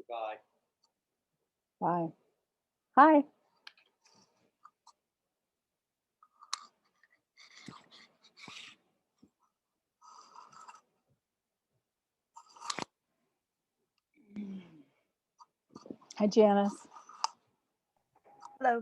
Goodbye. Bye. Hi. Hi, Janice. Hello.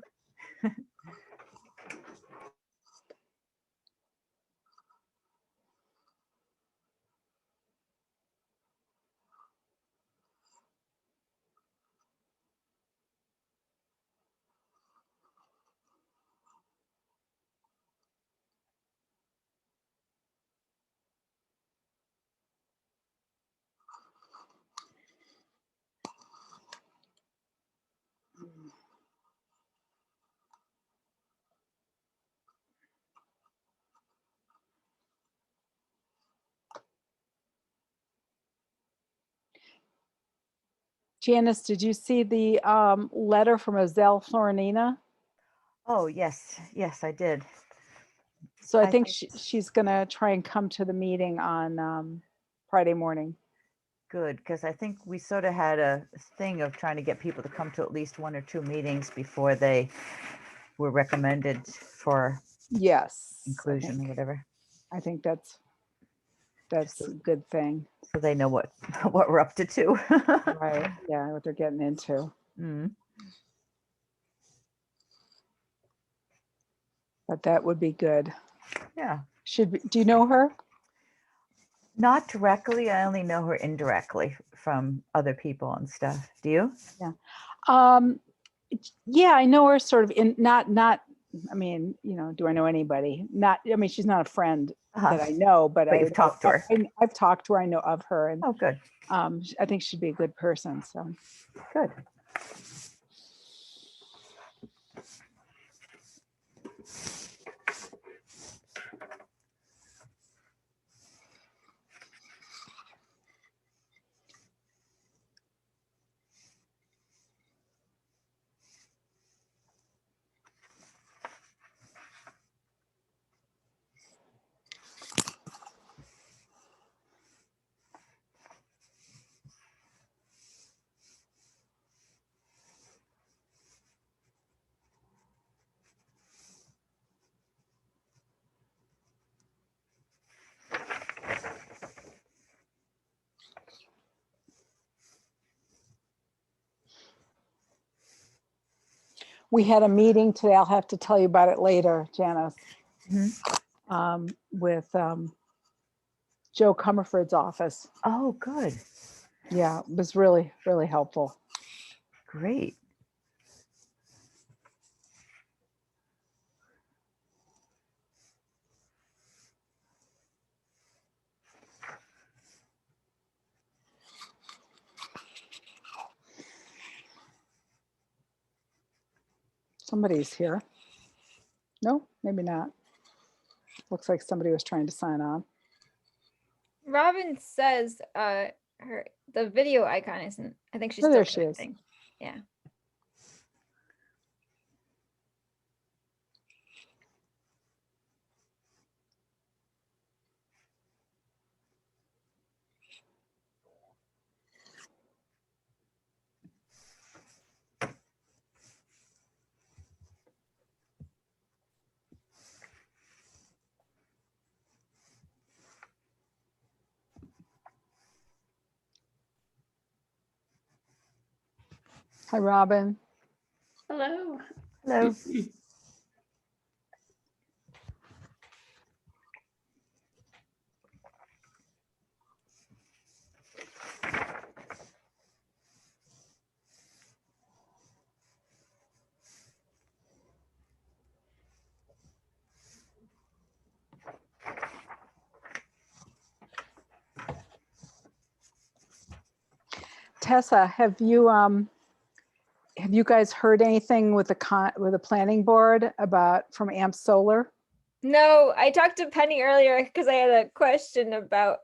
Janice, did you see the letter from Azelle Florinina? Oh, yes. Yes, I did. So I I think think- she's going to try and come to the meeting on Friday morning. Good, because I think we sort of had a thing of trying to get people to come to at least 1 or 2 meetings before they were recommended for Yes. inclusion or whatever. I think that's So- a good thing. So they know what what we're up to too. Right. Yeah, what they're getting into. Mm. But that would be good. Yeah. Do you know her? Not directly. I only know her indirectly from other people and stuff. Do you? Yeah, I know her sort of not, I mean, you know, do I know anybody? Not, I mean, she's not a friend that I know, but But you've talked to her. I've talked to her, I know of her, and Oh, good. I think she'd be a good person, so. Good. We had a meeting today, I'll have to tell you about it later, Janice, with Joe Comerford's office. Oh, good. Yeah, it was really, really helpful. Great. Somebody's here. No, maybe not. Looks like somebody was trying to sign on. Robin says the video icon isn't. I think she's Oh, still there she is. connecting. Yeah. Hi, Robin. Hello. Hello. Tessa, have you guys heard anything with the planning board from AMP Solar? No, I talked to Penny earlier because I had a question about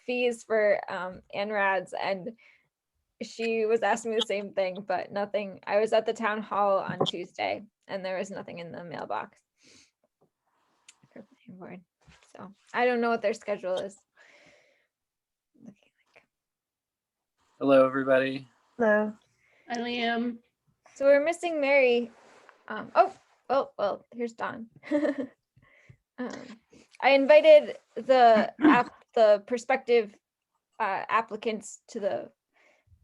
fees for NRADs, and she was asking me the same thing, but nothing. I was at the town hall on Tuesday, and there was nothing in the mailbox for planning board. So I don't know what their schedule is looking like. Hello, everybody. Hello. Hi, Liam. So we're missing Mary. Well, here's Don. I invited the prospective applicants to the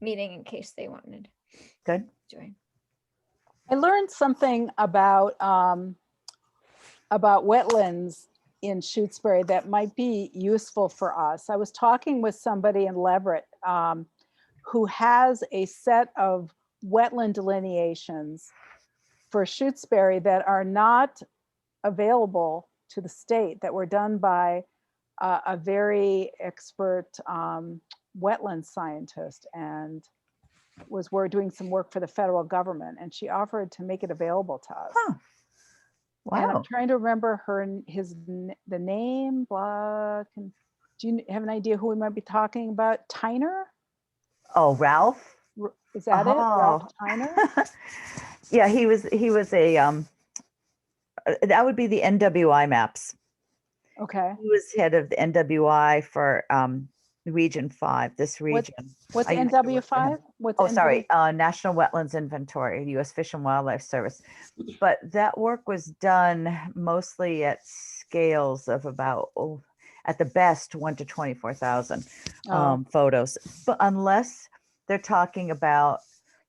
meeting in case they wanted Good. to join. I learned something about wetlands in Shutesbury that might be useful for us. I was talking with somebody in Leverett who has a set of wetland delineations for Shutesbury that are not available to the state, that were done by a very expert wetland scientist, and we're doing some work for the federal government, and she offered to make it available to us. Huh. And I'm Wow. trying to remember the name. Blah. Do you have an idea who we might be talking about? Tyner? Oh, Ralph. Is that it? Ralph Oh. Tyner? Yeah, he was a that would be the NWI maps. Okay. He was head of the NWI for Region 5, this region. What's I used to work for him. NW5? What's Oh, NW? sorry, National Wetlands Inventory, U.S. Fish and Wildlife Service. But that work was done mostly at scales of about, at the best, 1 to 24,000 Oh. photos. But unless they're talking about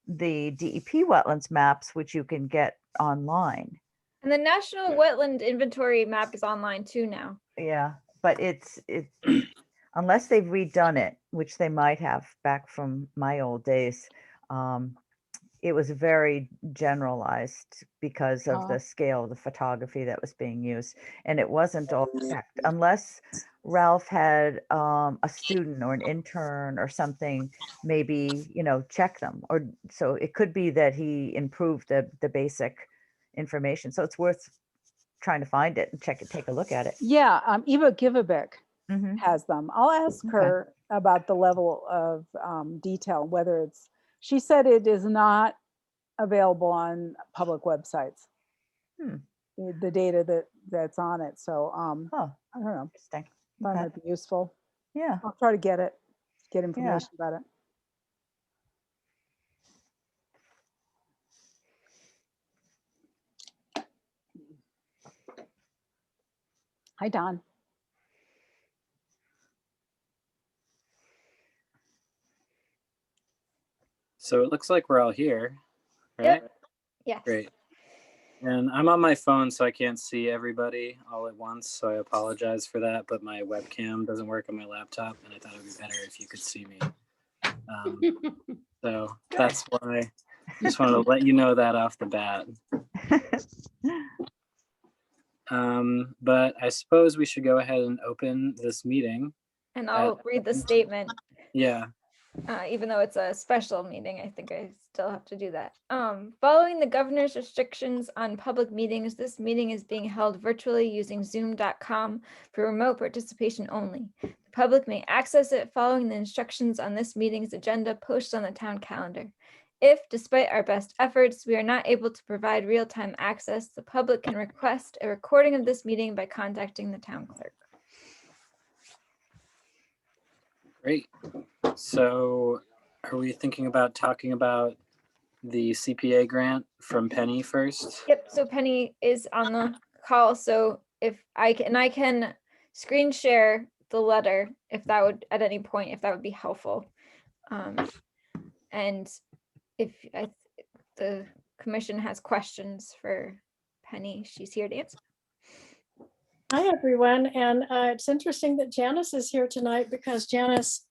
the DEP wetlands maps, which you can get online. And the National Wetland Inventory map is online too now. Yeah, but it's unless they've redone it, which they might have back from my old days. It was very generalized because of the scale of the photography that was being used, and it wasn't all checked unless Ralph had a student or an intern or something, maybe, check them. Or so it could be that he improved the basic information. So it's worth trying to find it and check it, take a look at it. Yeah, Eva Givovic Mhm. has them. I'll ask Okay. her about the level of detail, whether it's, she said it is not available on public websites. Hmm. The data that's on it. So Oh, I don't know, interesting. that Okay. might be useful. Yeah. I'll try to get information about it. Hi, Don. So it looks like we're all here, right? Yep. Yes. Great. And I'm on my phone, so I can't see everybody all at once. So I apologize for that. But my webcam doesn't work on my laptop, and I thought it would be better if you could see me. So that's why I just wanted to let you know that off the bat. But I suppose we should go ahead and open this meeting. And I'll read the statement. Yeah. Even though it's a special meeting, I think I still have to do that. Following the governor's restrictions on public meetings, this meeting is being held virtually using zoom.com for remote participation only. The public may access it following the instructions on this meeting's agenda posted on the town calendar. If, despite our best efforts, we are not able to provide real-time access, the public can request a recording of this meeting by contacting the town clerk. Great. So are we thinking about talking about the CPA grant from Penny first? Yep, so Penny is on the call, so if I can screen share the letter if that would, at any point, if that would be helpful. And if the commission has questions for Penny, she's here to answer. Hi, everyone. And it's interesting that Janice is here tonight because Janice,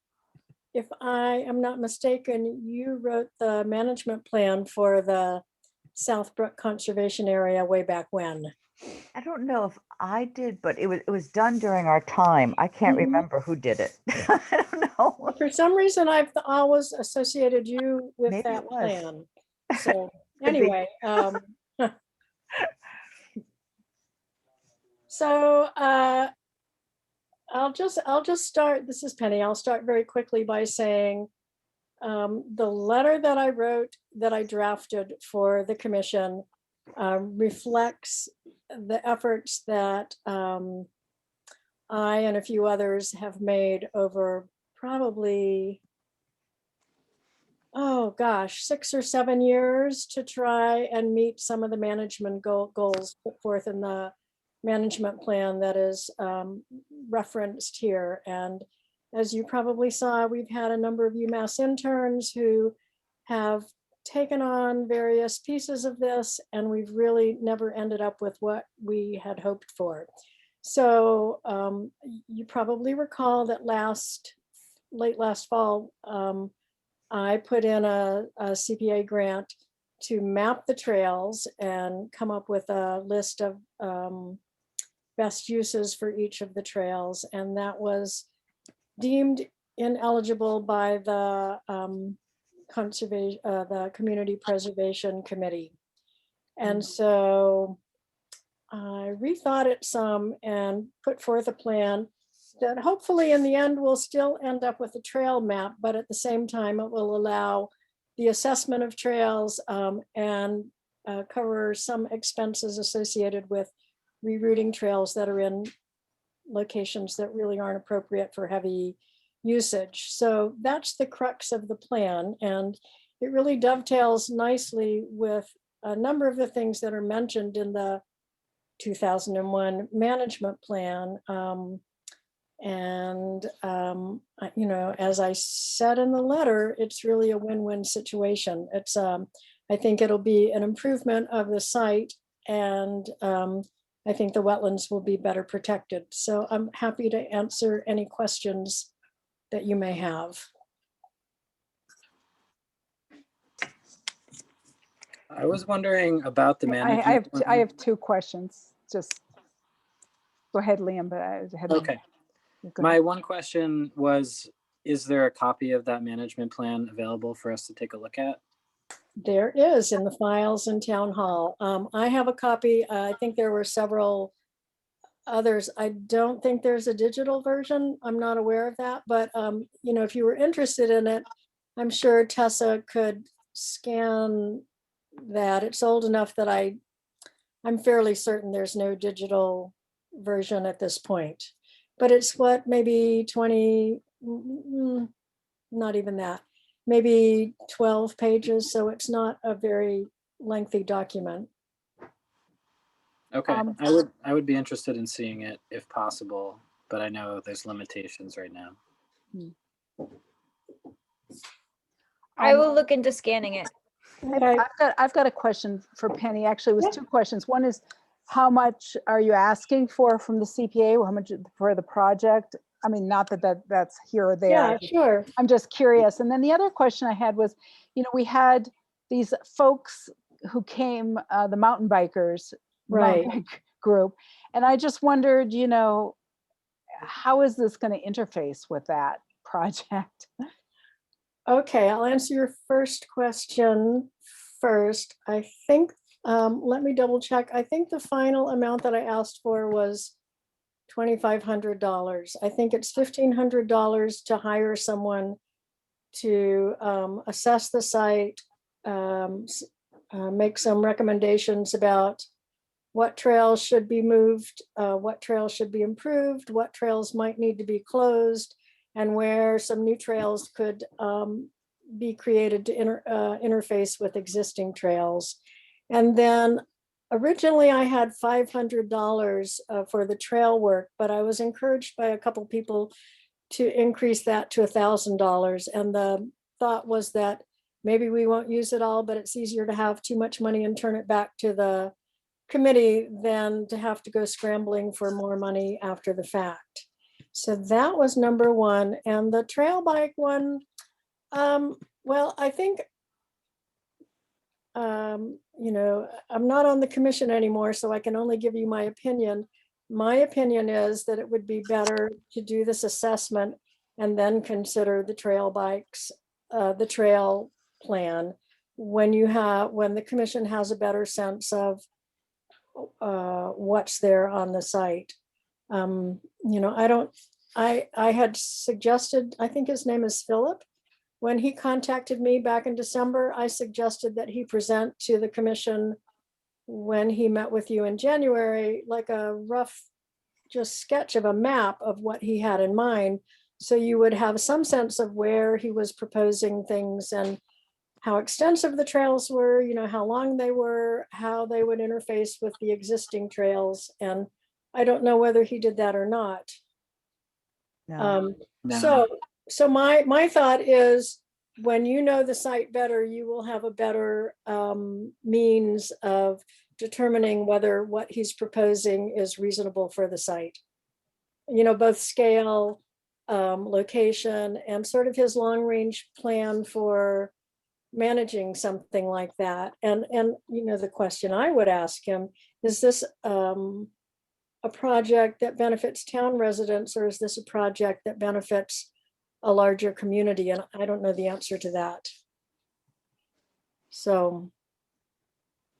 if I am not mistaken, you wrote the management plan for the Southbrook Conservation Area way back when. I don't know if I did, but it was done during our time. I can't remember who did it. I don't know. For some reason, I've always associated you with Maybe that it was. plan. So Could be. anyway, so I'll just start. This is Penny. I'll start very quickly by saying the letter that I wrote, that I drafted for the commission, reflects the efforts that I and a few others have made over probably oh gosh, 6 or 7 years to try and meet some of the management goals put forth in the management plan that is referenced here. And as you probably saw, we've had a number of UMass interns who have taken on various pieces of this, and we've really never ended up with what we had hoped for. So you probably recall that late last fall, I put in a CPA grant to map the trails and come up with a list of best uses for each of the trails. And that was deemed ineligible by the the Community Preservation Committee. And so I rethought it some and put forth a plan that hopefully in the end will still end up with a trail map, but at the same time, it will allow the assessment of trails and cover some expenses associated with rerouting trails that are in locations that really aren't appropriate for heavy usage. So that's the crux of the plan. And it really dovetails nicely with a number of the things that are mentioned in the 2001 management plan. You know, as I said in the letter, it's really a win-win situation. It's, I think it'll be an improvement of the site, and I think the wetlands will be better protected. So I'm happy to answer any questions that you may have. I was wondering about the I management. I have two questions. Just go ahead, Liam, but I had. Okay. My one question was, is there a copy of that management plan available for us to take a look at? There is in the files in Town Hall. I have a copy. I think there were several others. I don't think there's a digital version. I'm not aware of that, but you know, if you were interested in it, I'm sure Tessa could scan that. It's old enough that I'm fairly certain there's no digital version at this point. But it's what, maybe 20, not even that, maybe 12 pages. So it's not a very lengthy document. Okay, I would be interested in seeing it if possible, but I know there's limitations right now. I will look into scanning it. Okay. I've got a question for Penny. Actually, it was Yeah. two questions. One is, how much are you asking for from the CPA? How much for the project? I mean, not that's here or there. Yeah, sure. I'm just curious. And then the other question I had was, you know, we had these folks who came, the mountain bikers, Right. mountain bike group, and I just wondered, you know, how is this going to interface with that project? Okay, I'll answer your first question first. I think, let me double check. I think the final amount that I asked for was $2,500. I think it's $1,500 to hire someone to assess the site, make some recommendations about what trails should be moved, what trails should be improved, what trails might need to be closed, and where some new trails could be created to interface with existing trails. And then originally I had $500 for the trail work, but I was encouraged by a couple people to increase that to $1,000. And the thought was that maybe we won't use it all, but it's easier to have too much money and turn it back to the committee than to have to go scrambling for more money after the fact. So that was number one. And the trail bike one, well, I think, you know, I'm not on the commission anymore, so I can only give you my opinion. My opinion is that it would be better to do this assessment and then consider the trail bikes, the trail plan, when the commission has a better sense of what's there on the site. You know, I had suggested, I think his name is Philip. When he contacted me back in December, I suggested that he present to the commission when he met with you in January, like a rough just sketch of a map of what he had in mind. So you would have some sense of where he was proposing things and how extensive the trails were, how long they were, how they would interface with the existing trails. And I don't know whether he did that or not. No. No. So my thought is, when you know the site better, you will have a better means of determining whether what he's proposing is reasonable for the site. Both scale, location, and sort of his long range plan for managing something like that. And the question I would ask him, is this a project that benefits town residents, or is this a project that benefits a larger community? And I don't know the answer to that. So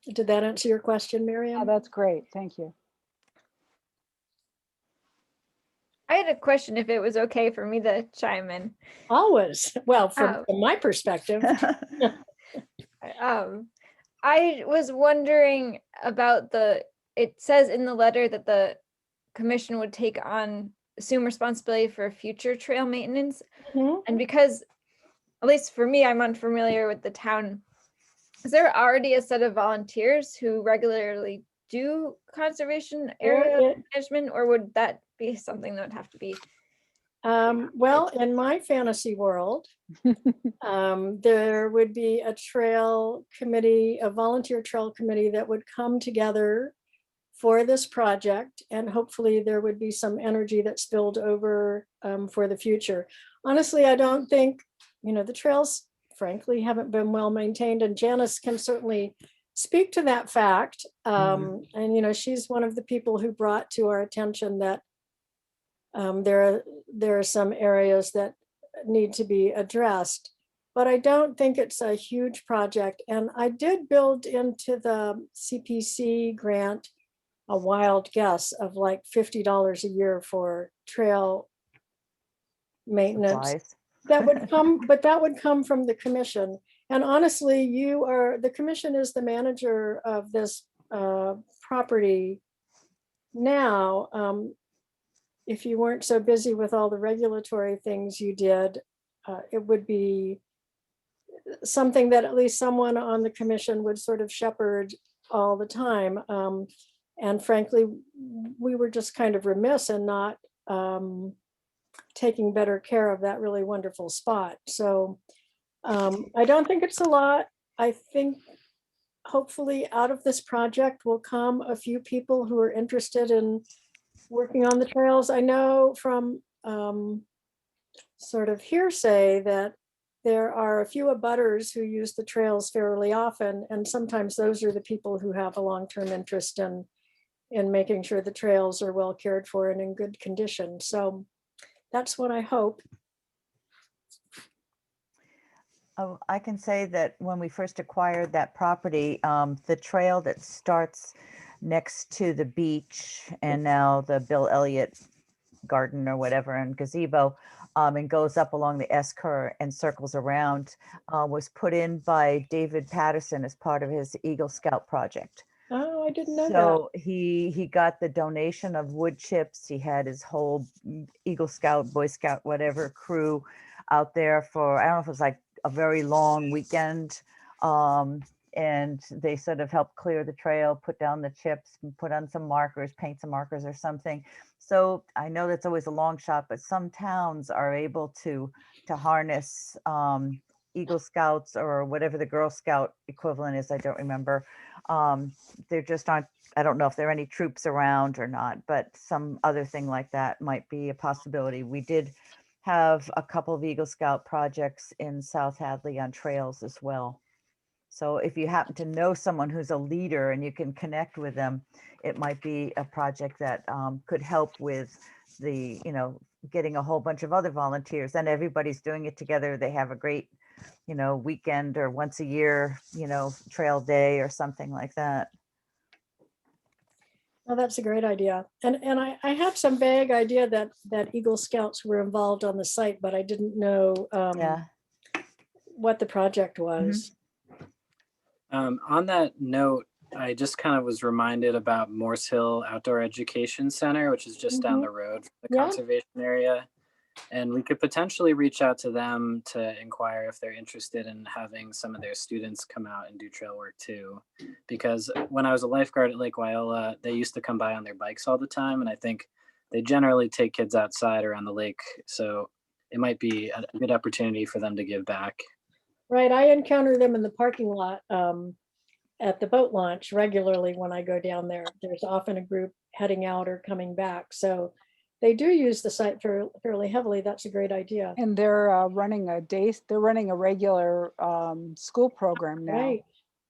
did that answer your question, Miriam? Oh, that's great. Thank you. I had a question, if it was okay for me to chime in. Always. Well, from Oh. my perspective. I was wondering about it says in the letter that the commission would assume responsibility for future trail maintenance. Mhm. And because, at least for me, I'm unfamiliar with the town, is there already a set of volunteers who regularly do conservation area management, or would that be something that would have to be? Well, in my fantasy world, there would be a trail committee, a volunteer trail committee that would come together for this project, and hopefully there would be some energy that spilled over for the future. Honestly, I don't think, the trails, frankly, haven't been well maintained, and Janice can certainly speak to that fact. And she's one of the people who brought to our attention that there are some areas that need to be addressed, but I don't think it's a huge project. And I did build into the CPC grant a wild guess of like $50 a year for trail maintenance. Supplies. That would come, but that would come from the commission. And honestly, the commission is the manager of this property now. If you weren't so busy with all the regulatory things you did, it would be something that at least someone on the commission would sort of shepherd all the time. And frankly, we were just kind of remiss in not taking better care of that really wonderful spot. So I don't think it's a lot. I think hopefully out of this project will come a few people who are interested in working on the trails. I know from sort of hearsay that there are a few abutters who use the trails fairly often, and sometimes those are the people who have a long-term interest in making sure the trails are well cared for and in good condition. So that's what I hope. Oh, I can say that when we first acquired that property, the trail that starts next to the beach and now the Bill Elliott garden or whatever and gazebo, and goes up along the S-curve and circles around, was put in by David Patterson as part of his Eagle Scout project. Oh, I didn't know that. So he got the donation of wood chips. He had his whole Eagle Scout, Boy Scout, whatever crew out there for, I don't know if it was like a very long weekend. And they sort of helped clear the trail, put down the chips, and put on some markers, paint some markers or something. So I know that's always a long shot, but some towns are able to harness Eagle Scouts or whatever the Girl Scout equivalent is. I don't remember. There just aren't, I don't know if there are any troops around or not, but some other thing like that might be a possibility. We did have a couple of Eagle Scout projects in South Hadley on trails as well. So if you happen to know someone who's a leader and you can connect with them, it might be a project that could help with the, getting a whole bunch of other volunteers, and everybody's doing it together. They have a great, weekend or once a year, trail day or something like that. Oh, that's a great idea. And I had some vague idea that Eagle Scouts were involved on the site, but I didn't know Yeah. what the project was. On that note, I just kind of was reminded about Morse Hill Outdoor Education Center, which is just down the road from the Yeah. conservation area. And we could potentially reach out to them to inquire if they're interested in having some of their students come out and do trail work too. Because when I was a lifeguard at Lake Wyola, they used to come by on their bikes all the time. And I think they generally take kids outside around the lake. So it might be a good opportunity for them to give back. Right, I encounter them in the parking lot at the boat launch regularly when I go down there. There's often a group heading out or coming back. So they do use the site fairly heavily. That's a great idea. And they're running a regular school program now.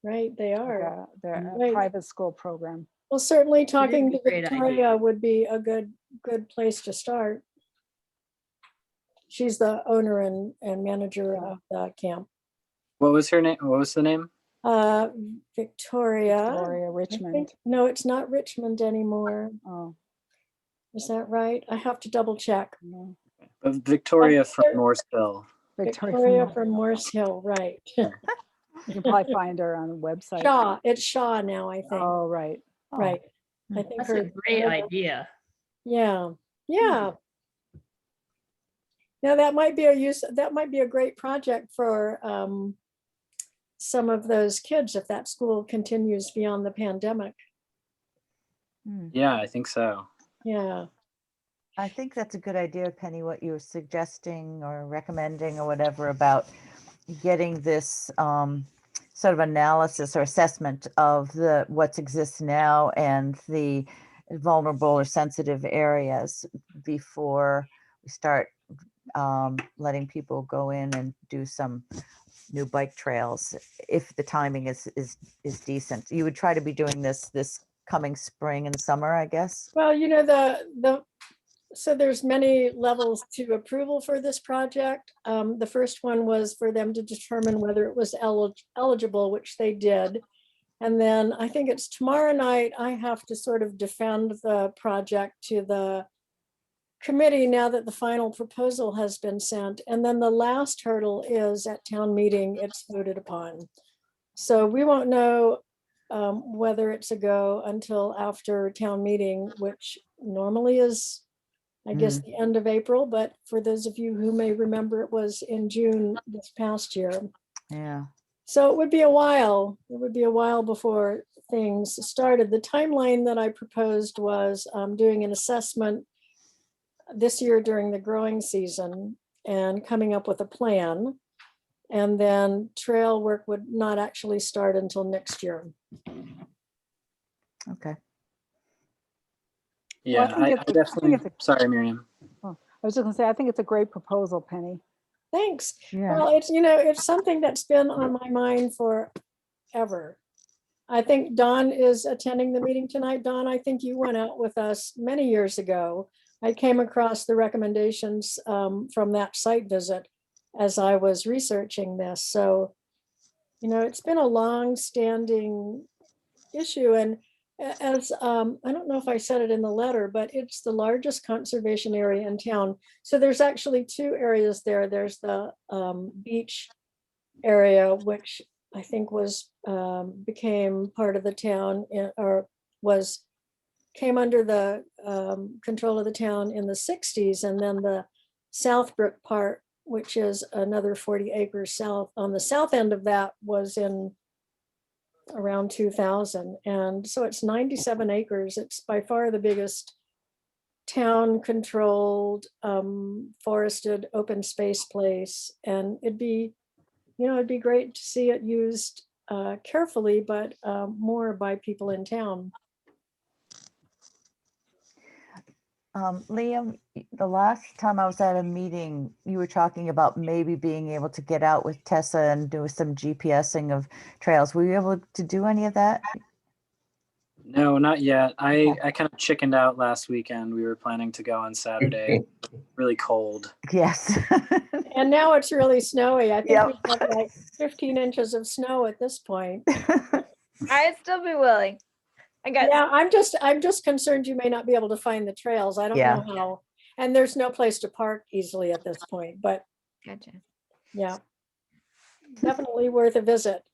Right, they are. They're a Right. private school program. Well, certainly talking to a great Victoria would be a good place to start. She's the owner and manager of the camp. What was her name? What was the name? Victoria. Victoria I Richmond. think, no, it's not Richmond anymore. Oh, Is that right? I have to double check. no. Victoria from Morse Hill. Victoria from Morse Hill, right. You can probably find her on the website. Shaw, it's Shaw now, I think. Oh, right. Oh, Right. I think That's a great idea. Yeah, yeah. Now that might be a great project for some of those kids if that school continues beyond the pandemic. Yeah, I think so. Yeah. I think that's a good idea, Penny, what you were suggesting or recommending or whatever about getting this sort of analysis or assessment of what exists now and the vulnerable or sensitive areas before we start letting people go in and do some new bike trails, if the timing is decent. You would try to be doing this coming spring and summer, I guess. Well, you know, so there's many levels to approval for this project. The first one was for them to determine whether it was eligible, which they did. And then I think it's tomorrow night, I have to sort of defend the project to the committee now that the final proposal has been sent. And then the last hurdle is at town meeting, it's voted upon. So we won't know whether it's a go until after town meeting, which normally is, I guess, the end of April. But for those of you who may remember, it was in June this past year. Yeah. So it would be a while. It would be a while before things started. The timeline that I proposed was doing an assessment this year during the growing season and coming up with a plan. And then trail work would not actually start until next year. Okay. Yeah, Well, I think I it's definitely. Sorry, Miriam. I was just gonna say, I think it's a great proposal, Penny. Thanks. Yeah. Well, it's something that's been on my mind forever. I think Don is attending the meeting tonight. Don, I think you went out with us many years ago. I came across the recommendations from that site visit as I was researching this. So, it's been a long-standing issue. And as I don't know if I said it in the letter, but it's the largest conservation area in town. So there's actually two areas there. There's the beach area, which I think became part of the town came under the control of the town in the 60s. And then the Southbrook part, which is another 40 acres south on the south end of that, was in around 2000. And so it's 97 acres. It's by far the biggest town controlled forested open space place. And it'd be great to see it used carefully, but more by people in town. Liam, the last time I was at a meeting, you were talking about maybe being able to get out with Tessa and do some GPSing of trails. Were you able to do any of that? No, not yet. I kind of chickened out last weekend. We were planning to go on Saturday. Really cold. Yes. And now it's really snowy. I think Yep. we've got like 15 inches of snow at this point. I'd still be willing. I got Yeah, I'm just concerned you may not be able to find the trails. I don't Yeah. know how. And there's no place to park easily at this point, but gotcha. yeah, definitely worth a visit.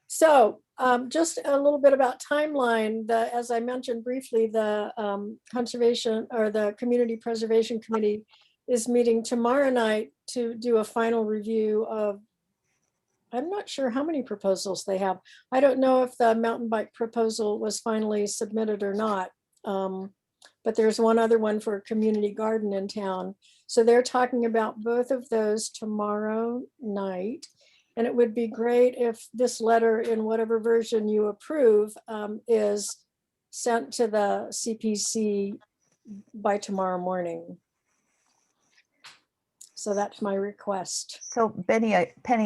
So Just a little bit about timeline. As I mentioned briefly, the Conservation or the Community Preservation Committee is meeting tomorrow night to do a final review of, I'm not sure how many proposals they have. I don't know if the mountain bike proposal was finally submitted or not. But there's one other one for a community garden in town. So they're talking about both of those tomorrow night. And it would be great if this letter, in whatever version you approve, is sent to the CPC by tomorrow morning. So that's my request. So Penny,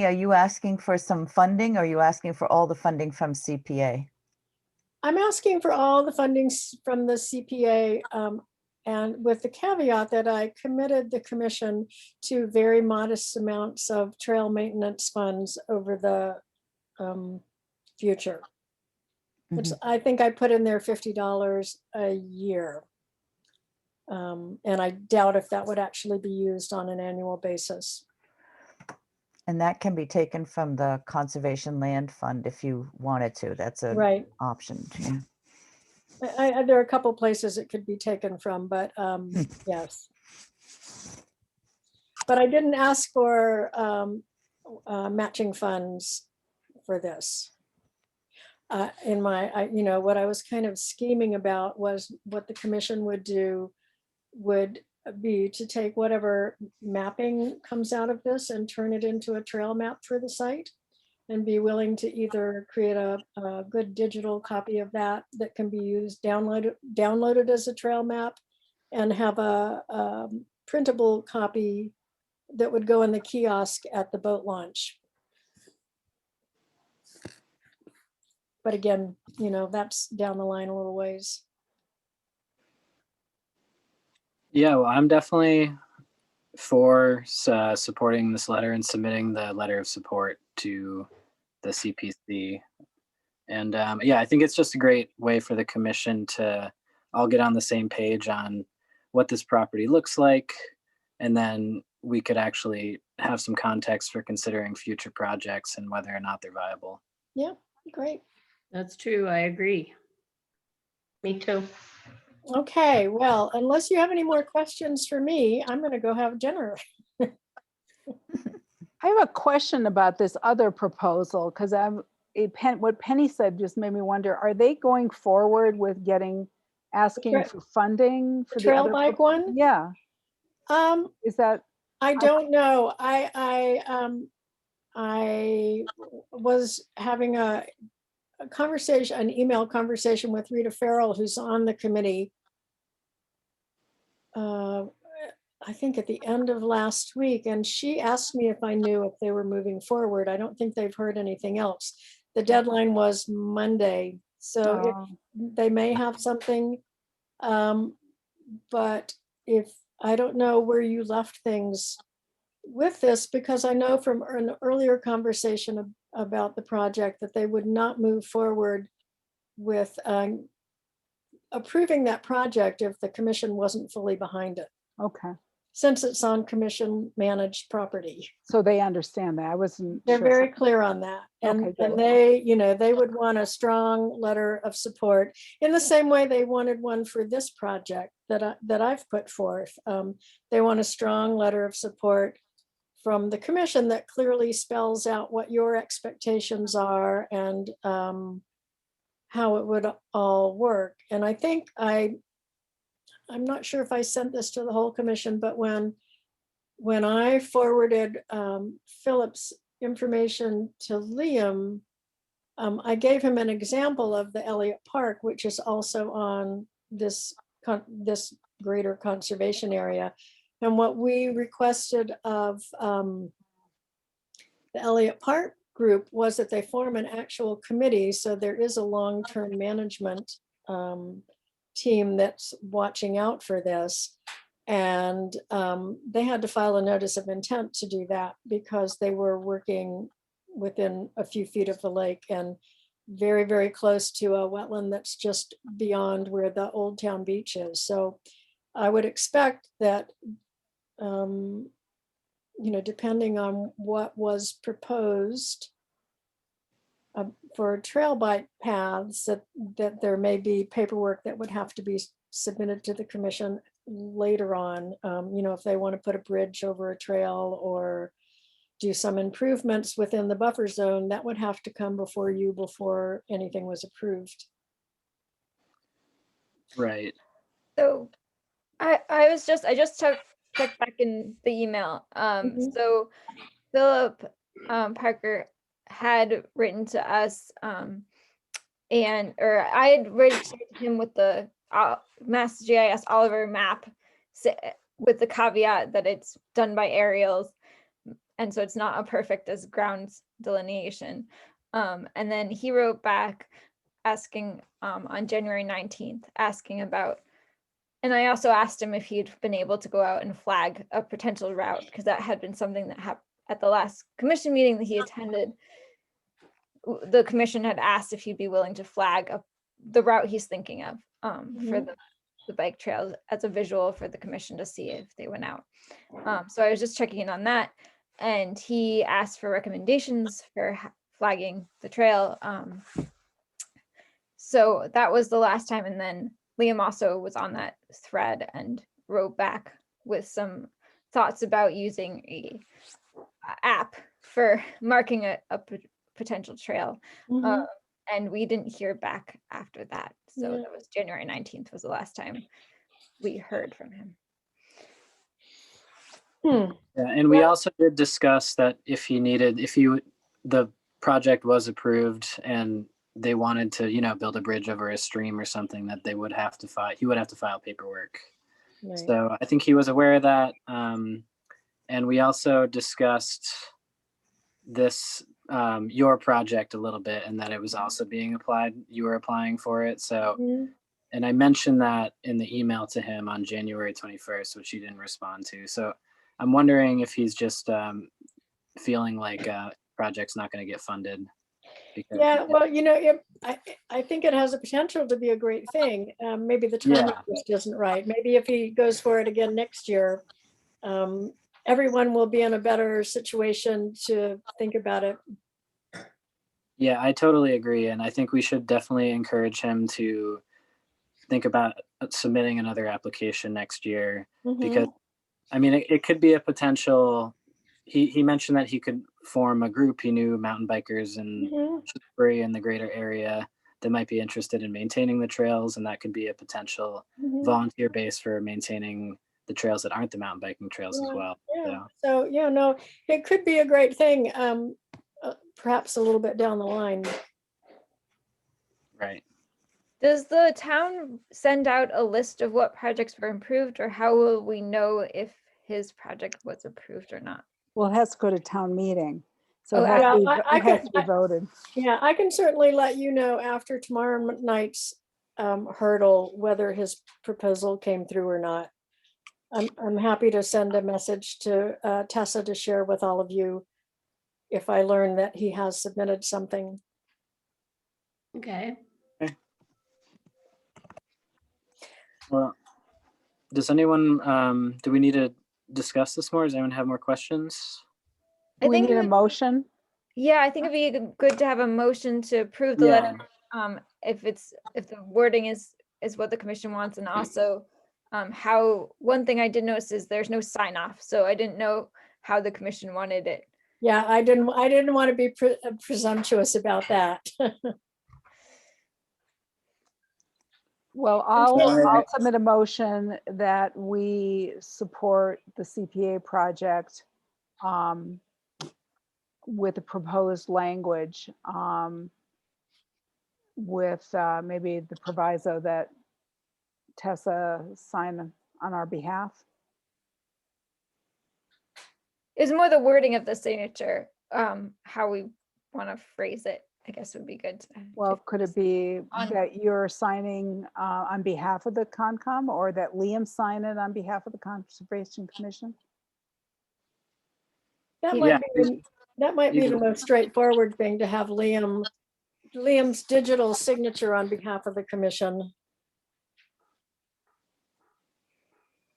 are you asking for some funding, or are you asking for all the funding from CPA? I'm asking for all the fundings from the CPA, and with the caveat that I committed the commission to very modest amounts of trail maintenance funds over the future. Which I think I put in there $50 a year. And I doubt if that would actually be used on an annual basis. And that can be taken from the Conservation Land Fund if you wanted to. That's an Right. option. Yeah. There are a couple places it could be taken from, but yes. But I didn't ask for matching funds for this. In my, what I was kind of scheming about was what the commission would do would be to take whatever mapping comes out of this and turn it into a trail map for the site, and be willing to either create a good digital copy of that can be used, downloaded as a trail map, and have a printable copy that would go in the kiosk at the boat launch. But again, that's down the line a little ways. Yeah, well, I'm definitely for supporting this letter and submitting the letter of support to the CPC. And yeah, I think it's just a great way for the commission to all get on the same page on what this property looks like. And then we could actually have some context for considering future projects and whether or not they're viable. Yeah, great. That's true. I agree. Me too. Okay, well, unless you have any more questions for me, I'm going to go have dinner. I have a question about this other proposal, because what Penny said just made me wonder, are they going forward with asking for funding for The trail other bike one? Yeah. Is that? I don't know. I was having an email conversation with Rita Farrell, who's on the committee. I think at the end of last week, and she asked me if I knew if they were moving forward. I don't think they've heard anything else. The deadline was Monday, so they may have something, but if I don't know where you left things with this, because I know from an earlier conversation about the project that they would not move forward with approving that project if the commission wasn't fully behind it, Okay. since it's on commission managed property. So they understand that. I wasn't They're sure. very clear on that. And, Okay, and they would want a strong letter of support in the same way they wanted one for this project that I've put forth. They want a strong letter of support from the commission that clearly spells out what your expectations are and how it would all work. And I think I'm not sure if I sent this to the whole commission, but when I forwarded Philip's information to Liam, I gave him an example of the Elliott Park, which is also on this greater conservation area. And what we requested of the Elliott Park group was that they form an actual committee. So there is a long-term management team that's watching out for this. And they had to file a notice of intent to do that because they were working within a few feet of the lake and very, very close to a wetland that's just beyond where the Old Town Beach is. So I would expect that, depending on what was proposed, for trail bike paths, that there may be paperwork that would have to be submitted to the commission later on. You know, if they want to put a bridge over a trail or do some improvements within the buffer zone, that would have to come before you before anything was approved. Right. So I just checked back in the email. Mhm. So Philip Parker had written to us, or I had written to him with the Mass GIS Oliver map with the caveat that it's done by aerials, and so it's not a perfect as grounds delineation. And then he wrote back asking on January 19th, asking about, and I also asked him if he'd been able to go out and flag a potential route, because that had been something that happened at the last commission meeting that he attended. The commission had asked if he'd be willing to flag the route he's thinking of for the bike trails as a visual for the commission to see if they went out. So I was just checking in on that, and he asked for recommendations for flagging the trail. So that was the last time, and then Liam also was on that thread and wrote back with some thoughts about using a app for marking a potential trail. And we didn't hear back after that. So Yeah. that was January 19th was the last time we heard from him. Yeah, and we also did discuss that if the project was approved and they wanted to, you know, build a bridge over a stream or something, that he would have to file paperwork. Right. So I think he was aware of that. And we also discussed this, your project a little bit, and that it was also being applied, you were applying for it. So, and I mentioned that in the email to him on January 21st, which he didn't respond to. So I'm wondering if he's just feeling like project's not going to get funded. Yeah, well, you know, I think it has a potential to be a great thing. Maybe the timing just isn't right. Maybe if he goes for it again next year, everyone will be in a better situation to think about it. Yeah, I totally agree. And I think we should definitely encourage him to think about submitting another application next year, because I mean, it could be a potential. He mentioned that he could form a group. He knew mountain bikers in Shutesbury and the greater area that might be interested in maintaining the trails, and that could be a potential volunteer base for maintaining the trails that aren't the mountain biking trails as well. So yeah, no, it could be a great thing. Perhaps a little bit down the line. Right. Does the town send out a list of what projects were approved, or how will we know if his project was approved or not? Well, it has to go to town meeting. So Oh, it has to be, I it has to be voted. Yeah, I can certainly let you know after tomorrow night's hurdle whether his proposal came through or not. I'm happy to send a message to Tessa to share with all of you if I learn that he has submitted something. Okay. Well, does anyone, do we need to discuss this more? Does anyone have more questions? Do we need a motion? Yeah, I think it'd be good to have a motion to approve the letter. If the wording is what the commission wants, and also how, one thing I did notice is there's no sign off, so I didn't know how the commission wanted it. Yeah, I didn't want to be presumptuous about that. Well, I'll submit a motion that we support the CPA project with the proposed language, with maybe the proviso that Tessa sign on our behalf. It's more the wording of the signature, how we want to phrase it, I guess would be good. Well, could it be that you're signing on behalf of the Concom, or that Liam sign it on behalf of the Conservation Commission? That might be the most straightforward thing, to have Liam's digital signature on behalf of the commission.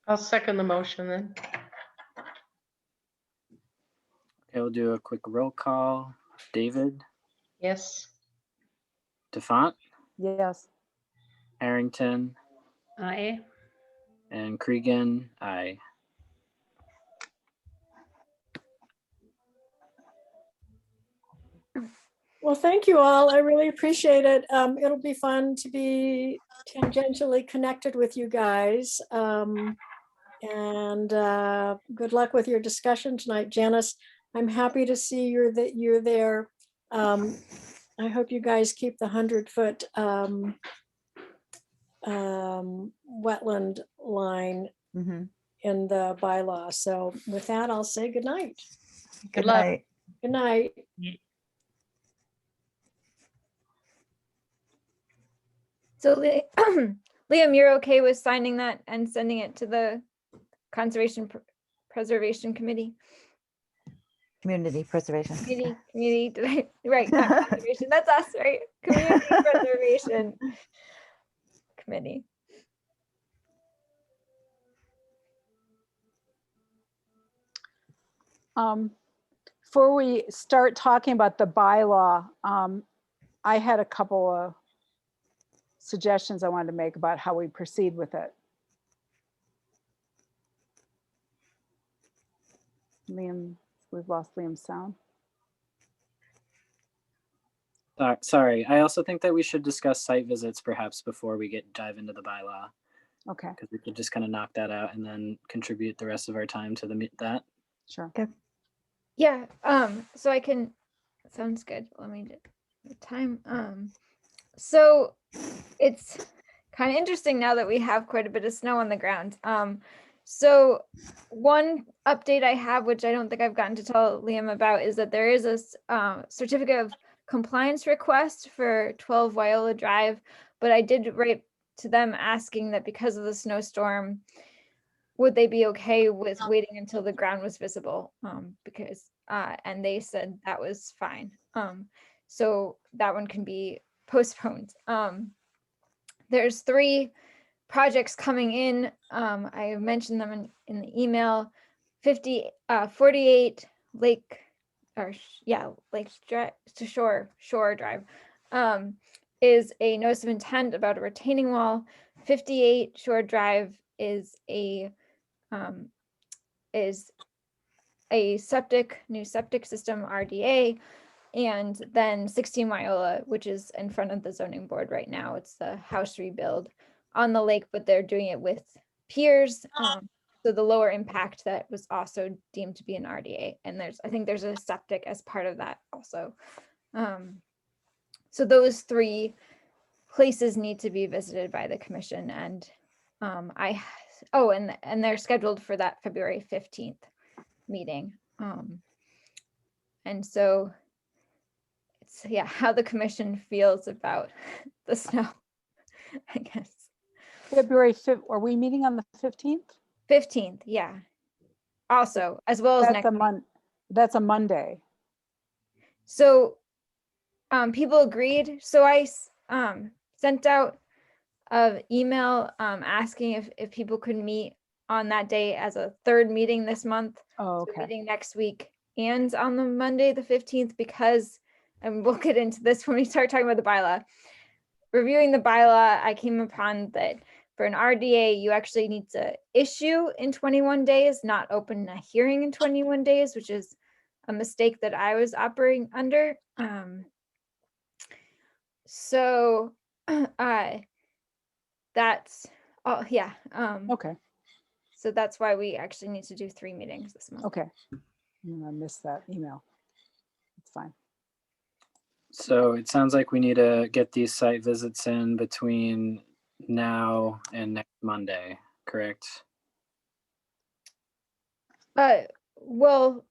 I'll second the motion then. Okay, we'll do a quick roll call. David? Yes. DeFont, Yes. Harrington, Aye. and Cregan. Aye. Well, thank you all. I really appreciate it. It'll be fun to be tangentially connected with you guys. And good luck with your discussion tonight, Janice. I'm happy to see you're there. I hope you guys keep the 100-foot wetland line Mhm. in the bylaw. So with that, I'll say good night. Good luck. night. Good night. So Liam, you're okay with signing that and sending it to the Conservation Preservation Committee? Community preservation. Community, right, not conservation, that's us, right? Community Preservation Committee. Before we start talking about the bylaw, I had a couple of suggestions I wanted to make about how we proceed with it. Liam, we've lost Liam's sound. Sorry. I also think that we should discuss site visits perhaps before we dive into the bylaw, Okay, because we could just kind of knock that out and then contribute the rest of our time to that. sure. Yeah, so I can, sounds good. Let me get the time. So it's kind of interesting now that we have quite a bit of snow on the ground. So one update I have, which I don't think I've gotten to tell Liam about, is that there is a certificate of compliance request for 12 Wyola Drive, but I did write to them asking that because of the snowstorm, would they be okay with waiting until the ground was visible? Because and they said that was fine. So that one can be postponed. There's 3 projects coming in. I mentioned them in the email. 48 Lake, or Lake to Shore Drive, is a notice of intent about a retaining wall. 58 Shore Drive is a new septic system RDA, and then 16 Wyola, which is in front of the zoning board right now. It's the house rebuild on the lake, but they're doing it with piers. So the lower impact that was also deemed to be an RDA, and I think there's a septic as part of that also. So those 3 places need to be visited by the commission, and and they're scheduled for that February 15th meeting. And so it's how the commission feels about the snow, I guess. February 5th, are we meeting on the 15th? 15th, yeah. Also, as well as That's next a week. That's a Monday. So people agreed. So I sent out an email asking if people could meet on that day as a 3rd meeting this month. Oh, So okay. meeting next week and on the Monday, the 15th, because, and we'll get into this when we start talking about the bylaw. Reviewing the bylaw, I came upon that for an RDA, you actually need to issue in 21 days, not open a hearing in 21 days, which is a mistake that I was operating under. So that's all, yeah. Okay, So that's why we actually need to do 3 meetings this month. okay. I missed that email. It's fine. So it sounds like we need to get these site visits in between now and next Monday, correct? Well,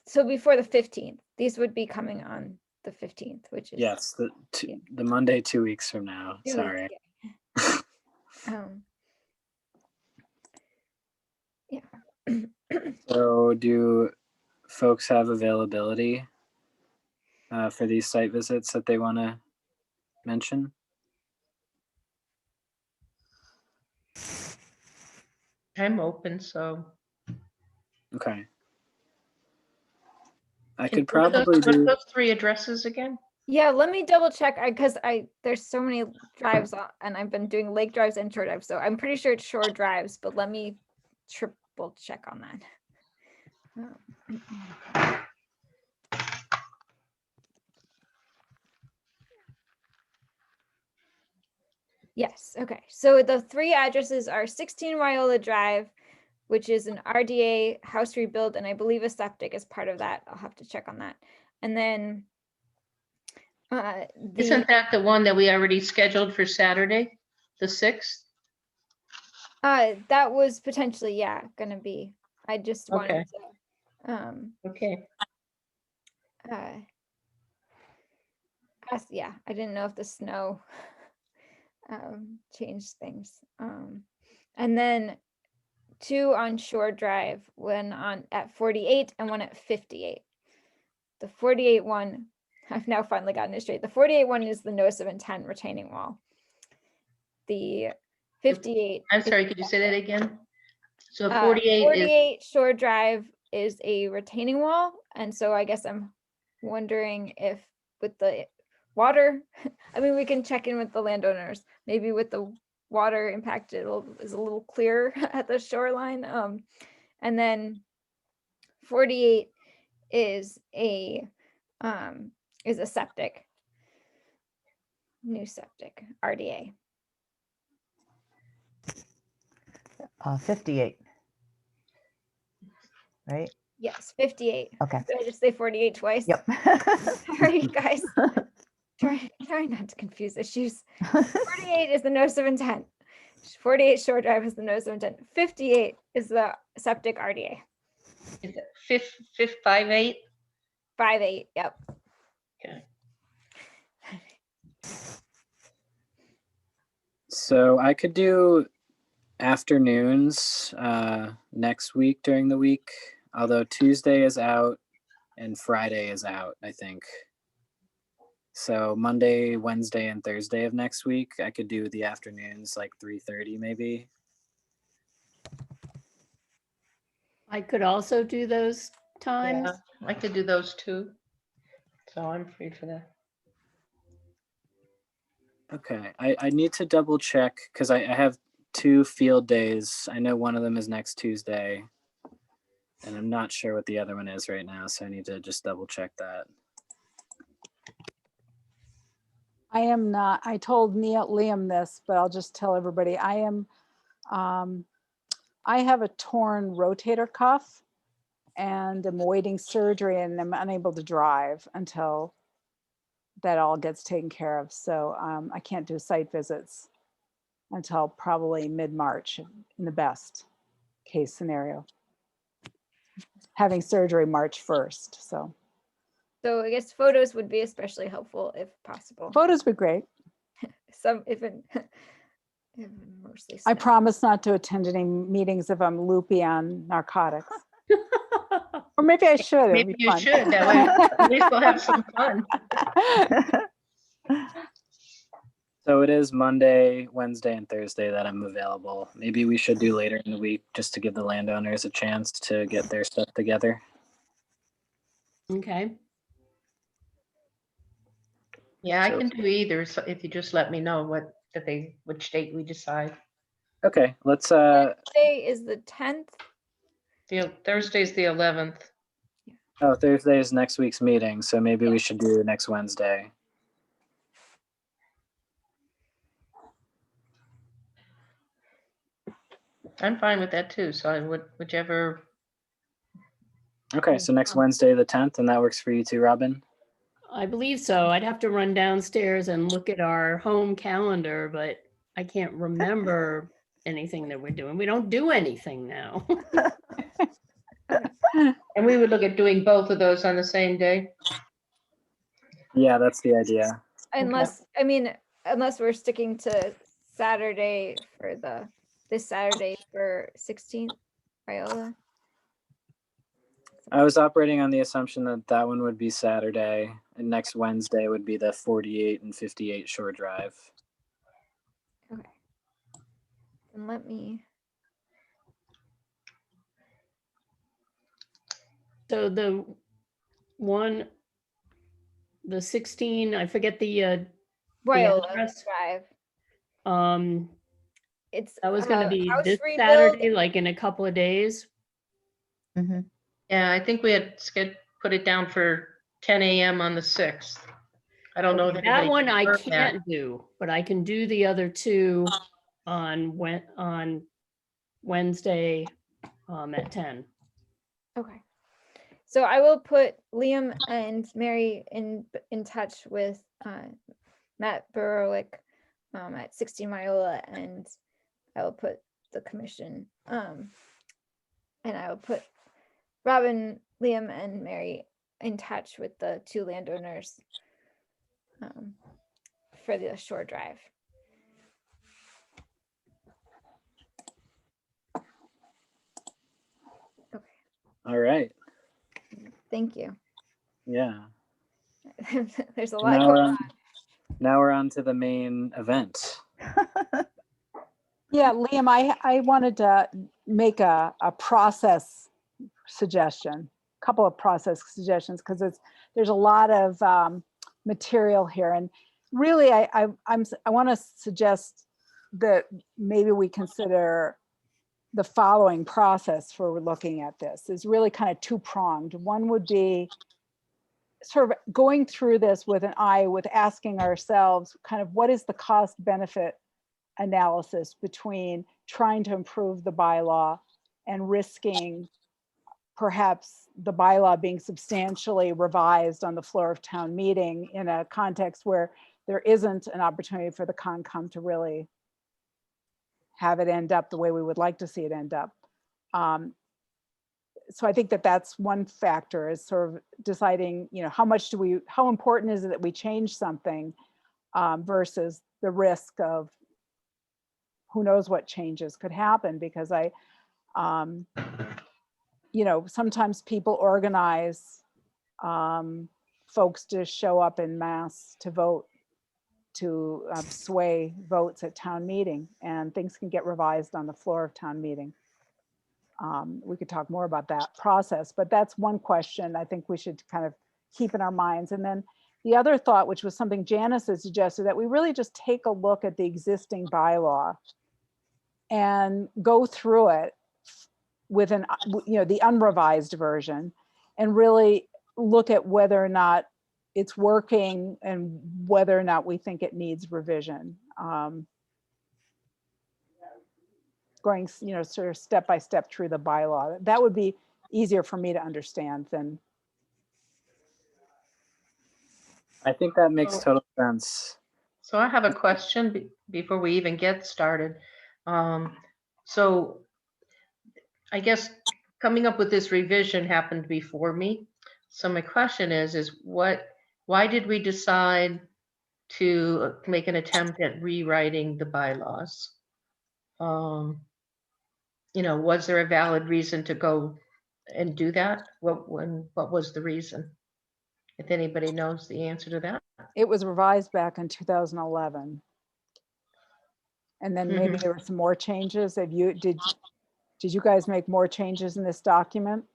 so before the 15th, these would be coming on the 15th, which is Yes, yeah. the Monday 2 weeks from now. 2 weeks, Sorry. Yeah. So do folks have availability for these site visits that they want to mention? I'm open, so. Okay. I Can could what are probably those do those 3 addresses again? Yeah, let me double check because there's so many drives and I've been doing lake drives and shore drives, so I'm pretty sure it's shore drives, but let me triple check on that. Yes, okay. So the 3 addresses are 16 Ryola Drive, which is an RDA house rebuild, and I believe a septic is part of that. I'll have to check on that. And then Isn't that the one that we already scheduled for Saturday, the 6th? that was potentially, yeah, gonna be. I just Okay. wanted to Okay. yeah, I didn't know if the snow changed things. And then 2 on Shore Drive, one at 48 and one at 58. The 48 one, I've now finally gotten it straight. The 48 one is the notice of intent retaining wall. The 58. I'm sorry, could you say that again? So 48 is, 48 Shore Drive is a retaining wall. And so I guess I'm wondering if with the water, I mean, we can check in with the landowners, maybe with the water impact, is a little clearer at the shoreline. And then 48 is a septic, new septic, RDA. 58. Right? Yes, 58. Okay. Did I just say 48 twice? Yep. Sorry, guys. Try not to confuse issues. 48 is the notice of intent. 48 Shore Drive is the notice of intent. 58 is the septic RDA. is it 58? 58, yep. Okay. So I could do afternoons next week during the week, although Tuesday is out and Friday is out, I think. So Monday, Wednesday, and Thursday of next week, I could do the afternoons, like 3:30 maybe. I could also do those times. Yeah, I could do those too. So I'm free for that. Okay, I need to double check because I have 2 field days. I know one of them is next Tuesday, and I'm not sure what the other one is right now, so I need to just double check that. I am not, I told Liam this, but I'll just tell everybody, I have a torn rotator cuff and I'm awaiting surgery and I'm unable to drive until that all gets taken care of. So I can't do site visits until probably mid-March in the best case scenario. Having surgery March 1st, so. So I guess photos would be especially helpful if possible. Photos would be great. Mostly I snow. promise not to attend any meetings if I'm loopy on narcotics. Or maybe I should. It'd Maybe be you fun. should, that way at least we'll have some fun. So it is Monday, Wednesday, and Thursday that I'm available. Maybe we should do later in the week just to give the landowners a chance to get their stuff together. Okay. Yeah, I So- can do either, so if you just let me know which date we decide. Okay, let's Wednesday is the 10th. Thursday's the 11th. oh, Thursday is next week's meeting, so maybe we should do next Wednesday. I'm fine with that too, so I would, whichever. Okay, so next Wednesday the 10th, and that works for you too, Robin? I believe so. I'd have to run downstairs and look at our home calendar, but I can't remember anything that we're doing. We don't do anything now. And we would look at doing both of those on the same day. Yeah, that's the idea. Unless, I mean, unless we're sticking to Saturday for this Saturday for 16th, Viola. I was operating on the assumption that that one would be Saturday, and next Wednesday would be the 48 and 58 Shore Drive. Okay. And let me, So the one the 16, I forget the Royal address. Drive. Um, It's that was gonna be house this rebuild. Saturday, like in a couple of days. Mhm. Yeah, I think we had put it down for 10 a.m. on the 6th. I don't know if That anybody one I confirmed that. can't do, but I can do the other two on Wednesday at 10. Okay. So I will put Liam and Mary in touch with Matt Berwick at 60 Myola, and I will put the commission and I will put Robin, Liam, and Mary in touch with the two landowners for the shore drive. Okay, All right. thank you. Yeah. There's a And lot now going we're on. on. Now we're on to the main event. Yeah, Liam, I wanted to make a process suggestion, a couple of process suggestions, because there's a lot of material here. And really, I want to suggest that maybe we consider the following process for looking at this is really kind of two-pronged. One would be sort of going through this with an eye with asking ourselves kind of what is the cost benefit analysis between trying to improve the bylaw and risking perhaps the bylaw being substantially revised on the floor of town meeting in a context where there isn't an opportunity for the Concom to really have it end up the way we would like to see it end up. So I think that that's one factor, is sort of deciding, how important is it that we change something versus the risk of who knows what changes could happen, because sometimes people organize folks to show up in mass to vote, to sway votes at town meeting, and things can get revised on the floor of town meeting. We could talk more about that process, but that's one question I think we should kind of keep in our minds. And then the other thought, which was something Janice had suggested, that we really just take a look at the existing bylaw and go through it with the unrevised version, and really look at whether or not it's working and whether or not we think it needs revision. Going, sort of step by step through the bylaw. That would be easier for me to understand than. I think that makes total sense. So I have a question before we even get started. So I guess coming up with this revision happened before me. So my question is why did we decide to make an attempt at rewriting the bylaws? Was there a valid reason to go and do that? What was the reason? If anybody knows the answer to that. It was revised back in 2011. And then maybe there were some more changes. Did you guys make more changes in this document?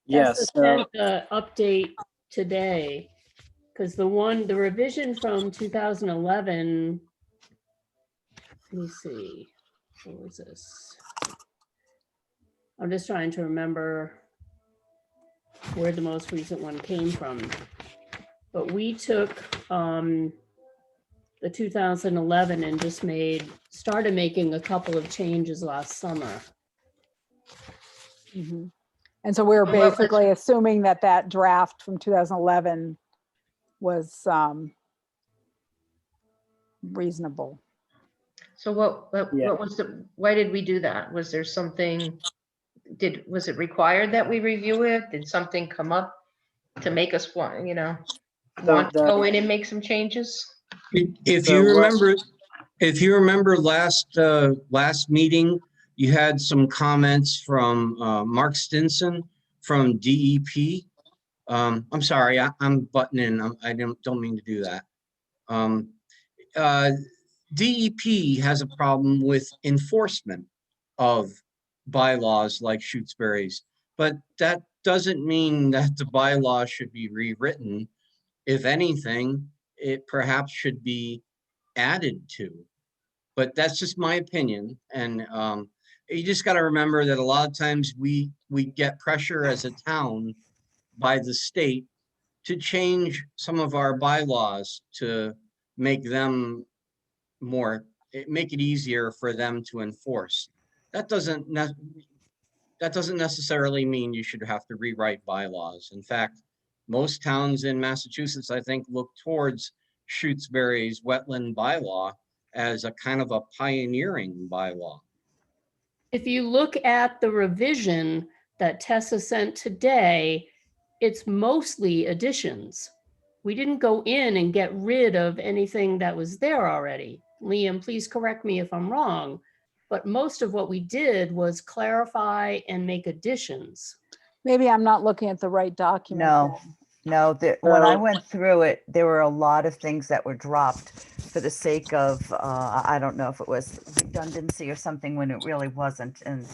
Yes. Sent the update today, because the revision from 2011, let me see, what was this? I'm just trying to remember where the most recent one came from. But we took the 2011 and just started making a couple of changes last summer. Mm-hmm. And so we were basically assuming that draft from 2011 was reasonable. So what was why did we do that? Was there something, was it required that we review it? Did something come up to make us want to go in and make some changes? If you remember last meeting, you had some comments from Mark Stinson from DEP. I'm sorry, I'm butting in. I don't mean to do that. DEP has a problem with enforcement of bylaws like Shutesbury's, but that doesn't mean that the bylaw should be rewritten. if anything, it perhaps should be added to. But that's just my opinion. And you just got to remember that a lot of times we get pressure as a town by the state to change some of our bylaws to make them make it easier for them to enforce. That doesn't necessarily mean you should have to rewrite bylaws. In fact, most towns in Massachusetts, I think, look towards Shutesbury's wetland bylaw as a kind of a pioneering bylaw. If you look at the revision that Tessa sent today, it's mostly additions. We didn't go in and get rid of anything that was there already. Liam, please correct me if I'm wrong, but most of what we did was clarify and make additions. Maybe I'm not looking at the right document. No, then. no, when I Well- went through it, there were a lot of things that were dropped for the sake of, I don't know if it was redundancy or something when it really wasn't. And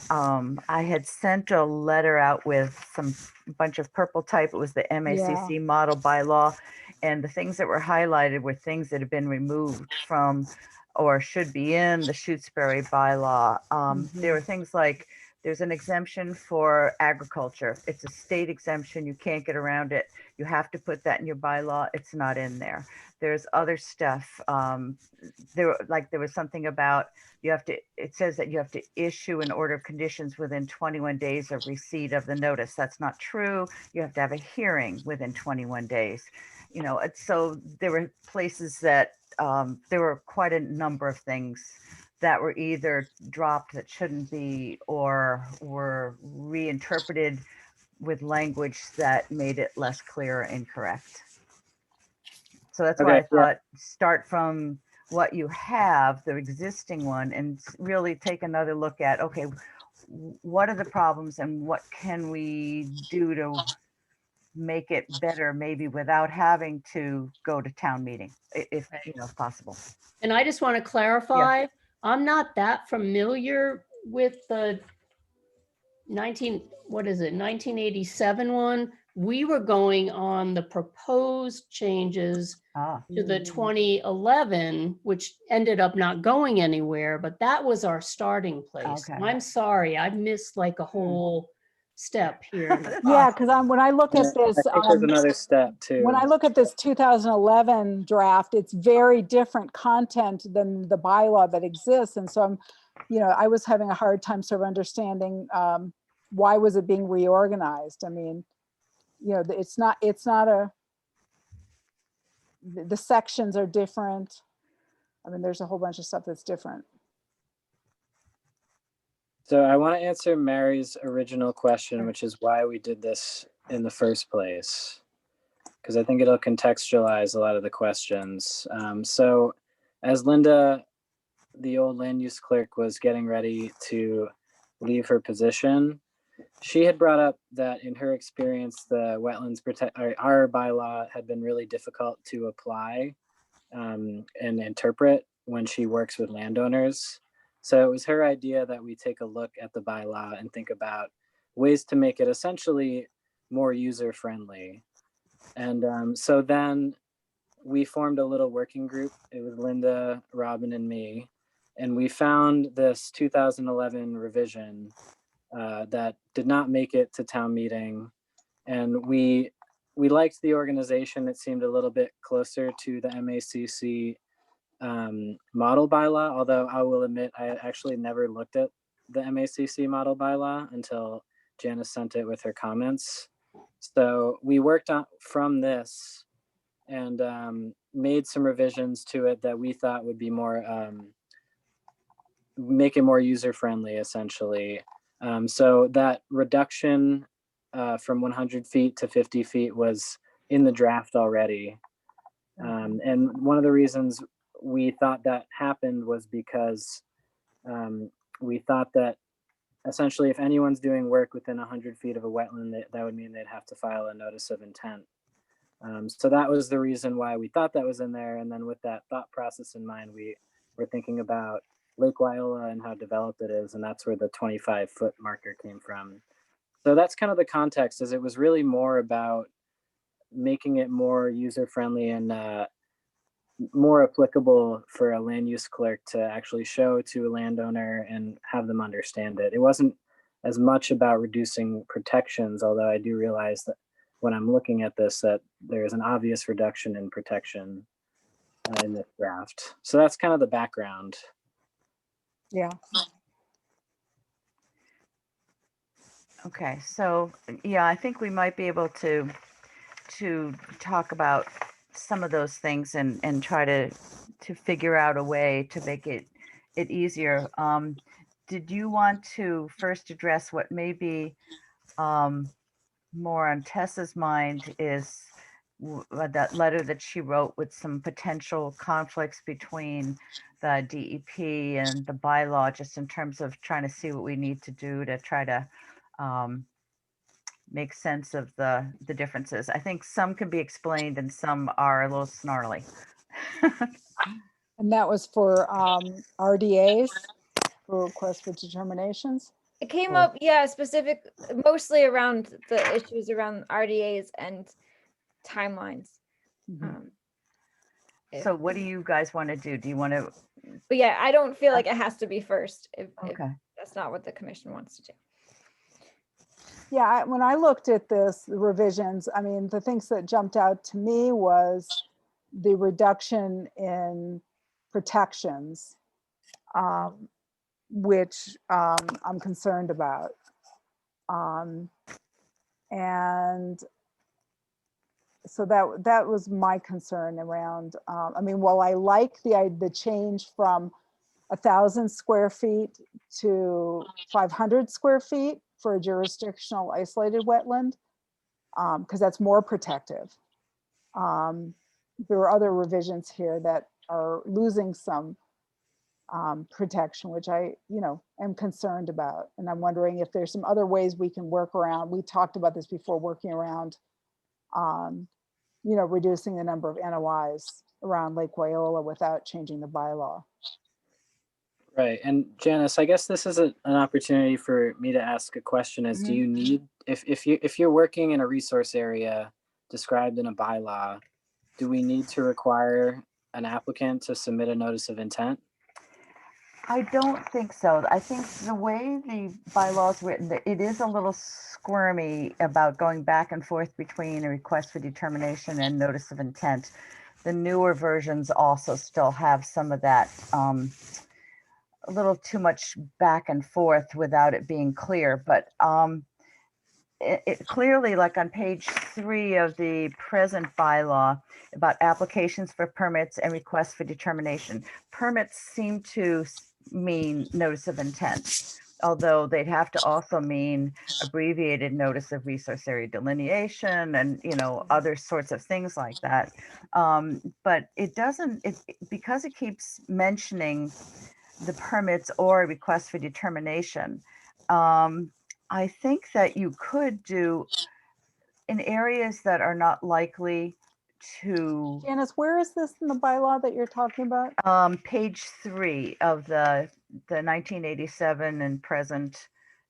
I had sent a letter out with some bunch of purple type. It was the MACC model bylaw. And the things that were highlighted were things that had been removed from or should be in the Shutesbury bylaw. There were things like, there's an exemption for agriculture. It's a state exemption. You can't get around it. You have to put that in your bylaw. It's not in there. There's other stuff. There was something about it says that you have to issue an order of conditions within 21 days of receipt of the notice. That's not true. You have to have a hearing within 21 days. So there were places that there were quite a number of things that were either dropped that shouldn't be or were reinterpreted with language that made it less clear or incorrect. So that's why I thought start from what you have, the existing one, and really take another look at, okay, what are the problems and what can we do to make it better, maybe without having to go to town meeting, if possible. And I just want to clarify, I'm not that familiar with the 1987 one. We were going on the proposed changes to the 2011, which ended up not going anywhere, but that was our starting place. Okay. I'm sorry, I missed like a whole step here. Yeah, because when I look at this, I think there's another step too. when I look at this 2011 draft, it's very different content than the bylaw that exists. And so I was having a hard time sort of understanding why was it being reorganized? I mean, it's not the sections are different. I mean, there's a whole bunch of stuff that's different. So I want to answer Mary's original question, which is why we did this in the first place, because I think it'll contextualize a lot of the questions. So as Linda, the old land use clerk, was getting ready to leave her position, she had brought up that in her experience, the our bylaw had been really difficult to apply and interpret when she works with landowners. So it was her idea that we take a look at the bylaw and think about ways to make it essentially more user-friendly. And so then we formed a little working group. It was Linda, Robin, and me. And we found this 2011 revision that did not make it to town meeting. And we liked the organization. It seemed a little bit closer to the MACC model bylaw, although I will admit I actually never looked at the MACC model bylaw until Janice sent it with her comments. So we worked on from this and made some revisions to it that we thought would be more make it more user-friendly, essentially. So that reduction from 100 feet to 50 feet was in the draft already. And one of the reasons we thought that happened was because we thought that essentially if anyone's doing work within 100 feet of a wetland, that would mean they'd have to file a notice of intent. So that was the reason why we thought that was in there. And then with that thought process in mind, we were thinking about Lake Wyola and how developed it is. And that's where the 25-foot marker came from. So that's kind of the context, is it was really more about making it more user-friendly and more applicable for a land use clerk to actually show to a landowner and have them understand it. It wasn't as much about reducing protections, although I do realize that when I'm looking at this, that there is an obvious reduction in protection in this draft. So that's kind of the background. Yeah. Okay, so yeah, I think we might be able to talk about some of those things and try to figure out a way to make it easier. Did you want to first address what may be more on Tessa's mind is that letter that she wrote with some potential conflicts between the DEP and the bylaw, just in terms of trying to see what we need to do to try to make sense of the differences. I think some can be explained and some are a little snarly. And that was for RDAs, for requests for determinations. It came Or- up, yeah, mostly around the issues around RDAs and timelines. Mhm. So what do you guys want to do? Do you want to? But yeah, I don't feel like it has to be first if Okay. that's not what the commission wants to do. Yeah, when I looked at this, the revisions, I mean, the things that jumped out to me was the reduction in protections, which I'm concerned about. And so that was my concern around, I mean, while I like the change from 1,000 square feet to 500 square feet for a jurisdictional isolated wetland, because that's more protective. There are other revisions here that are losing some protection, which I, am concerned about. And I'm wondering if there's some other ways we can work around. We talked about this before, working around, reducing the number of NOIs around Lake Wyola without changing the bylaw. Right. And Janice, I guess this is an opportunity for me to ask a question is, do you need, if you're working in a resource area described in a bylaw, do we need to require an applicant to submit a notice of intent? I don't think so. I think the way the bylaw is written, it is a little squirmy about going back and forth between a request for determination and notice of intent. The newer versions also still have some of that, a little too much back and forth without it being clear. But it clearly, like on page 3 of the present bylaw about applications for permits and requests for determination, permits seem to mean notice of intent, although they'd have to also mean abbreviated notice of resource area delineation and other sorts of things like that. But it doesn't, because it keeps mentioning the permits or request for determination. I think that you could do in areas that are not likely to. Janice, where is this in the bylaw that you're talking about? Page 3 of the 1987 and present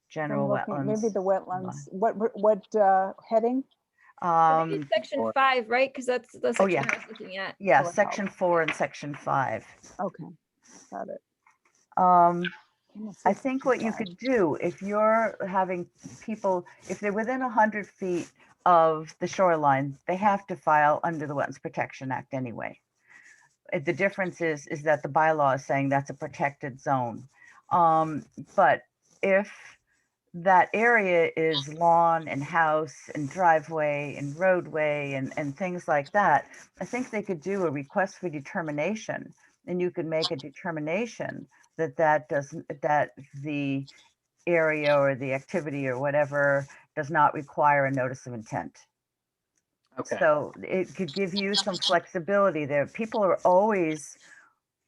general wetlands. Maybe the wetlands. What heading? I think it's section or- 5, right? Because that's the section yeah. I was looking at. Yeah, Oh, it section helps. 4 and section 5. Okay, got it. I think what you could do if you're having people, if they're within 100 feet of the shoreline, they have to file under the Wetlands Protection Act anyway. The difference is that the bylaw is saying that's a protected zone. But if that area is lawn and house and driveway and roadway and things like that, I think they could do a request for determination, and you could make a determination that the area or the activity or whatever does not require a notice of intent. Okay. So it could give you some flexibility there. People are always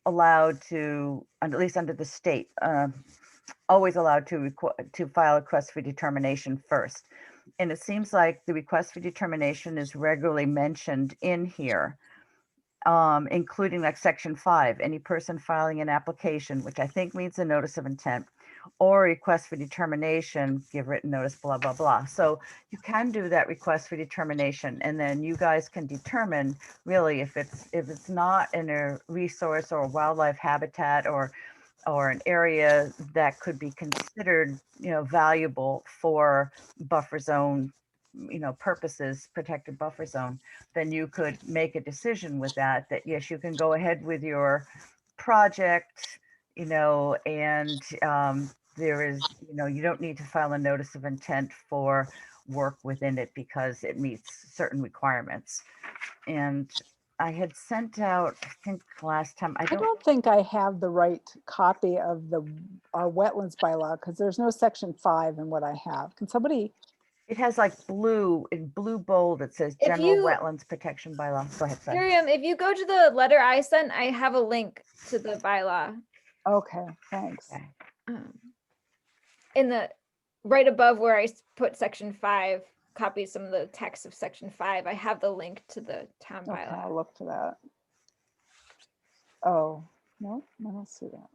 allowed to, at least under the state, always allowed to file a request for determination first. And it seems like the request for determination is regularly mentioned in here, including like section 5, any person filing an application, which I think means a notice of intent, or request for determination, give written notice, blah, blah, blah. So you can do that request for determination, and then you guys can determine really if it's not in a resource or a wildlife habitat or an area that could be considered, valuable for buffer zone, purposes, protected buffer zone, then you could make a decision with that yes, you can go ahead with your project, and there is, you don't need to file a notice of intent for work within it because it meets certain requirements. And I had sent out, I think last time, I don't think I have the right copy of our wetlands bylaw because there's no section 5 in what I have. Can somebody? It has like in blue bold, it says If general you- wetlands protection bylaw. Go ahead, sorry. Miriam, if you go to the letter I sent, I have a link to the bylaw. Okay, thanks. Okay. In the right above where I put section 5, copy some of the text of section 5. I have the link to the town Okay, bylaw. I'll look for that. Oh, no, I don't see that.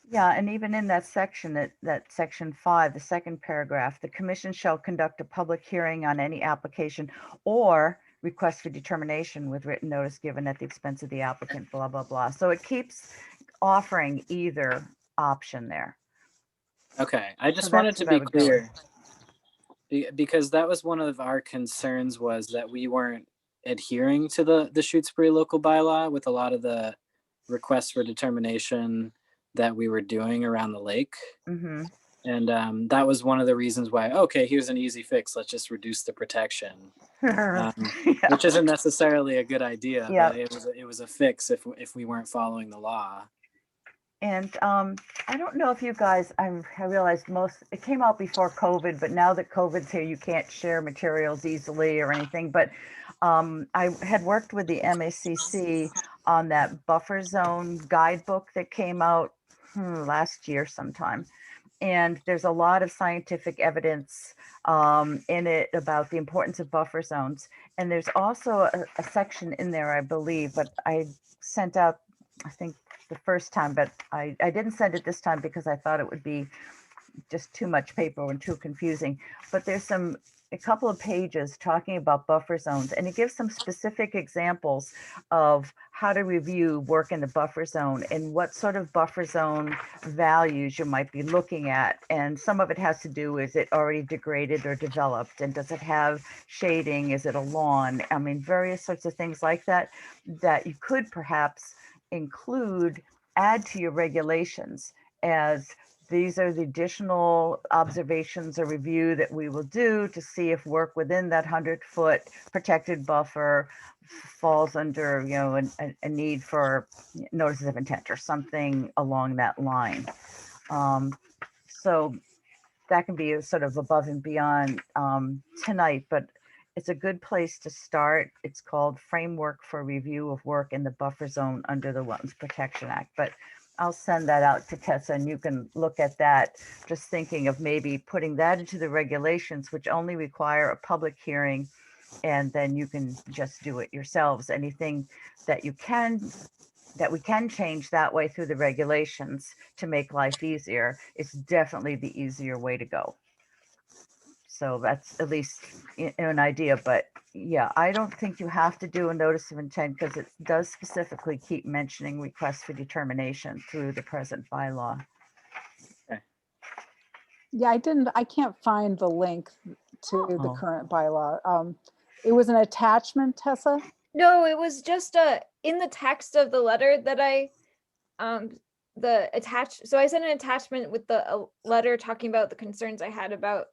Yeah, and even in that section, that section 5, the second paragraph, the commission shall conduct a public hearing on any application or request for determination with written notice given at the expense of the applicant, blah, blah, blah. So it keeps offering either option there. Okay, I just So wanted that's to what I be would go with. clear because that was one of our concerns, was that we weren't adhering to the Shutesbury local bylaw with a lot of the requests for determination that we were doing around the lake. Mhm. And that was one of the reasons why, okay, here's an easy fix. Let's just reduce the protection, Yeah. which isn't necessarily a good idea, Yeah. but it was a fix if we weren't following the law. And I don't know if you guys, I realized it came out before COVID, but now that COVID's here, you can't share materials easily or anything. But I had worked with the MACC on that buffer zone guidebook that came out last year sometime. And there's a lot of scientific evidence in it about the importance of buffer zones. And there's also a section in there, I believe, but I sent out, I think, the first time, but I didn't send it this time because I thought it would be just too much paper and too confusing. But there's a couple of pages talking about buffer zones, and it gives some specific examples of how to review work in the buffer zone and what sort of buffer zone values you might be looking at. And some of it has to do, is it already degraded or developed? And does it have shading? Is it a lawn? I mean, various sorts of things like that, that you could perhaps add to your regulations as these are the additional observations or review that we will do to see if work within that 100-foot protected buffer falls under, a need for notices of intent or something along that line. So that can be sort of above and beyond tonight, but it's a good place to start. It's called Framework for Review of Work in the Buffer Zone under the Wetlands Protection Act. But I'll send that out to Tessa and you can look at that, just thinking of maybe putting that into the regulations, which only require a public hearing, and then you can just do it yourselves. Anything that we can change that way through the regulations to make life easier, it's definitely the easier way to go. So that's at least an idea, but yeah, I don't think you have to do a notice of intent because it does specifically keep mentioning requests for determination through the present bylaw. Yeah, I can't find the link to the Oh. current bylaw. It was an attachment, Tessa? No, it was just in the text of the letter that I so I sent an attachment with the letter talking about the concerns I had about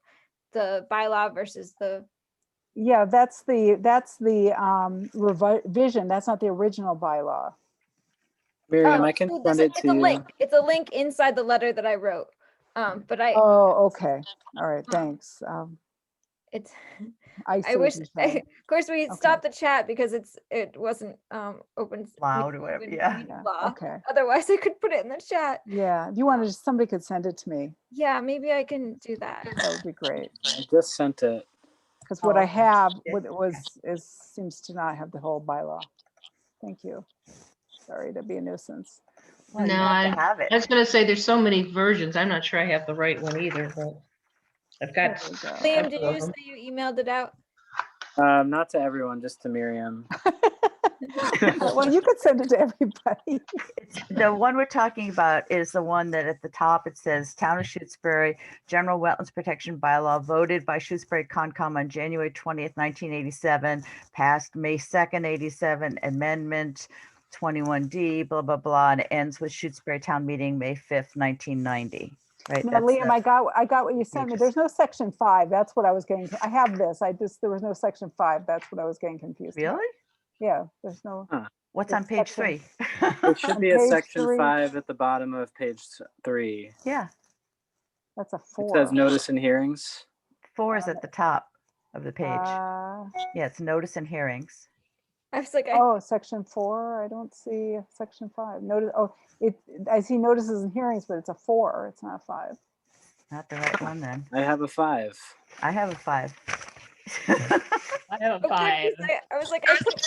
the bylaw versus the. Yeah, that's the revision. That's not the original bylaw. Miriam, I can so send it it's to a you. link. It's a link inside the letter that I wrote. But I. Oh, okay. All right, thanks. It's. I see I what wish. you're Of saying. course, we stopped the chat because it wasn't open. Loud or whatever. Yeah. Law. Okay. Otherwise, I could put it in the chat. Yeah, if you wanted, somebody could send it to me. Yeah, maybe I can do that. That would be great. I just sent it. Because what Oh, I okay. have, Yeah, what it was, seems to not have the whole bylaw. Thank you. Sorry to be a nuisance. Well, you No, have to have I it. was gonna say there's so many versions. I'm not sure I have the right one either, but I've There got we go. Liam, did several you of say them. you emailed it out? Not to everyone, just to Miriam. Well, you could send it to everybody. The one we're talking about is the one that at the top it says Town of Shutesbury General Wetlands Protection Bylaw voted by Shutesbury Concom on January 20th, 1987, passed May 2nd, 87, amendment 21D, blah, blah, blah, and it ends with Shutesbury Town Meeting, May 5th, 1990. Right? No, That's Liam, the I got what you sent me. pages. There's no section 5. That's what I was getting. I have this. There was no section 5. That's what I was getting confused about. Really? Yeah, there's no. What's It's on page section- 3? There should On be a page section 3. 5 at the bottom of page 3. Yeah, That's a It 4. says notice and hearings. 4 is at the top of the page. Uh, Yeah, it's notice and hearings. I was like, oh, section 4. I don't see section 5. Notice. Oh, I see notices and hearings, but it's a 4. It's not a 5. Not the right one then. I have a 5. I have a 5. I have a okay, 5. I was like, I put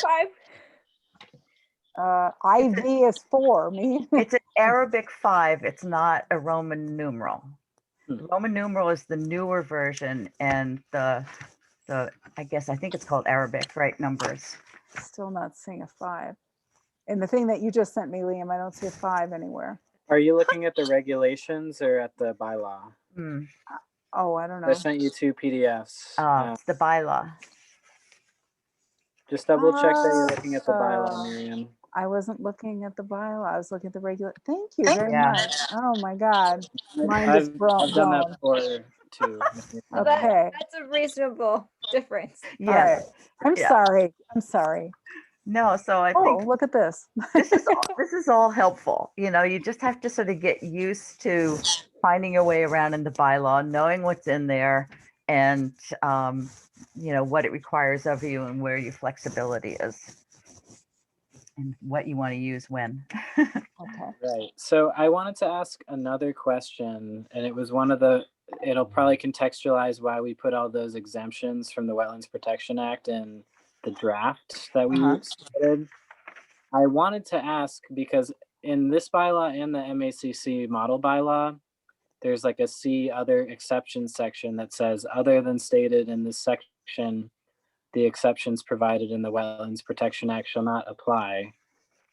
5. IV is 4. Me. It's an Arabic 5. It's not a Roman numeral. Hmm. The Roman numeral is the newer version, and the I think it's called Arabic, right? Numbers. Still not seeing a 5. And the thing that you just sent me, Liam, I don't see a 5 anywhere. Are you looking at the regulations or at the bylaw? Hmm. Oh, I don't I know. sent you 2 PDFs. It's the bylaw. Just double check that you're looking at the bylaw, Miriam. I wasn't looking at the bylaw. I was looking at the regular. Thank you very Yeah. much. Oh my God. Mine is I've done that blown. before too. So Okay. that's a reasonable difference. All Yes. right. I'm Yeah. sorry. I'm sorry. No. So I Oh, think look at this. this is all helpful. You just have to sort of get used to finding your way around in the bylaw, knowing what's in there, and what it requires of you and where your flexibility is, and what you want to use when. Okay. Right. So I wanted to ask another question, and it was it'll probably contextualize why we put all those exemptions from the Wetlands Protection Act in the draft that we submitted. I wanted to ask because in this bylaw and the MACC model bylaw, there's like a C other exceptions section that says, other than stated in this section, the exceptions provided in the Wetlands Protection Act shall not apply.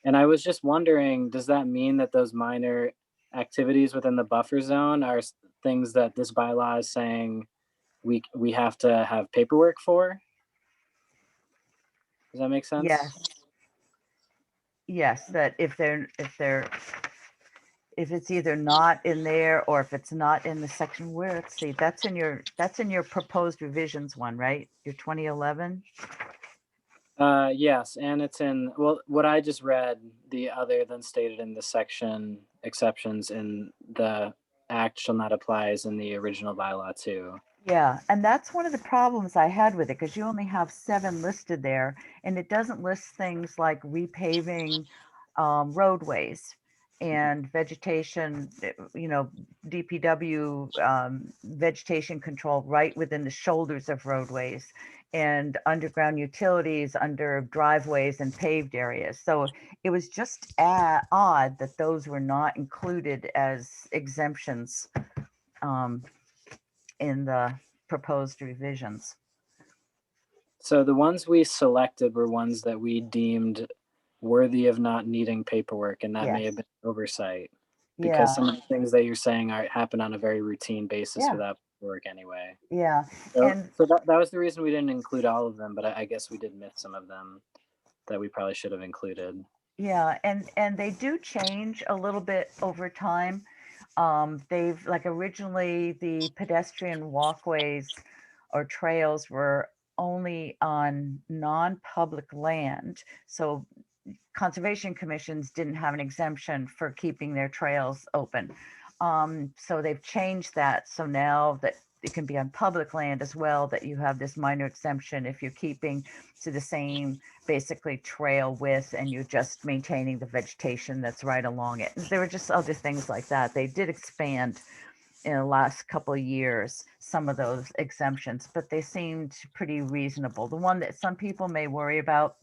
And I was just wondering, does that mean that those minor activities within the buffer zone are things that this bylaw is saying we have to have paperwork for? Does that make sense? Yes, that if it's either not in there or if it's not in the section where, let's see, that's in your proposed revisions one, right? Your 2011. Yes, and it's in, well, what I just read, the other than stated in the section exceptions in the act shall not apply is in the original bylaw too. Yeah, and that's one of the problems I had with it, because you only have 7 listed there, and it doesn't list things like repaving roadways and vegetation, DPW vegetation control right within the shoulders of roadways, and underground utilities under driveways and paved areas. So it was just odd that those were not included as exemptions in the proposed revisions. So the ones we selected were ones that we deemed worthy of not needing paperwork, and that may have been oversight. Because some of the things that you're saying happen on a very routine basis without paperwork anyway. Yeah. So that was the reason we didn't include all of them, but I guess we did miss some of them that we probably should have included. Yeah, and they do change a little bit over time. They've, like, originally the pedestrian walkways or trails were only on non-public land. So conservation commissions didn't have an exemption for keeping their trails open. So they've changed that. So now that it can be on public land as well, that you have this minor exemption if you're keeping to the same basically trail width and you're just maintaining the vegetation that's right along it. There were just other things like that. They did expand in the last couple of years some of those exemptions, but they seemed pretty reasonable. The one that some people may worry about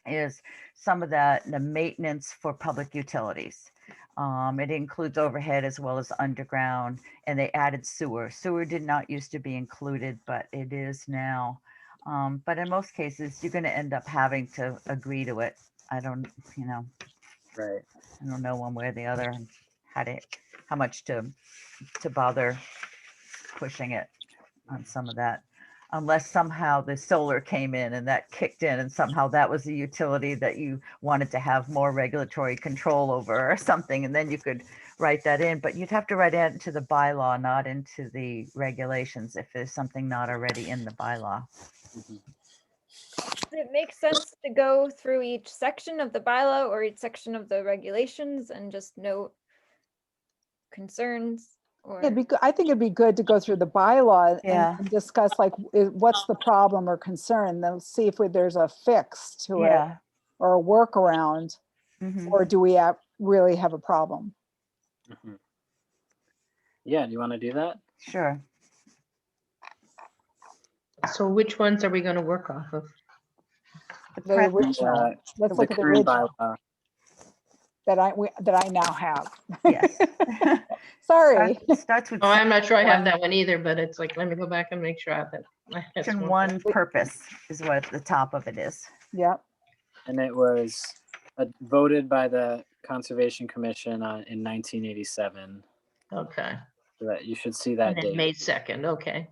is some of the maintenance for public utilities. It includes overhead as well as underground, and they added sewer. Sewer did not used to be included, but it is now. But in most cases, you're going to end up having to agree to it. I don't, you know, Right. I don't know one way or the other how much to bother pushing it on some of that. Unless somehow the solar came in and that kicked in and somehow that was a utility that you wanted to have more regulatory control over or something, and then you could write that in, but you'd have to write it into the bylaw, not into the regulations if there's something not already in the bylaw. Mhm. Does it make sense to go through each section of the bylaw or each section of the regulations and just note concerns? Or I think it'd be good to go through the bylaw Yeah. and discuss like, what's the problem or concern, then see if there's a fix to it Yeah. or a workaround, Mhm. or do we really have a problem? Mhm. Yeah, do you want to do that? Sure. So which ones are we going to work off of? The The present original. one. Let's The look at the current original bylaw. that I now have. Yes. Sorry. Starts with Oh, I'm not sure I have one. that one either, but it's like, let me go back and make sure I have that. That's Section one. one purpose is what the top of it is. Yeah. And it was voted by the Conservation Commission in 1987. Okay. So that you should see And that then date. May 2nd, okay.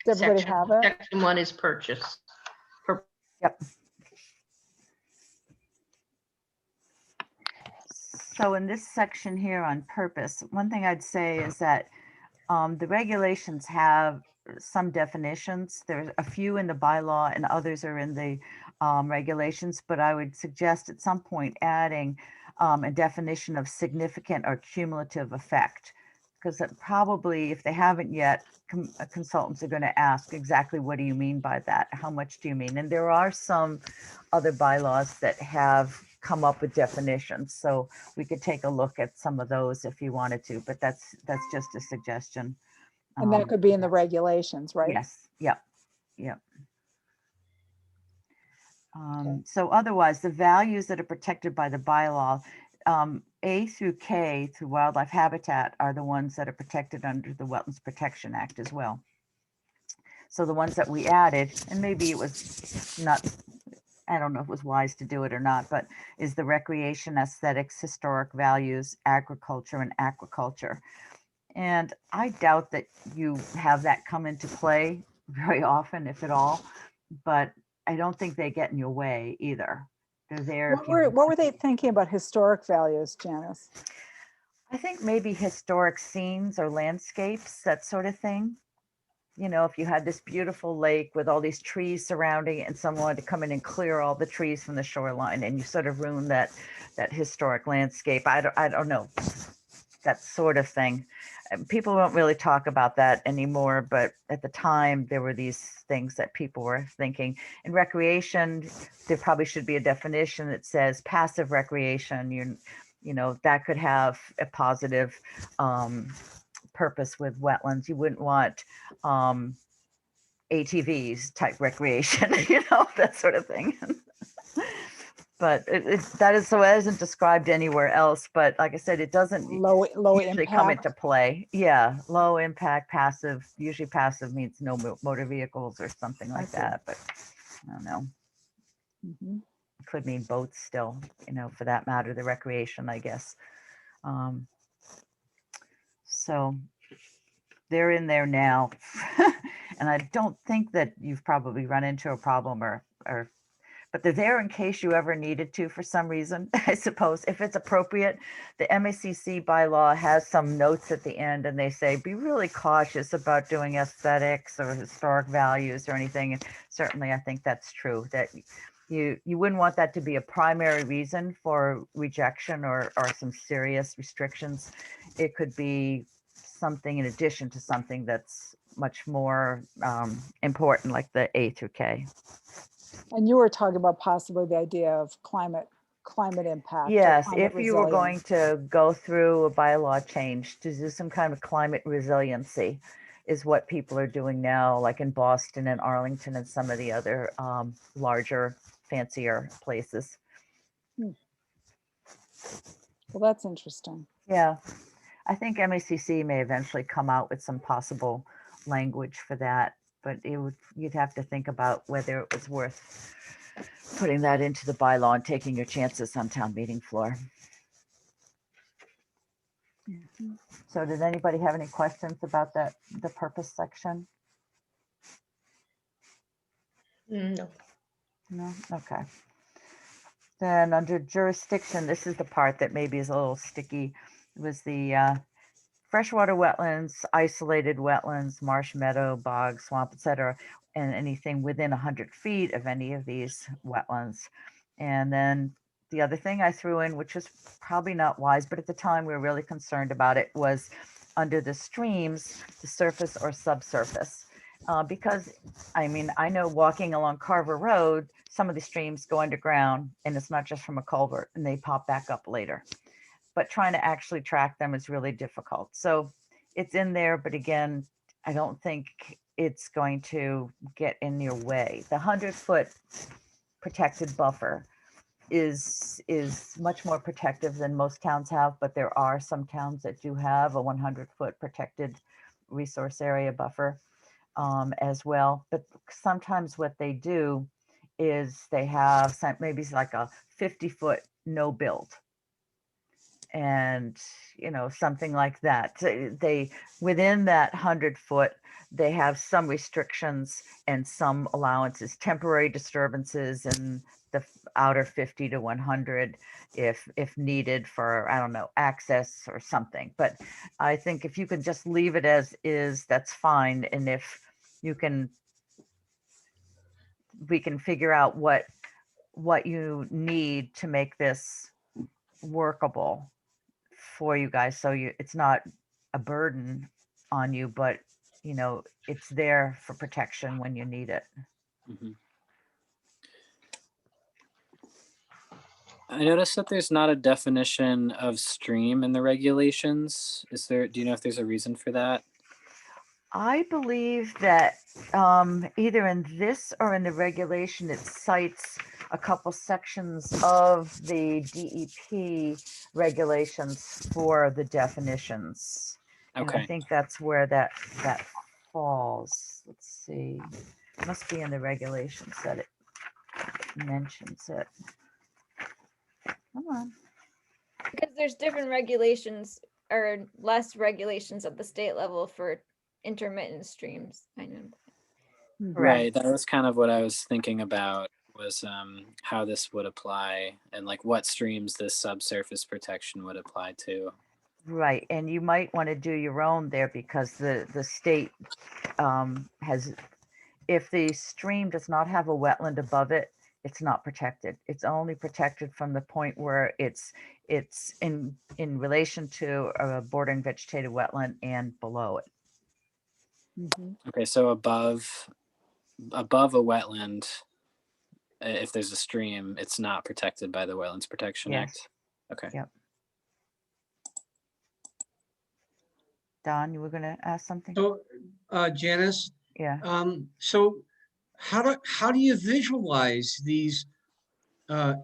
Does everybody have it? Section 1 is purchase. Yep. So in this section here on purpose, one thing I'd say is that the regulations have some definitions. There's a few in the bylaw and others are in the regulations, but I would suggest at some point adding a definition of significant or cumulative effect. Because probably if they haven't yet, consultants are going to ask exactly what do you mean by that? How much do you mean? And there are some other bylaws that have come up with definitions. So we could take a look at some of those if you wanted to, but that's just a suggestion. And that could be in the regulations, right? Yes, yep. So otherwise, the values that are protected by the bylaw, A through K through wildlife habitat are the ones that are protected under the Wetlands Protection Act as well. So the ones that we added, and maybe it was not, I don't know if it was wise to do it or not, but is the recreation, aesthetics, historic values, agriculture, and aquaculture. And I doubt that you have that come into play very often, if at all, but I don't think they get in your way either. They're there. What were they thinking about historic values, Janice? I think maybe historic scenes or landscapes, that sort of thing. You know, if you had this beautiful lake with all these trees surrounding it and someone wanted to come in and clear all the trees from the shoreline and you sort of ruin that historic landscape. I don't know, that sort of thing. People don't really talk about that anymore, but at the time there were these things that people were thinking. In recreation, there probably should be a definition that says passive recreation. You know, that could have a positive purpose with wetlands. You wouldn't want ATVs type recreation, you know, that sort of thing. But that isn't described anywhere else. But like I said, it doesn't Low usually impact. come into play. Yeah, low impact, passive. Usually passive means no motor vehicles or something like that. But I don't know. Mhm. It could mean boats still, you know, for that matter, the recreation, I guess. So they're in there now. And I don't think that you've probably run into a problem but they're there in case you ever needed to for some reason, I suppose, if it's appropriate. The MACC bylaw has some notes at the end and they say, be really cautious about doing aesthetics or historic values or anything. And certainly I think that's true, that you wouldn't want that to be a primary reason for rejection or some serious restrictions. It could be something in addition to something that's much more important, like the A through K. And you were talking about possibly the idea of climate impact. or Yes, climate if you were going resilience. to go through a bylaw change to do some kind of climate resiliency is what people are doing now, like in Boston and Arlington and some of the other larger, fancier places. Well, that's interesting. Yeah, I think MACC may eventually come out with some possible language for that, but you'd have to think about whether it was worth putting that into the bylaw and taking your chances on town meeting floor. Mhm. So did anybody have any questions about that, the purpose section? No. No, okay. Then under jurisdiction, this is the part that maybe is a little sticky. It was the freshwater wetlands, isolated wetlands, marsh meadow, bog, swamp, etc., and anything within 100 feet of any of these wetlands. And then the other thing I threw in, which was probably not wise, but at the time we were really concerned about it, was under the streams, the surface or subsurface. Because I mean, I know walking along Carver Road, some of the streams go underground and it's not just from a culvert and they pop back up later. But trying to actually track them is really difficult. So it's in there, but again, I don't think it's going to get in your way. The 100-foot protected buffer is much more protective than most towns have, but there are some towns that do have a 100-foot protected resource area buffer as well. But sometimes what they do is they have maybe like a 50-foot no build, and something like that. They within that 100-foot, they have some restrictions and some allowances, temporary disturbances in the outer 50 to 100 if needed for, I don't know, access or something. But I think if you can just leave it as is, that's fine. And if you can, we can figure out what you need to make this workable for you guys, so it's not a burden on you, but it's there for protection when you need it. Mhm. I noticed that there's not a definition of stream in the regulations. Do you know if there's a reason for that? I believe that either in this or in the regulation, it cites a couple sections of the DEP regulations for the definitions. And I Okay. think that's where that falls. Let's see. It must be in the regulations that it mentions it. Come on. Because there's different regulations or less regulations at the state level for intermittent streams. I know. Right. That was kind of what I was thinking about, was how this would apply and like what streams this subsurface protection would apply to. Right, and you might want to do your own there because the state has, if the stream does not have a wetland above it, it's not protected. It's only protected from the point where it's in relation to a bordering vegetated wetland and below it. Mhm. Okay, so above a wetland, if there's a stream, it's not protected by the Wetlands Protection Yes. Act. Okay. Yep. Don, you were going to ask something? So, Janice, Yeah. so how do you visualize these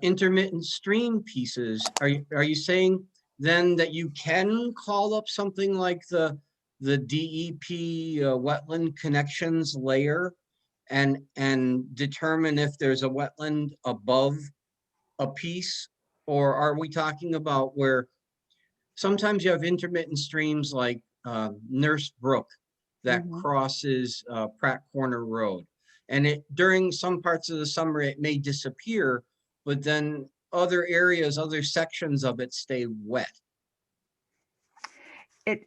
intermittent stream pieces? Are you saying then that you can call up something like the DEP wetland connections layer and determine if there's a wetland above a piece? Or are we talking about where sometimes you have intermittent streams like Nurse Brook that Mhm. crosses Pratt Corner Road. And during some parts of the summer, it may disappear, but then other areas, other sections of it stay wet.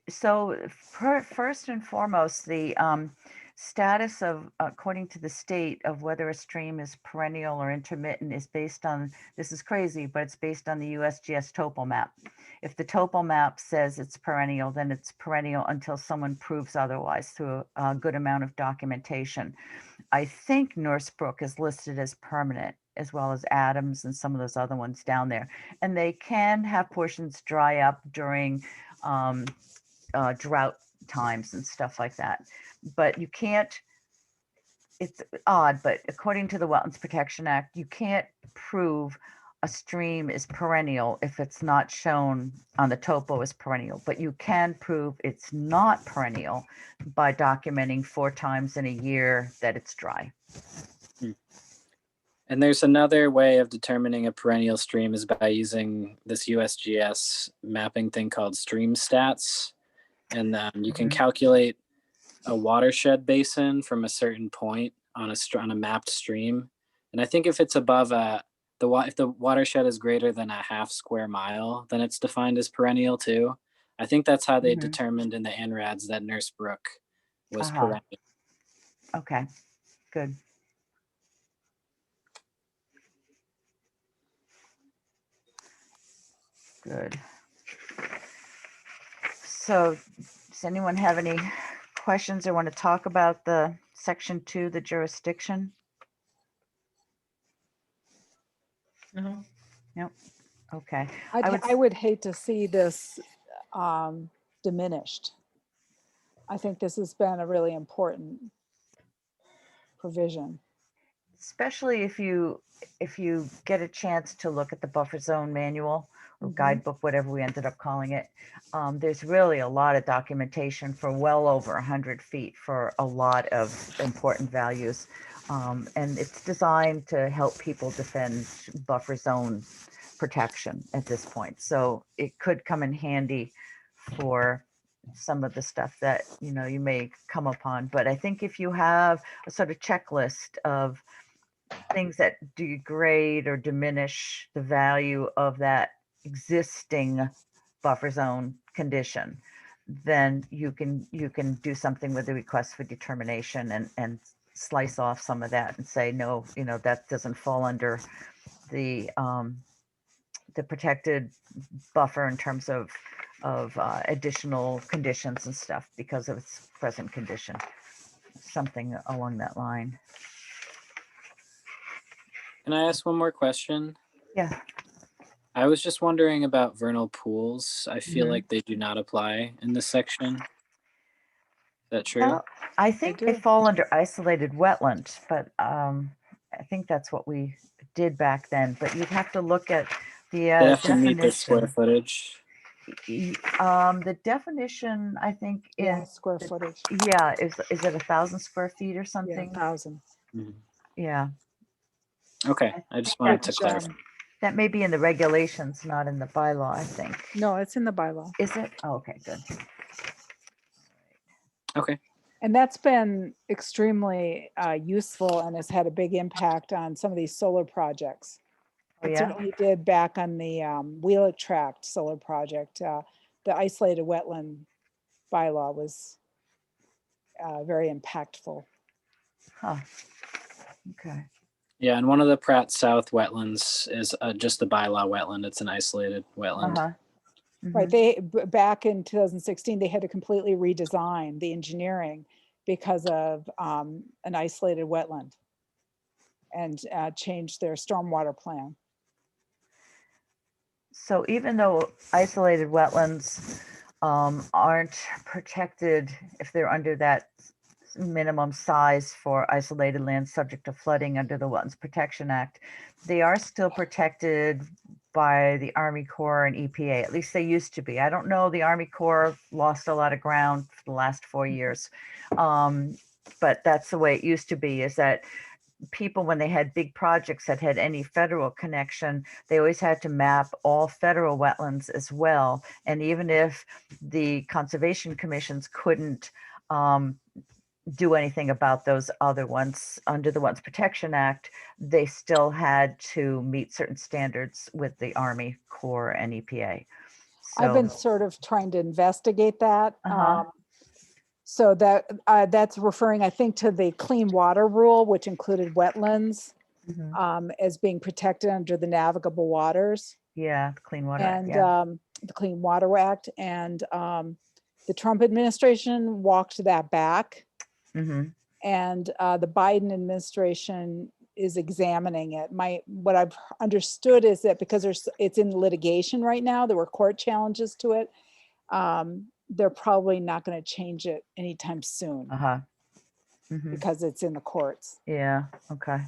First and foremost, the status of, according to the state, of whether a stream is perennial or intermittent is based on, this is crazy, but it's based on the USGS topo map. If the topo map says it's perennial, then it's perennial until someone proves otherwise through a good amount of documentation. I think Nurse Brook is listed as permanent, as well as Adams and some of those other ones down there. And they can have portions dry up during drought times and stuff like that. But you can't, it's odd, but according to the Wetlands Protection Act, you can't prove a stream is perennial if it's not shown on the topo as perennial, but you can prove it's not perennial by documenting 4 times in a year that it's dry. And there's another way of determining a perennial stream is by using this USGS mapping thing called stream stats. And you can calculate a watershed basin from a certain point on a mapped stream. And I think if it's above if the watershed is greater than a half square mile, then it's defined as perennial too. I think that's how they determined in the ANRADs that Nurse Brook was perennial. Okay, good. Good. So does anyone have any questions or want to talk about the section 2, the jurisdiction? No. Nope. Okay. I would hate to see this diminished. I think this has been a really important provision. Especially if you get a chance to look at the buffer zone manual or guidebook, whatever we ended up calling it. There's really a lot of documentation for well over 100 feet for a lot of important values. And it's designed to help people defend buffer zone protection at this point. So it could come in handy for some of the stuff that, you know, you may come upon. But I think if you have a sort of checklist of things that degrade or diminish the value of that existing buffer zone condition, then you can do something with the request for determination and slice off some of that and say, no, you know, that doesn't fall under the protected buffer in terms of additional conditions and stuff because of its present condition, something along that line. Can I ask one more question? Yeah. I was just wondering about vernal pools. I feel like they do not apply in this section. Is that true? Well, I think they fall under isolated wetland, but I think that's what we did back then. But you'd have to look at the They have to meet the square definition. footage. The definition, I think, Yeah, is square footage. yeah, is it 1,000 square feet or Yeah, something? 1,000. Yeah, Okay, I just wanted to Which, clarify. that may be in the regulations, not in the bylaw, I think. no, it's in the bylaw. Is it? Oh, okay, good. Okay. And that's been extremely useful and has had a big impact on some of these solar projects. Oh, It yeah. certainly did back on the Wheeler Tract solar project. The isolated wetland bylaw was very impactful. Huh. Okay. Yeah, and one of the Pratt South wetlands is just a bylaw wetland. It's an isolated wetland. Uh-huh. Right, back in 2016, they had to completely redesign the engineering because of an isolated wetland and change their stormwater plan. So even though isolated wetlands aren't protected if they're under that minimum size for isolated land subject to flooding under the Wetlands Protection Act, they are still protected by the Army Corps and EPA. At least they used to be. I don't know, the Army Corps lost a lot of ground for the last 4 years. But that's the way it used to be, is that people, when they had big projects that had any federal connection, they always had to map all federal wetlands as well. And even if the conservation commissions couldn't do anything about those other ones under the Wetlands Protection Act, they still had to meet certain standards with the Army Corps and EPA. I've been So, sort of trying to investigate that. Uh-huh. So that's referring, I think, to the clean water rule, which included wetlands as being protected under the navigable waters. yeah, Clean Water Act, And yeah. the Clean Water Act. And the Trump administration walked that back. Mhm. And the Biden administration is examining it. What I've understood is that because it's in litigation right now, there were court challenges to it. They're probably not going to change it anytime soon Uh-huh. Mhm. because it's in the courts. Yeah, okay.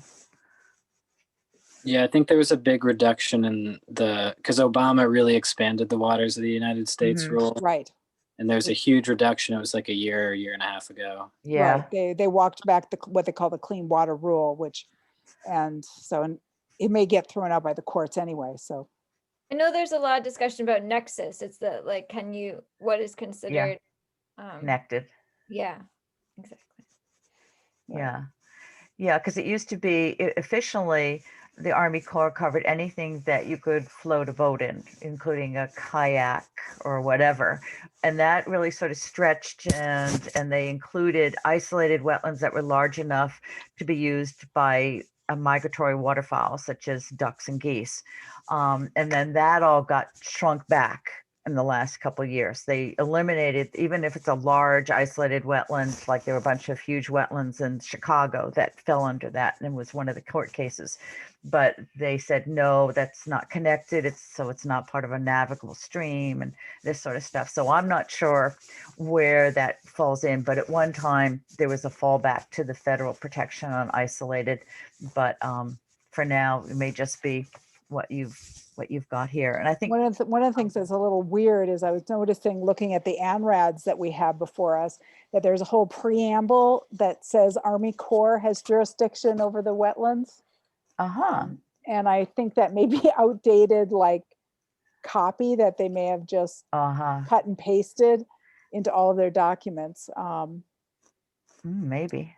Yeah, I think there was a big reduction in because Obama really expanded the waters of the United States Mhm. rule, Right, and there's a huge reduction. It was like a year and a half ago. Yeah. right. They walked back what they call the clean water rule, and it may get thrown out by the courts anyway, so. I know there's a lot of discussion about nexus. It's the like, what is considered? Connected. Yeah, exactly. Right. Yeah. Yeah, because it used to be officially the Army Corps covered anything that you could float a boat in, including a kayak or whatever. And that really sort of stretched, and they included isolated wetlands that were large enough to be used by a migratory waterfowl, such as ducks and geese. And then that all got shrunk back in the last couple of years. They eliminated, even if it's a large isolated wetland, like there were a bunch of huge wetlands in Chicago that fell under that and was one of the court cases. But they said, no, that's not connected. It's not part of a navigable stream and this sort of stuff. So I'm not sure where that falls in, but at one time there was a fallback to the federal protection on isolated. But for now, it may just be what you've got here. And I think One of the things that's a little weird is I was noticing, looking at the ANRADs that we have before us, that there's a whole preamble that says Army Corps has jurisdiction over the wetlands. And I think that may be outdated, like copy that they may have just cut and pasted into all of their documents. Maybe.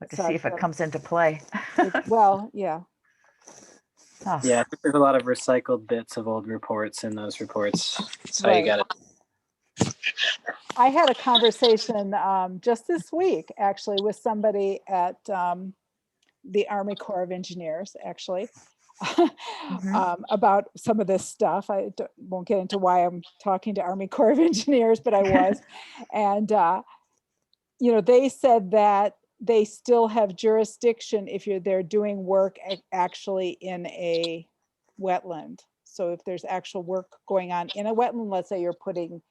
But to So see if it comes into play. well, yeah. Huh. Yeah, I think there's a lot of recycled bits of old reports in those reports. That's how you got it. I had a conversation just this week, actually, with somebody at the Army Corps of Engineers, actually, about some of this stuff. I won't get into why I'm talking to Army Corps of Engineers, but I was. And, they said that they still have jurisdiction if they're doing work actually in a wetland. So if there's actual work going on in a wetland, let's say you're putting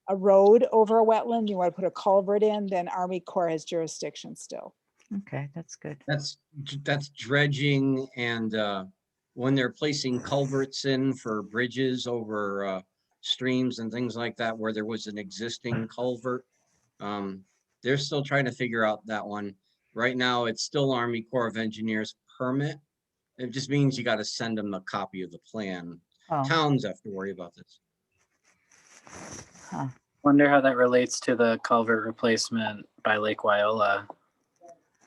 a road over a wetland, you want to put a culvert in, then Army Corps has jurisdiction still. Okay, that's good. That's dredging, and when they're placing culverts in for bridges over streams and things like that, where there was an existing culvert, they're still trying to figure out that one. Right now, it's still Army Corps of Engineers permit. It just means you got to send them a copy of the plan. Towns have to worry about this. Wonder how that relates to the culvert replacement by Lake Wyola.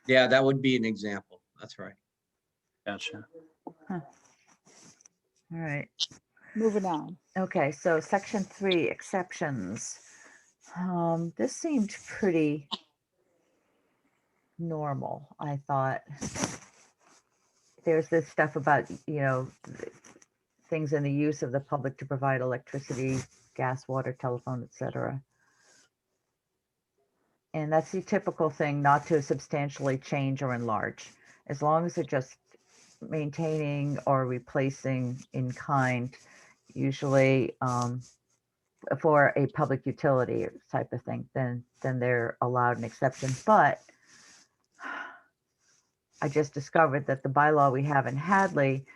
Yeah, that would be an example. That's right. Gotcha. All right. Moving on. Okay, so section 3, exceptions. This seemed pretty normal, I thought. There's this stuff about, things in the use of the public to provide electricity, gas, water, telephone, etc. And that's the typical thing, not to substantially change or enlarge, as long as they're just maintaining or replacing in kind, usually for a public utility type of thing, then they're allowed an exception. But I just discovered that the bylaw we have in Hadley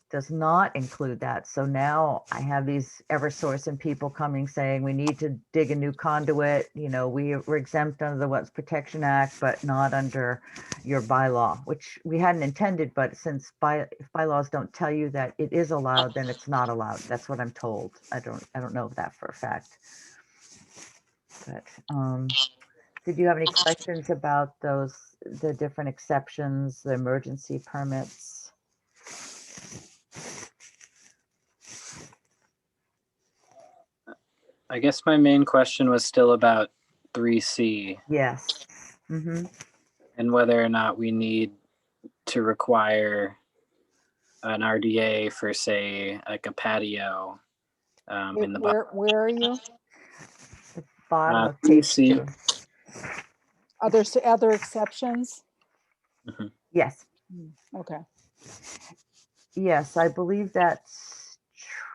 does not include that. So now I have these Eversource and people coming saying we need to dig a new conduit. We're exempt under the Wetlands Protection Act, but not under your bylaw, which we hadn't intended. But since if bylaws don't tell you that it is allowed, then it's not allowed. That's what I'm told. I don't know that for a fact. But did you have any questions about the different exceptions, the emergency permits? I guess my main question was still about 3C. Yes. Mm-hmm. And whether or not we need to require an RDA for, say, like a patio. In the where are you? The bottom of page 3C. 2. Other exceptions? Mm-hmm. Yes. Okay. Yes, I believe that's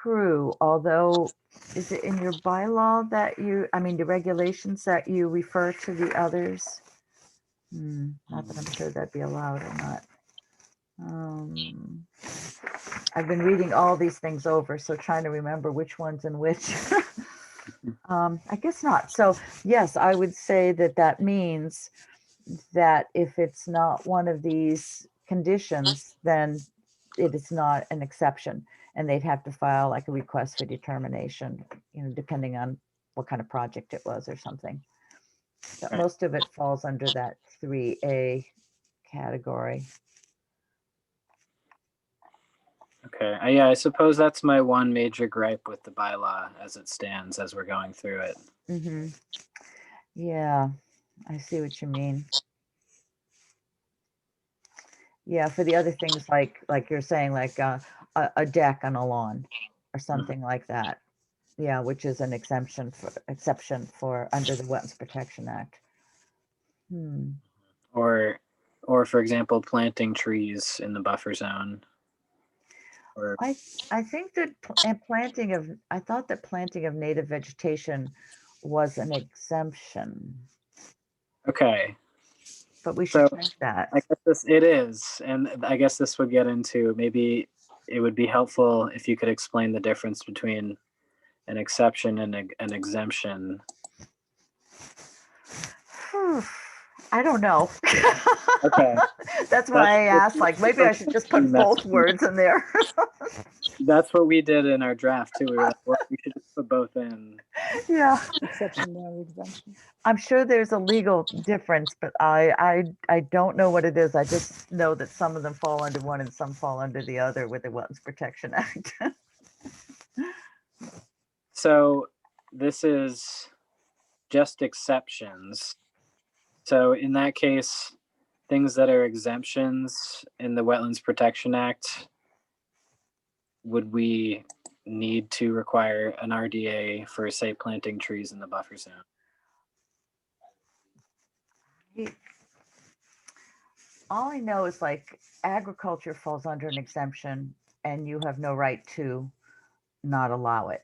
true. Although, is it in your bylaw that the regulations that you refer to the others? Not that I'm sure that'd be allowed or not. Um, I've been reading all these things over, so trying to remember which one's in which. I guess not. So yes, I would say that that means that if it's not one of these conditions, then it is not an exception, and they'd have to file like a request for determination, you know, depending on what kind of project it was or something. But Right. most of it falls under that 3A category. Okay. Yeah, I suppose that's my one major gripe with the bylaw as it stands as we're going through it. Mm-hmm. Yeah, I see what you mean. Yeah, for the other things like you're saying, like a deck on a lawn or something like that. Yeah, which is an exception for under the Wetlands Protection Act. Or for example, planting trees in the buffer zone. Or I think that I thought that planting of native vegetation was an exemption, okay. but we should So check that. I guess it is, and I guess this would get into, maybe it would be helpful if you could explain the difference between an exception and an exemption. I don't know. Okay. That's why I asked, like, maybe I should just put both words in there. That's what we did in our draft too. We were like, well, we should just put both in. Yeah, Exception, no exemption. I'm sure there's a legal difference, but I don't know what it is. I just know that some of them fall under one and some fall under the other with the Wetlands Protection Act. So this is just exceptions. So in that case, things that are exemptions in the Wetlands Protection Act, would we need to require an RDA for, say, planting trees in the buffer zone? All I know is like agriculture falls under an exemption and you have no right to not allow it.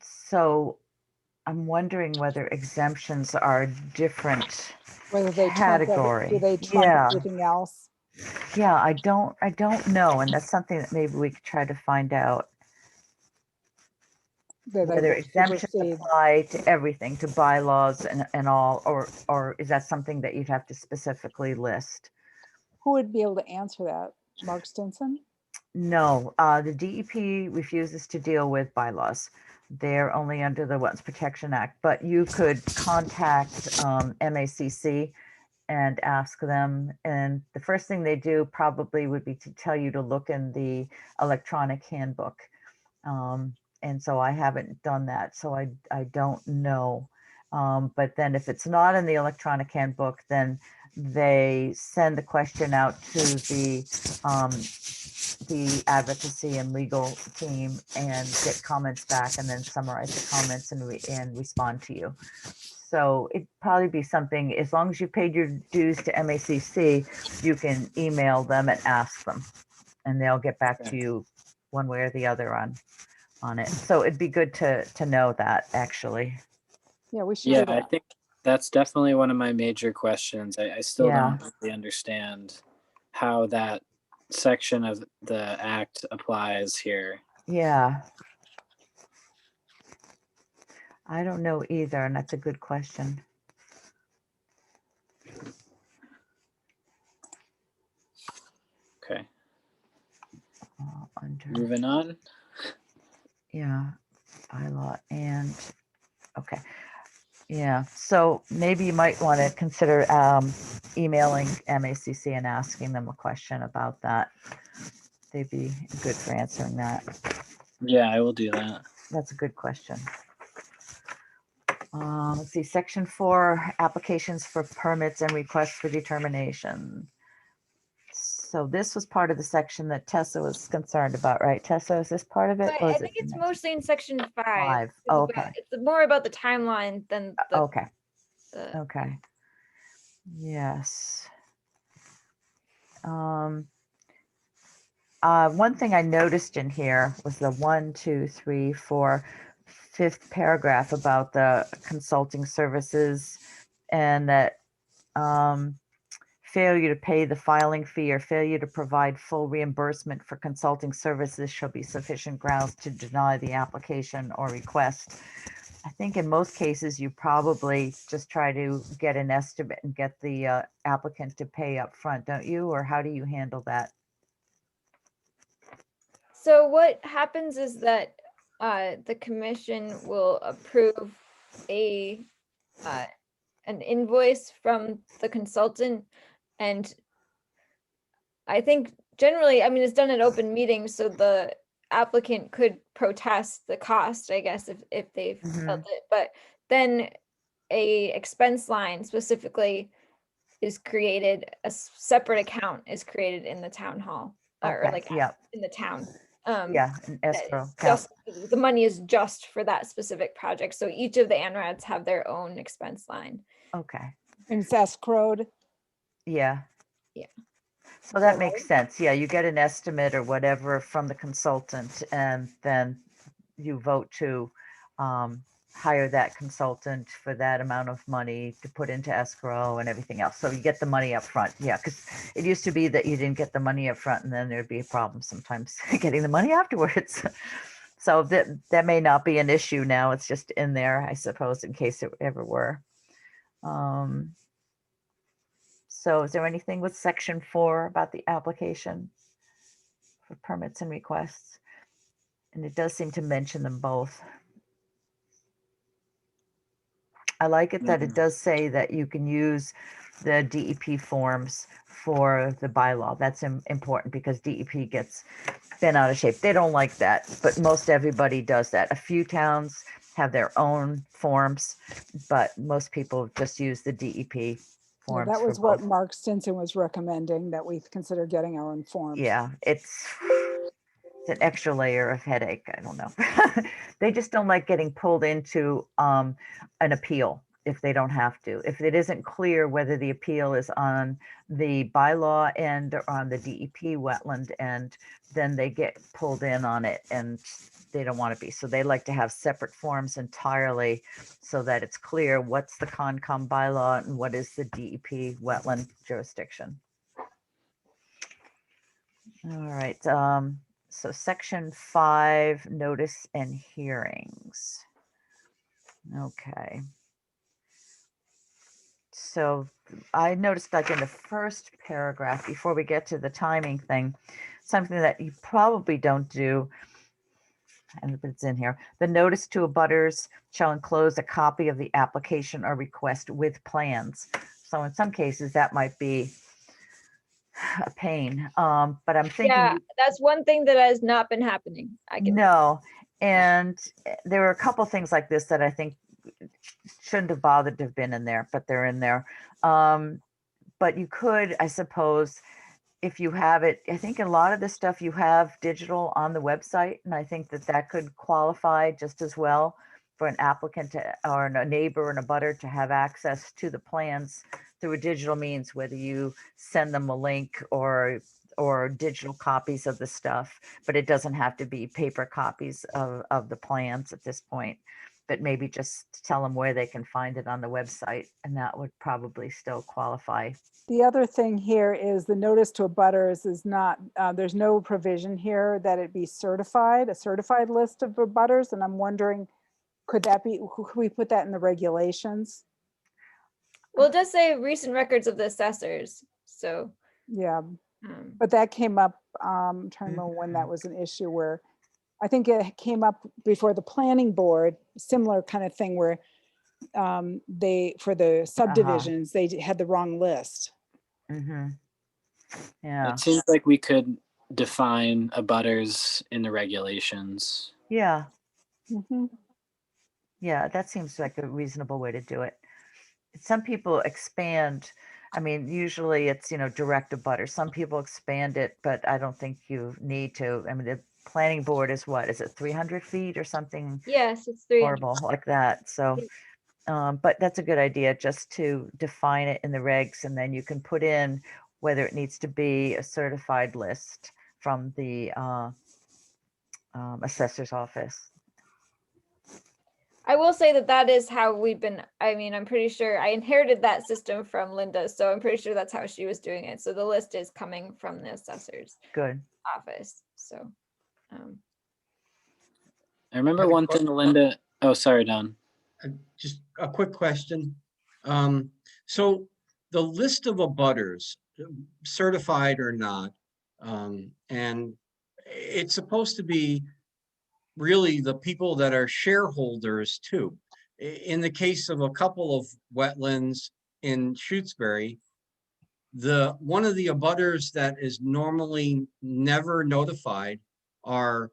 So I'm wondering whether exemptions are different Whether they category. do they trump Yeah. everything else? Yeah, I don't know, and that's something that maybe we could try to find out. Whether exemptions apply to everything, to bylaws and all, or is that something that you'd have to specifically list? Who would be able to answer that? Mark Stinson? No, the DEP refuses to deal with bylaws. They're only under the Wetlands Protection Act, but you could contact MACC and ask them. And the first thing they do probably would be to tell you to look in the electronic handbook. And so I haven't done that, so I don't know. But then if it's not in the electronic handbook, then they send the question out to the advocacy and legal team and get comments back and then summarize the comments and respond to you. So it'd probably be something, as long as you paid your dues to MACC, you can email them and ask them, and they'll get back to you one way or the other on it. So it'd be good to know that, actually. Yeah, we should. Yeah, I think that's definitely one of my major questions. I still Yeah. don't really understand how that section of the act applies here. Yeah. I don't know either, and that's a good question. Okay, Under, moving on. yeah, bylaw and, okay. Yeah, so maybe you might want to consider emailing MACC and asking them a question about that. They'd be good for answering that. Yeah, I will do that. That's a good question. Let's see, section 4, applications for permits and requests for determination. So this was part of the section that Tessa was concerned about, right? Tessa, is this part of it? But or I is think it it's next? mostly in section 5. Five. It's Oh, about- okay. It's more about the timeline than the, Okay. the Okay. Yes. One thing I noticed in here was the 1, 2, 3, 4, 5th paragraph about the consulting services, and that failure to pay the filing fee or failure to provide full reimbursement for consulting services shall be sufficient grounds to deny the application or request. I think in most cases, you probably just try to get an estimate and get the applicant to pay up front, don't you? Or how do you handle that? So what happens is that the commission will approve a an invoice from the consultant, and I think generally, I mean, it's done at open meetings, so the applicant could protest the cost, I guess, if they've felt it. But then a expense line specifically is created, a separate account is created in the town hall or Okay, like yeah, in the town. yeah, an That escrow is account. just, the money is just for that specific project. So each of the ANRADs have their own expense line. Okay, And it's escrowed. yeah. Yeah. So that makes sense. Yeah, you get an estimate or whatever from the consultant, and then you vote to hire that consultant for that amount of money to put into escrow and everything else. So you get the money up front. Yeah, because it used to be that you didn't get the money up front and then there'd be a problem sometimes getting the money afterwards. So that may not be an issue now. It's just in there, I suppose, in case it ever were. So is there anything with section 4 about the application for permits and requests? And it does seem to mention them both. I like it that it does say that you can use the DEP forms for the bylaw. That's important because DEP gets bent out of shape. They don't like that, but most everybody does that. A few towns have their own forms, but most people just use the DEP Yeah, forms. that for was what both. Mark Stinson was recommending, that we consider getting our own forms. Yeah, it's an extra layer of headache. I don't know. They just don't like getting pulled into an appeal if they don't have to. If it isn't clear whether the appeal is on the bylaw end or on the DEP wetland end, then they get pulled in on it and they don't want to be. So they like to have separate forms entirely so that it's clear what's the Concom bylaw and what is the DEP wetland jurisdiction. All right. So section 5, notice and hearings. Okay. So I noticed like in the first paragraph, before we get to the timing thing, something that you probably don't do, and it's in here. The notice to abutters shall enclose a copy of the application or request with plans. So in some cases that might be a pain, but I'm thinking. Yeah, that's one thing that has not been happening. I can. No, and there were a couple things like this that I think shouldn't have bothered to have been in there, but they're in there. But you could, I suppose, if you have it, I think a lot of this stuff you have digital on the website, and I think that could qualify just as well for an applicant or a neighbor and a butter to have access to the plans through a digital means, whether you send them a link or digital copies of the stuff, but it doesn't have to be paper copies of the plans at this point, but maybe just tell them where they can find it on the website, and that would probably still qualify. The other thing here is the notice to abutters is not, there's no provision here that it be certified, a certified list of abutters, and I'm wondering, could that be, could we put that in the regulations? Well, it does say recent records of the assessors. So Yeah, but that came up, I'm trying to remember when that was an issue where, I think it came up before the planning board, similar kind of thing where they, for the subdivisions, they had the wrong list. Yeah. It seems like we could define abutters in the regulations. Yeah. Mhm. Yeah, that seems like a reasonable way to do it. Some people expand. I mean, usually it's, direct abutter. Some people expand it, but I don't think you need to. I mean, the planning board is what? Is it 300 feet or something yes, it's 300. horrible like that? So, but that's a good idea, just to define it in the regs, and then you can put in whether it needs to be a certified list from the assessor's office. I will say that that is how we've been, I mean, I'm pretty sure I inherited that system from Linda, so I'm pretty sure that's how she was doing it. So the list is coming from the assessor's Good. office, so. I remember Had a one thing, Linda. Oh, sorry, Don. Just a quick question. So the list of abutters, certified or not, and it's supposed to be really the people that are shareholders too. In the case of a couple of wetlands in Shutesbury, one of the abutters that is normally never notified are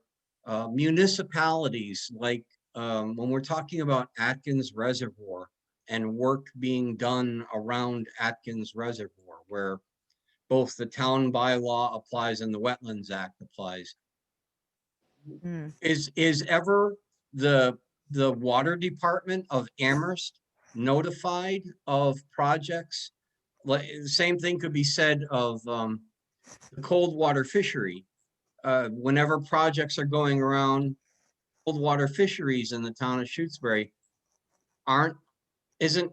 municipalities, like when we're talking about Atkins Reservoir and work being done around Atkins Reservoir, where both the town bylaw applies and the Wetlands Act applies. Mm. Is ever the water department of Amherst notified of projects? Like the same thing could be said of the cold water fishery. Whenever projects are going around cold water fisheries in the town of Shutesbury, isn't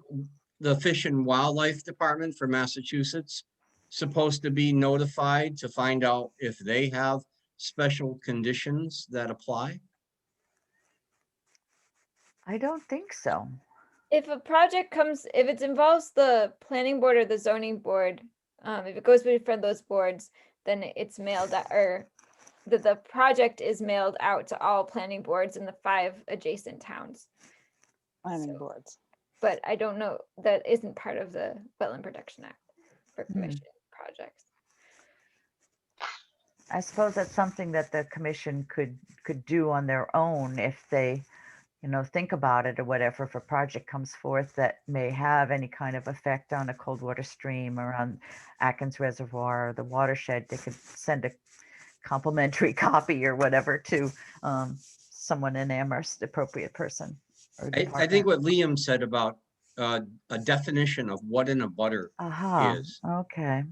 the Fish and Wildlife Department for Massachusetts supposed to be notified to find out if they have special conditions that apply? I don't think so. If a project comes, if it involves the planning board or the zoning board, if it goes before those boards, then it's mailed out, or the project is mailed out to all planning boards in the 5 adjacent towns. Planning So- boards. But I don't know, that isn't part of the Wetland Protection Act for commission projects. I suppose that's something that the commission could do on their own if they, think about it or whatever. If a project comes forth that may have any kind of effect on a cold water stream or on Atkins Reservoir or the watershed, they could send a complimentary copy or whatever to someone in Amherst, the appropriate person. Or I department. think what Liam said about a definition of what an abutter Aha, is. okay.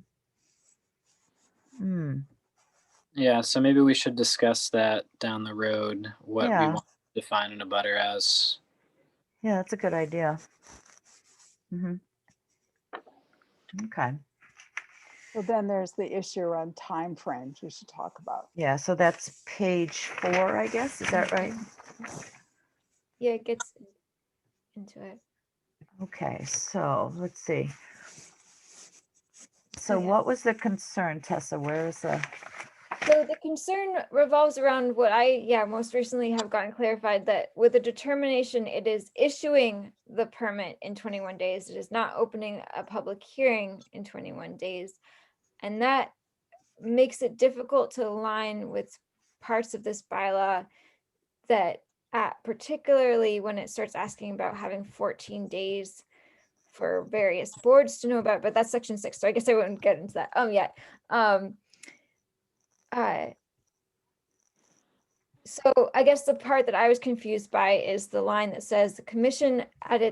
Hmm. Yeah, so maybe we should discuss that down the road, what we Yeah. want to define an abutter as. Yeah, that's a good idea. Okay. So then there's the issue around timeframes we should talk about. Yeah, so that's page 4, I guess. Is that right? Yeah, it gets into it. Okay, so let's see. So Oh, yeah. what was the concern, Tessa? Where is the? So the concern revolves around what I, most recently have gotten clarified, that with a determination, it is issuing the permit in 21 days. It is not opening a public hearing in 21 days. And that makes it difficult to align with parts of this bylaw that, particularly when it starts asking about having 14 days for various boards to know about, but that's section 6. So I guess I wouldn't get into that yet. So I guess the part that I was confused by is the line that says the commission at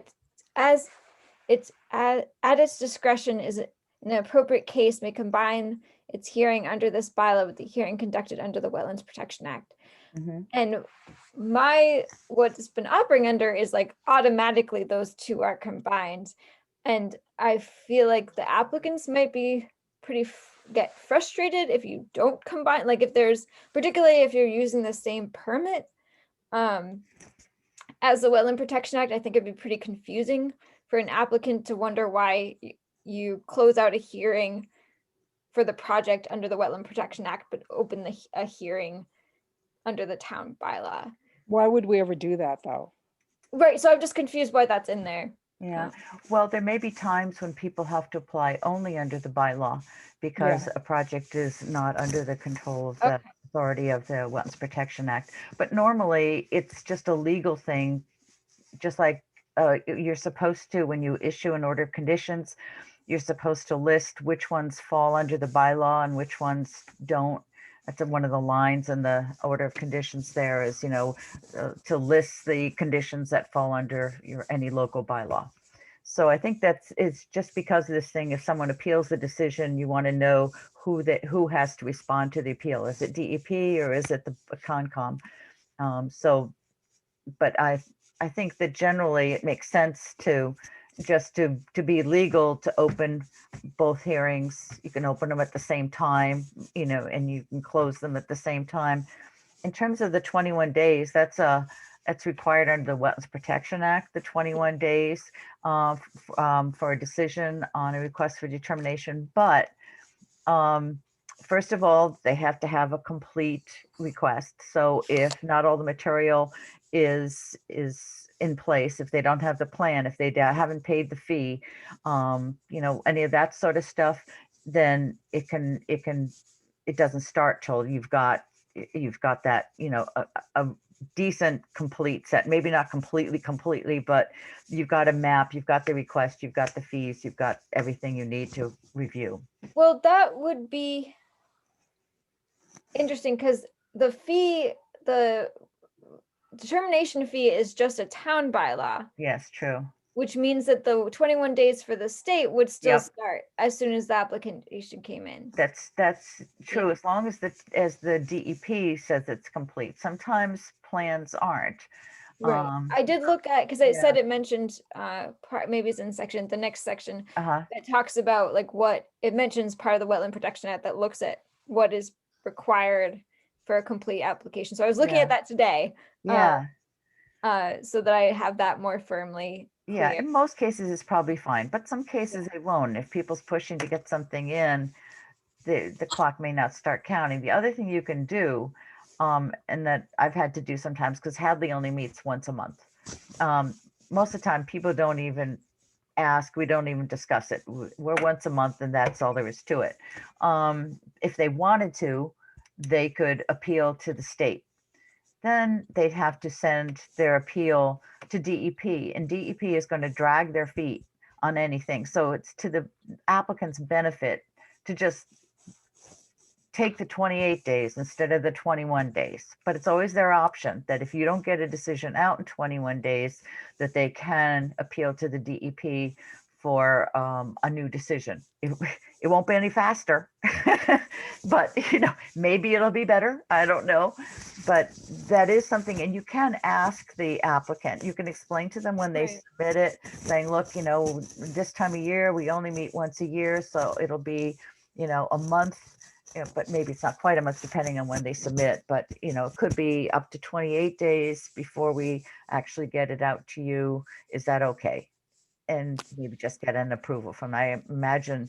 its discretion is in an appropriate case may combine its hearing under this bylaw with the hearing conducted under the Wetlands Protection Act. And what's been operating under is like automatically those two are combined. And I feel like the applicants might be get frustrated if you don't combine, like if there's, particularly if you're using the same permit as the Wetland Protection Act. I think it'd be pretty confusing for an applicant to wonder why you close out a hearing for the project under the Wetland Protection Act, but open a hearing under the town bylaw. Why would we ever do that though? Right, so I'm just confused why that's in there. Yeah, well, there may be times when people have to apply only under the bylaw because a project is not under the control of the authority of the Wetlands Protection Act. But normally it's just a legal thing, just like you're supposed to, when you issue an order of conditions, you're supposed to list which ones fall under the bylaw and which ones don't. That's one of the lines in the order of conditions there is, to list the conditions that fall under any local bylaw. So I think it's just because of this thing, if someone appeals the decision, you want to know who has to respond to the appeal. Is it DEP or is it the Concom? But I think that generally it makes sense to just to be legal to open both hearings. You can open them at the same time, you know, and you can close them at the same time. In terms of the 21 days, that's required under the Wetlands Protection Act, the 21 days for a decision on a request for determination. But first of all, they have to have a complete request. So if not all the material is in place, if they don't have the plan, if they haven't paid the fee, you know, any of that sort of stuff, then it doesn't start till you've got that, you know, a decent complete set, maybe not completely, but you've got a map, you've got the request, you've got the fees, you've got everything you need to review. Well, that would be interesting because the determination fee is just a town bylaw, Yes, true. which means that the 21 days for the state would still Yep. start as soon as the application came in. That's true, Yeah. as long as the DEP says it's complete. Sometimes plans aren't. Right. I did look at, because it yeah. said it mentioned maybe it's in the next section that talks about like what it mentions part of the Wetland Protection Act that looks at what is required for a complete application. So I was looking at that today. Yeah. So that I have that more firmly Yeah, clear. in most cases it's probably fine, but some cases it won't. If people's pushing to get something in, the clock may not start counting. The other thing you can do, and that I've had to do sometimes, because Hadley only meets once a month. Most of the time people don't even ask, we don't even discuss it. We're once a month and that's all there is to it. If they wanted to, they could appeal to the state. Then they'd have to send their appeal to DEP, and DEP is going to drag their feet on anything. So it's to the applicant's benefit to just take the 28 days instead of the 21 days. But it's always their option that if you don't get a decision out in 21 days, that they can appeal to the DEP for a new decision. It won't be any faster, but you know, maybe it'll be better. I don't know, but that is something. And you can ask the applicant, you can explain to them when they submit it, saying, look, you know, this time of year, we only meet once a year. So it'll be, you know, a month, you know, but maybe it's not quite a month depending on when they submit, but you know, it could be up to 28 days before we actually get it out to you. Is that okay? And maybe just get an approval from, I imagine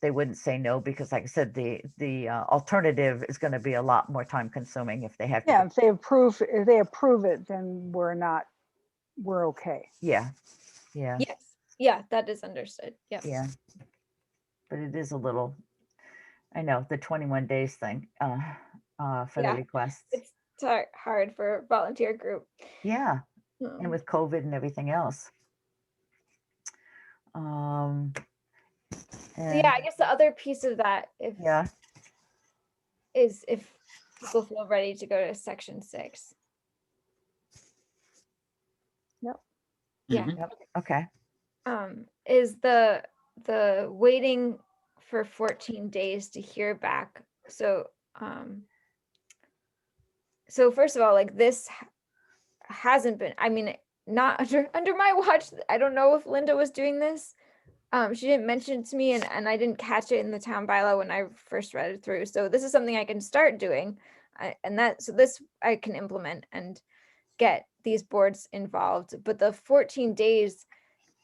they wouldn't say no, because like I said, the alternative is going to be a lot more time consuming if they have to. Yeah, if they approve it, then we're okay. Yeah. Yes. Yeah, that is understood. Yep. Yeah. But it is a little, I know, the 21 days thing for the requests. It's hard for a volunteer group. Yeah. And with COVID and everything else. Yeah, I guess the other piece of that is if people feel ready to go to section 6. Yep. Yeah. Yep. Okay. Is the waiting for 14 days to hear back. So so first of all, like this hasn't been, I mean, not under my watch. I don't know if Linda was doing this. She didn't mention it to me, and I didn't catch it in the town bylaw when I first read it through. So this is something I can start doing, so this I can implement and get these boards involved. But the 14 days,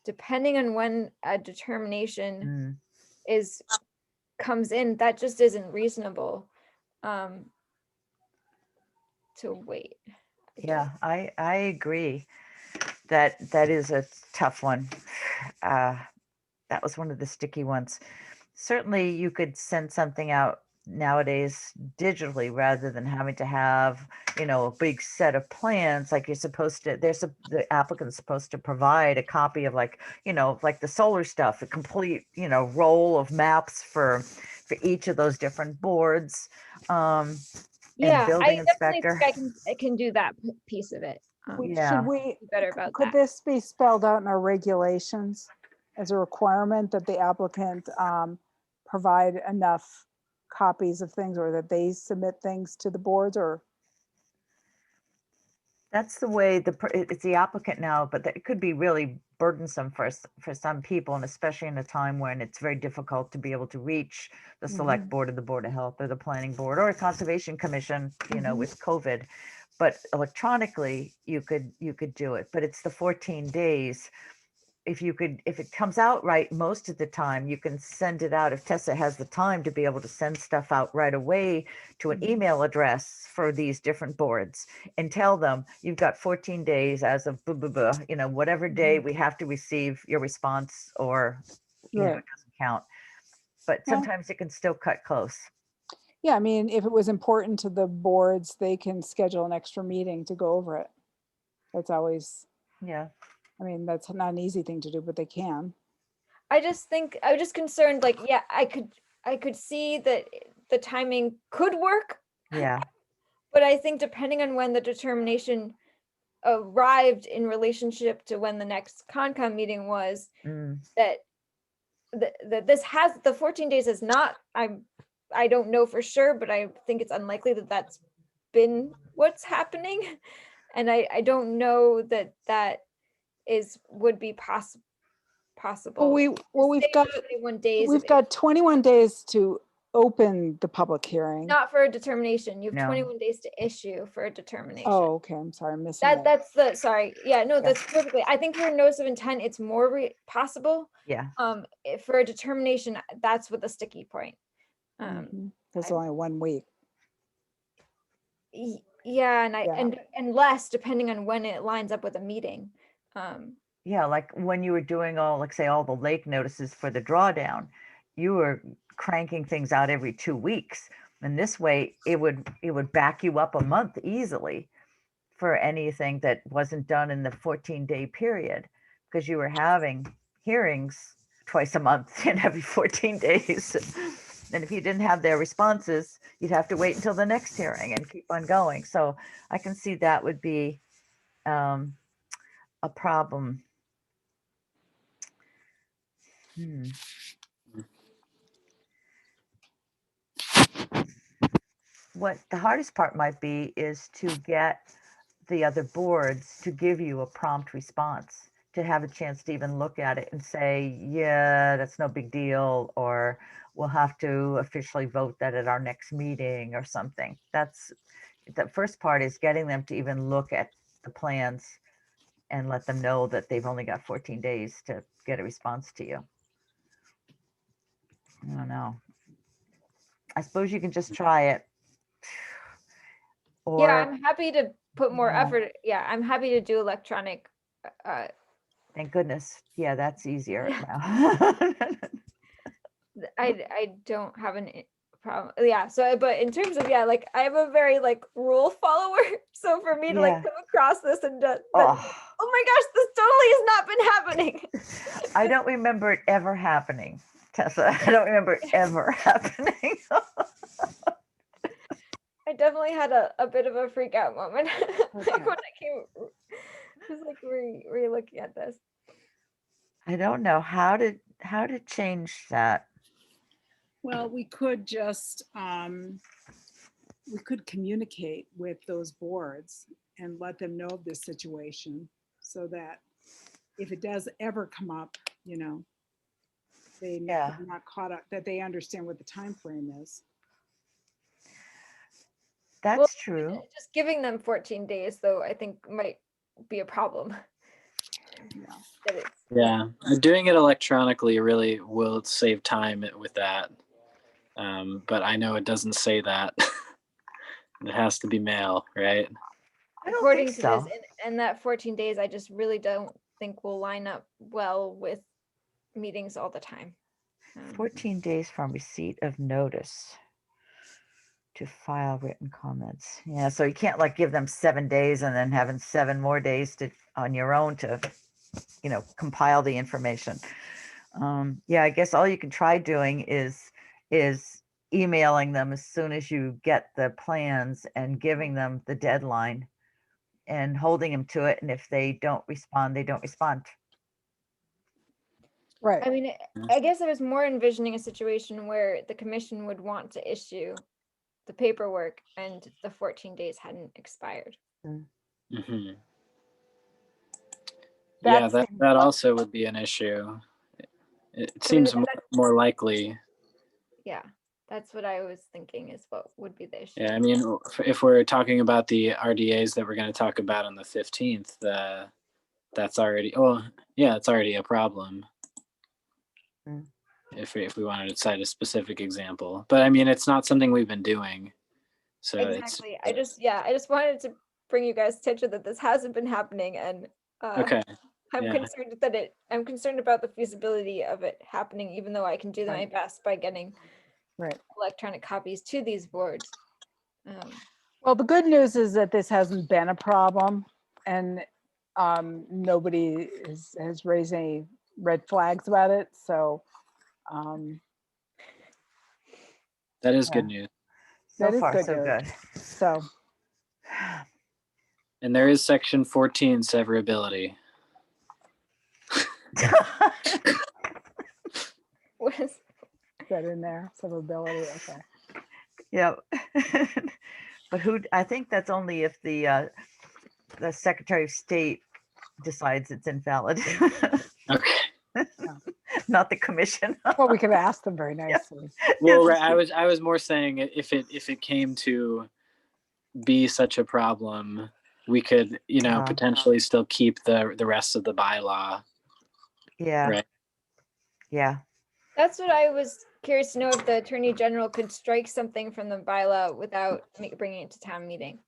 depending on when a determination comes in, that just isn't reasonable to wait. Yeah, I agree that is a tough one. That was one of the sticky ones. Certainly you could send something out nowadays digitally rather than having to have, you know, a big set of plans. Like you're supposed to, the applicant's supposed to provide a copy of, like, you know, like the solar stuff, a complete, you know, roll of maps for each of those different boards. Yeah, building I definitely inspector. think I can do that piece of it. Should we be better about could that. this be spelled out in our regulations as a requirement that the applicant provide enough copies of things, or that they submit things to the boards? Or That's the way it's the applicant now, but it could be really burdensome for some people, and especially in a time when it's very difficult to be able to reach the select board or the Board of Health or the planning board or a conservation commission, with COVID. But electronically, you could do it, but it's the 14 days. If it comes out right most of the time, you can send it out if Tessa has the time to be able to send stuff out right away to an email address for these different boards and tell them you've got 14 days as of blah, blah, blah, whatever day we have to receive your response, or it Right. doesn't count. But Yeah. sometimes it can still cut close. Yeah, I mean, if it was important to the boards, they can schedule an extra meeting to go over it. That's always, Yeah. I mean, that's not an easy thing to do, but they can. I just think I was just concerned, like, yeah, I could see that the timing could work, Yeah. but I think depending on when the determination arrived in relationship to when the next Concom meeting was, that this has the 14 days is not, I don't know for sure, but I think it's unlikely that that's been what's happening. And I don't know that would be possible. We've got 21 days. we've got 21 days to open the public hearing. Not for a determination. You have No. 21 days to issue for a determination. Oh, okay. I'm sorry, I'm missing that. That's the, sorry. Yeah, no, that's perfectly. I think for notice of intent, it's more possible. Yeah. For a determination, that's what the sticky point. That's only 1 week. Yeah, and less depending on when it lines up with a meeting. Yeah, like when you were doing all the lake notices for the drawdown, you were cranking things out every 2 weeks. And this way it would back you up a month easily for anything that wasn't done in the 14-day period, because you were having hearings twice a month and every 14 days. And if you didn't have their responses, you'd have to wait until the next hearing and keep on going. So I can see that would be a problem. What the hardest part might be is to get the other boards to give you a prompt response, to have a chance to even look at it and say, yeah, that's no big deal, or we'll have to officially vote that at our next meeting or something. That's the first part, is getting them to even look at the plans and let them know that they've only got 14 days to get a response to you. I don't know. I suppose you can just try it. Or, yeah, I'm happy to put more effort. Yeah, I'm happy to do electronic. Thank goodness. Yeah, that's easier now. I don't have an problem. Yeah, so but in terms of, like, I am a very rule follower. So for me to come across this and oh my gosh, this totally has not been happening. I don't remember it ever happening, Tessa. I don't remember it ever happening. I definitely had a bit of a freak out moment when I came, just re-looking at this. I don't know how to change that. Well, we could just, we could communicate with those boards and let them know of this situation, so that if it does ever come up, they're not caught up, that they understand what the time frame is. That's true. Just giving them 14 days, though, I think might be a problem. Yeah, doing it electronically really will save time with that. But I know it doesn't say that. It has to be mail, right? According to this, and that 14 days, I just really don't think will line up well with meetings all the time. 14 days from receipt of notice to file written comments. Yeah, so you can't give them 7 days and then having 7 more days on your own to, compile the information. Yeah, I guess all you can try doing is emailing them as soon as you get the plans and giving them the deadline and holding them to it. And if they don't respond, they don't respond. Right. I mean, I guess I was more envisioning a situation where the commission would want to issue the paperwork and the 14 days hadn't expired. Mhm. That Yeah, seems- that also would be an issue. It I mean, seems more likely. yeah, that's what I was thinking is what would be the issue. Yeah, I mean, if we're talking about the RDAs that we're going to talk about on the 15th, that's already, oh, yeah, it's already a problem. Mm. If we wanted to cite a specific example. But I mean, it's not something we've been doing. So Exactly. I just wanted to bring you guys attention that this hasn't been happening, and okay. I'm Yeah. concerned that I'm concerned about the feasibility of it happening, even though I can do my Right. best by getting Right. electronic copies to these boards. Well, the good news is that this hasn't been a problem, and nobody has raised any red flags about it. So That is Yeah. good news. So that is far, good so news. good. So And there is section 14 severability. What is that in there, severability. Okay. Yeah. But I think that's only if the Secretary of State decides it's invalid, Okay. not the commission. Well, we could ask them very nicely. Well, Yes, right, I was more saying if it came to be such a problem, we could, potentially still keep the rest of the bylaw. Yeah. Right. Yeah. That's what I was curious to know, if the Attorney General could strike something from the bylaw without bringing it to town meeting.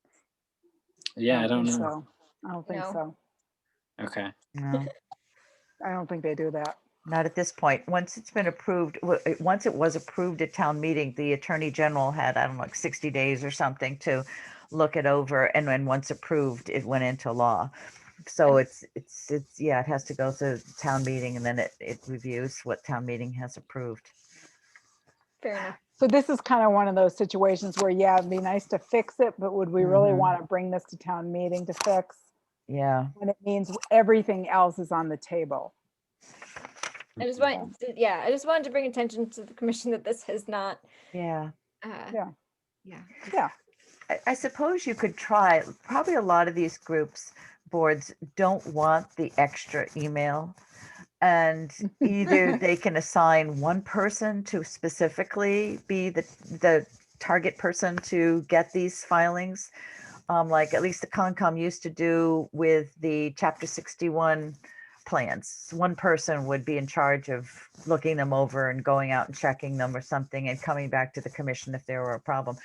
Yeah, I don't think know. so. I don't think No. so. Okay. No, I don't think they do that. not at this point. Once it's been approved, once it was approved at town meeting, the Attorney General had, I don't know, like 60 days or something to look it over. And then once approved, it went into law. So it's yeah, it has to go to town meeting, and then it reviews what town meeting has approved. Fair enough. So this is kind of one of those situations where, yeah, it'd be nice to fix it, but would we really Mhm. want to bring this to town meeting to fix? Yeah. When it means everything else is on the table. I just wanted to bring attention to the commission that this has not. Yeah. Yeah. Yeah. Yeah. I suppose you could try, probably a lot of these boards don't want the extra email. And either they can assign one person to specifically be the target person to get these filings. Like at least the Concom used to do with the Chapter 61 plans. One person would be in charge of looking them over and going out and checking them or something and coming back to the commission if there were a problem.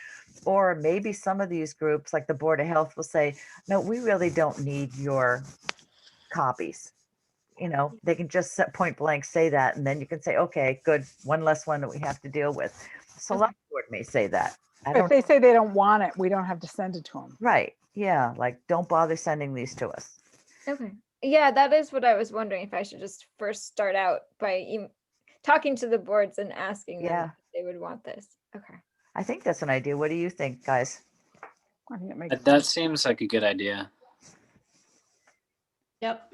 Or maybe some of these groups, like the Board of Health, will say, no, we really don't need your copies. They can just point blank say that, and then you can say, okay, good, one less one that we have to deal with. Select board may say that. If they say they don't want it, we don't have to send it to them. Right. Yeah. Like, don't bother sending these to us. Okay. Yeah, that is what I was wondering, if I should just first start out by talking to the boards and asking them if they would want this. Okay. I think that's an idea. What do you think, guys? I think it makes That seems like a good idea. Yep.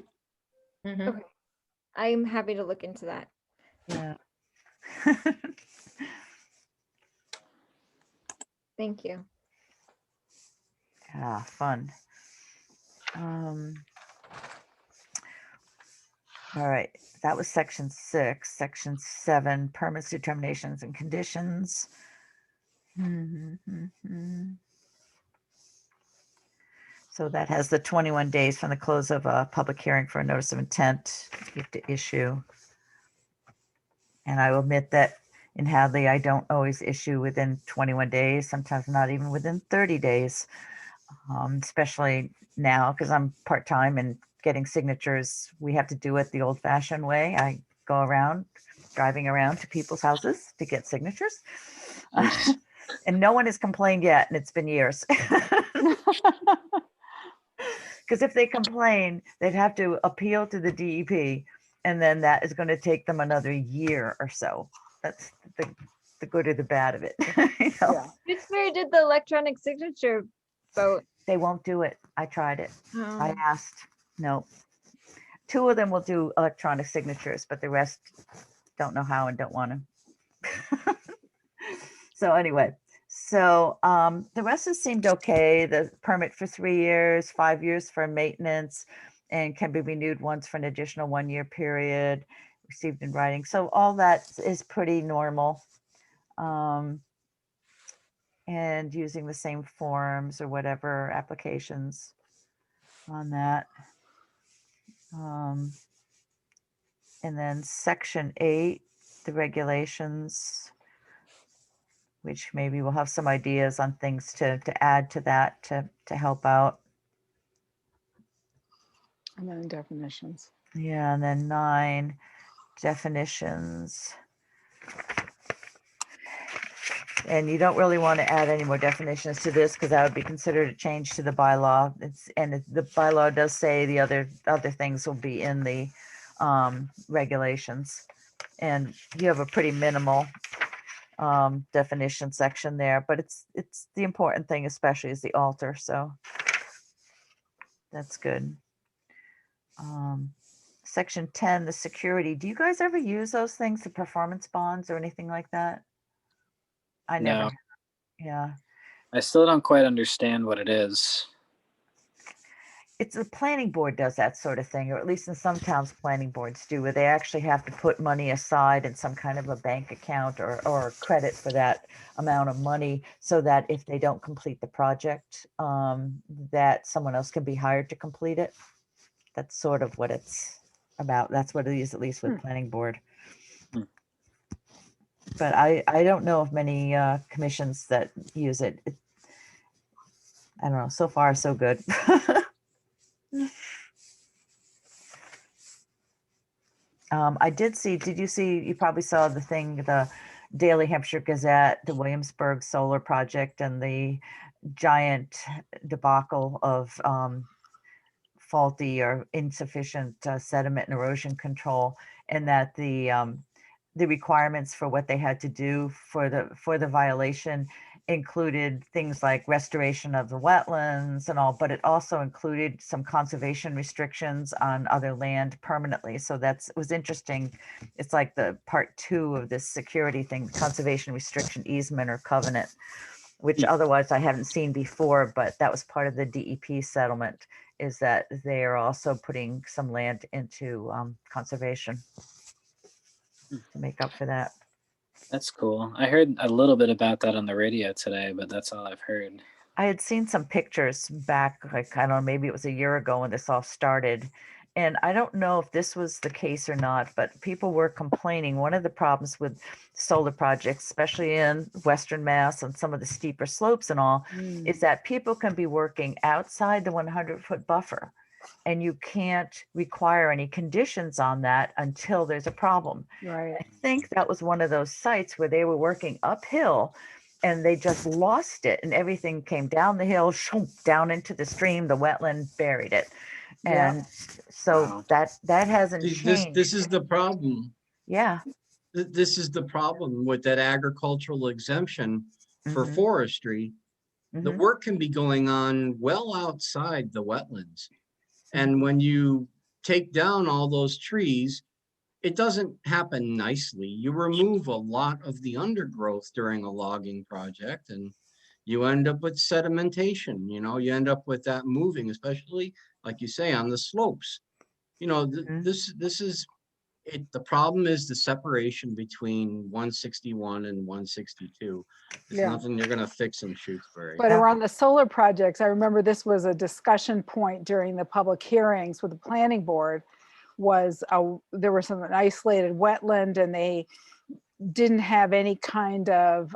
Mhm. Okay. I'm happy to look into that. Yeah. Thank you. Yeah, fun. All right, that was section 6. Section 7, permits, determinations, and conditions. So that has the 21 days from the close of a public hearing for a notice of intent you have to issue. And I will admit that in Hadley, I don't always issue within 21 days, sometimes not even within 30 days, especially now because I'm part-time and getting signatures. We have to do it the old-fashioned way. I go around, driving around to people's houses to get signatures. And no one has complained yet, and it's been years. Because if they complain, they'd have to appeal to the DEP, and then that is going to take them another year or so. That's the good or the bad of it. Yeah. Shutesbury did the electronic signature vote. They won't do it. I tried it. I Um, asked. No. 2 of them will do electronic signatures, but the rest don't know how and don't want to. So anyway, So the rest of it seemed okay. The permit for 3 years, 5 years for maintenance, and can be renewed once for an additional 1-year period, received in writing. So all that is pretty normal. And using the same forms or whatever applications on that. And then section 8, the regulations, which maybe we'll have some ideas on things to add to that to help out. And then definitions. Yeah, and then 9, definitions. And you don't really want to add any more definitions to this because that would be considered a change to the bylaw. The bylaw does say the other things will be in the regulations. And you have a pretty minimal definition section there, but it's the important thing especially is the alter, so that's good. Section 10, the security. Do you guys ever use those things, the performance bonds or anything like that? I never. No. Yeah. I still don't quite understand what it is. It's the planning board does that sort of thing, or at least in some towns planning boards do, where they actually have to put money aside in some kind of a bank account or credit for that amount of money so that if they don't complete the project, that someone else can be hired to complete it. That's sort of what it's about. That's what it is, at least with planning board. But I don't know of many commissions that use it. I don't know. So far, so good. I did see, did you see, you probably saw the thing, the Daily Hampshire Gazette, the Williamsburg solar project and the giant debacle of faulty or insufficient sediment and erosion control, and that the requirements for what they had to do for the violation included things like restoration of the wetlands and all, but it also included some conservation restrictions on other land permanently. So it was interesting. It's like the part 2 of this security thing, conservation restriction easement or covenant, which otherwise I haven't seen before, but that was part of the DEP settlement, is that they are also putting some land into conservation to make up for that. That's cool. I heard a little bit about that on the radio today, but that's all I've heard. I had seen some pictures back, like, I don't know, maybe it was a year ago when this all started. And I don't know if this was the case or not, but people were complaining. One of the problems with solar projects, especially in Western Mass and some of the steeper slopes and all, is that people can be working outside the 100-foot buffer. And you can't require any conditions on that until there's a problem. Right. I think that was one of those sites where they were working uphill and they just lost it and everything came down the hill, down into the stream, the wetland buried it. And so Wow. that hasn't changed. This is the problem. Yeah. This is the problem with that agricultural exemption for Mhm. forestry. The Mhm. work can be going on well outside the wetlands. And when you take down all those trees, it doesn't happen nicely. You remove a lot of the undergrowth during a logging project and you end up with sedimentation, you end up with that moving, especially like you say, on the slopes. Mhm. This is it. The problem is the separation between 161 and 162. It's Yeah. nothing you're gonna fix in Shutesbury. But Yeah. around the solar projects, I remember this was a discussion point during the public hearings with the planning board, was there was some isolated wetland and they didn't have any kind of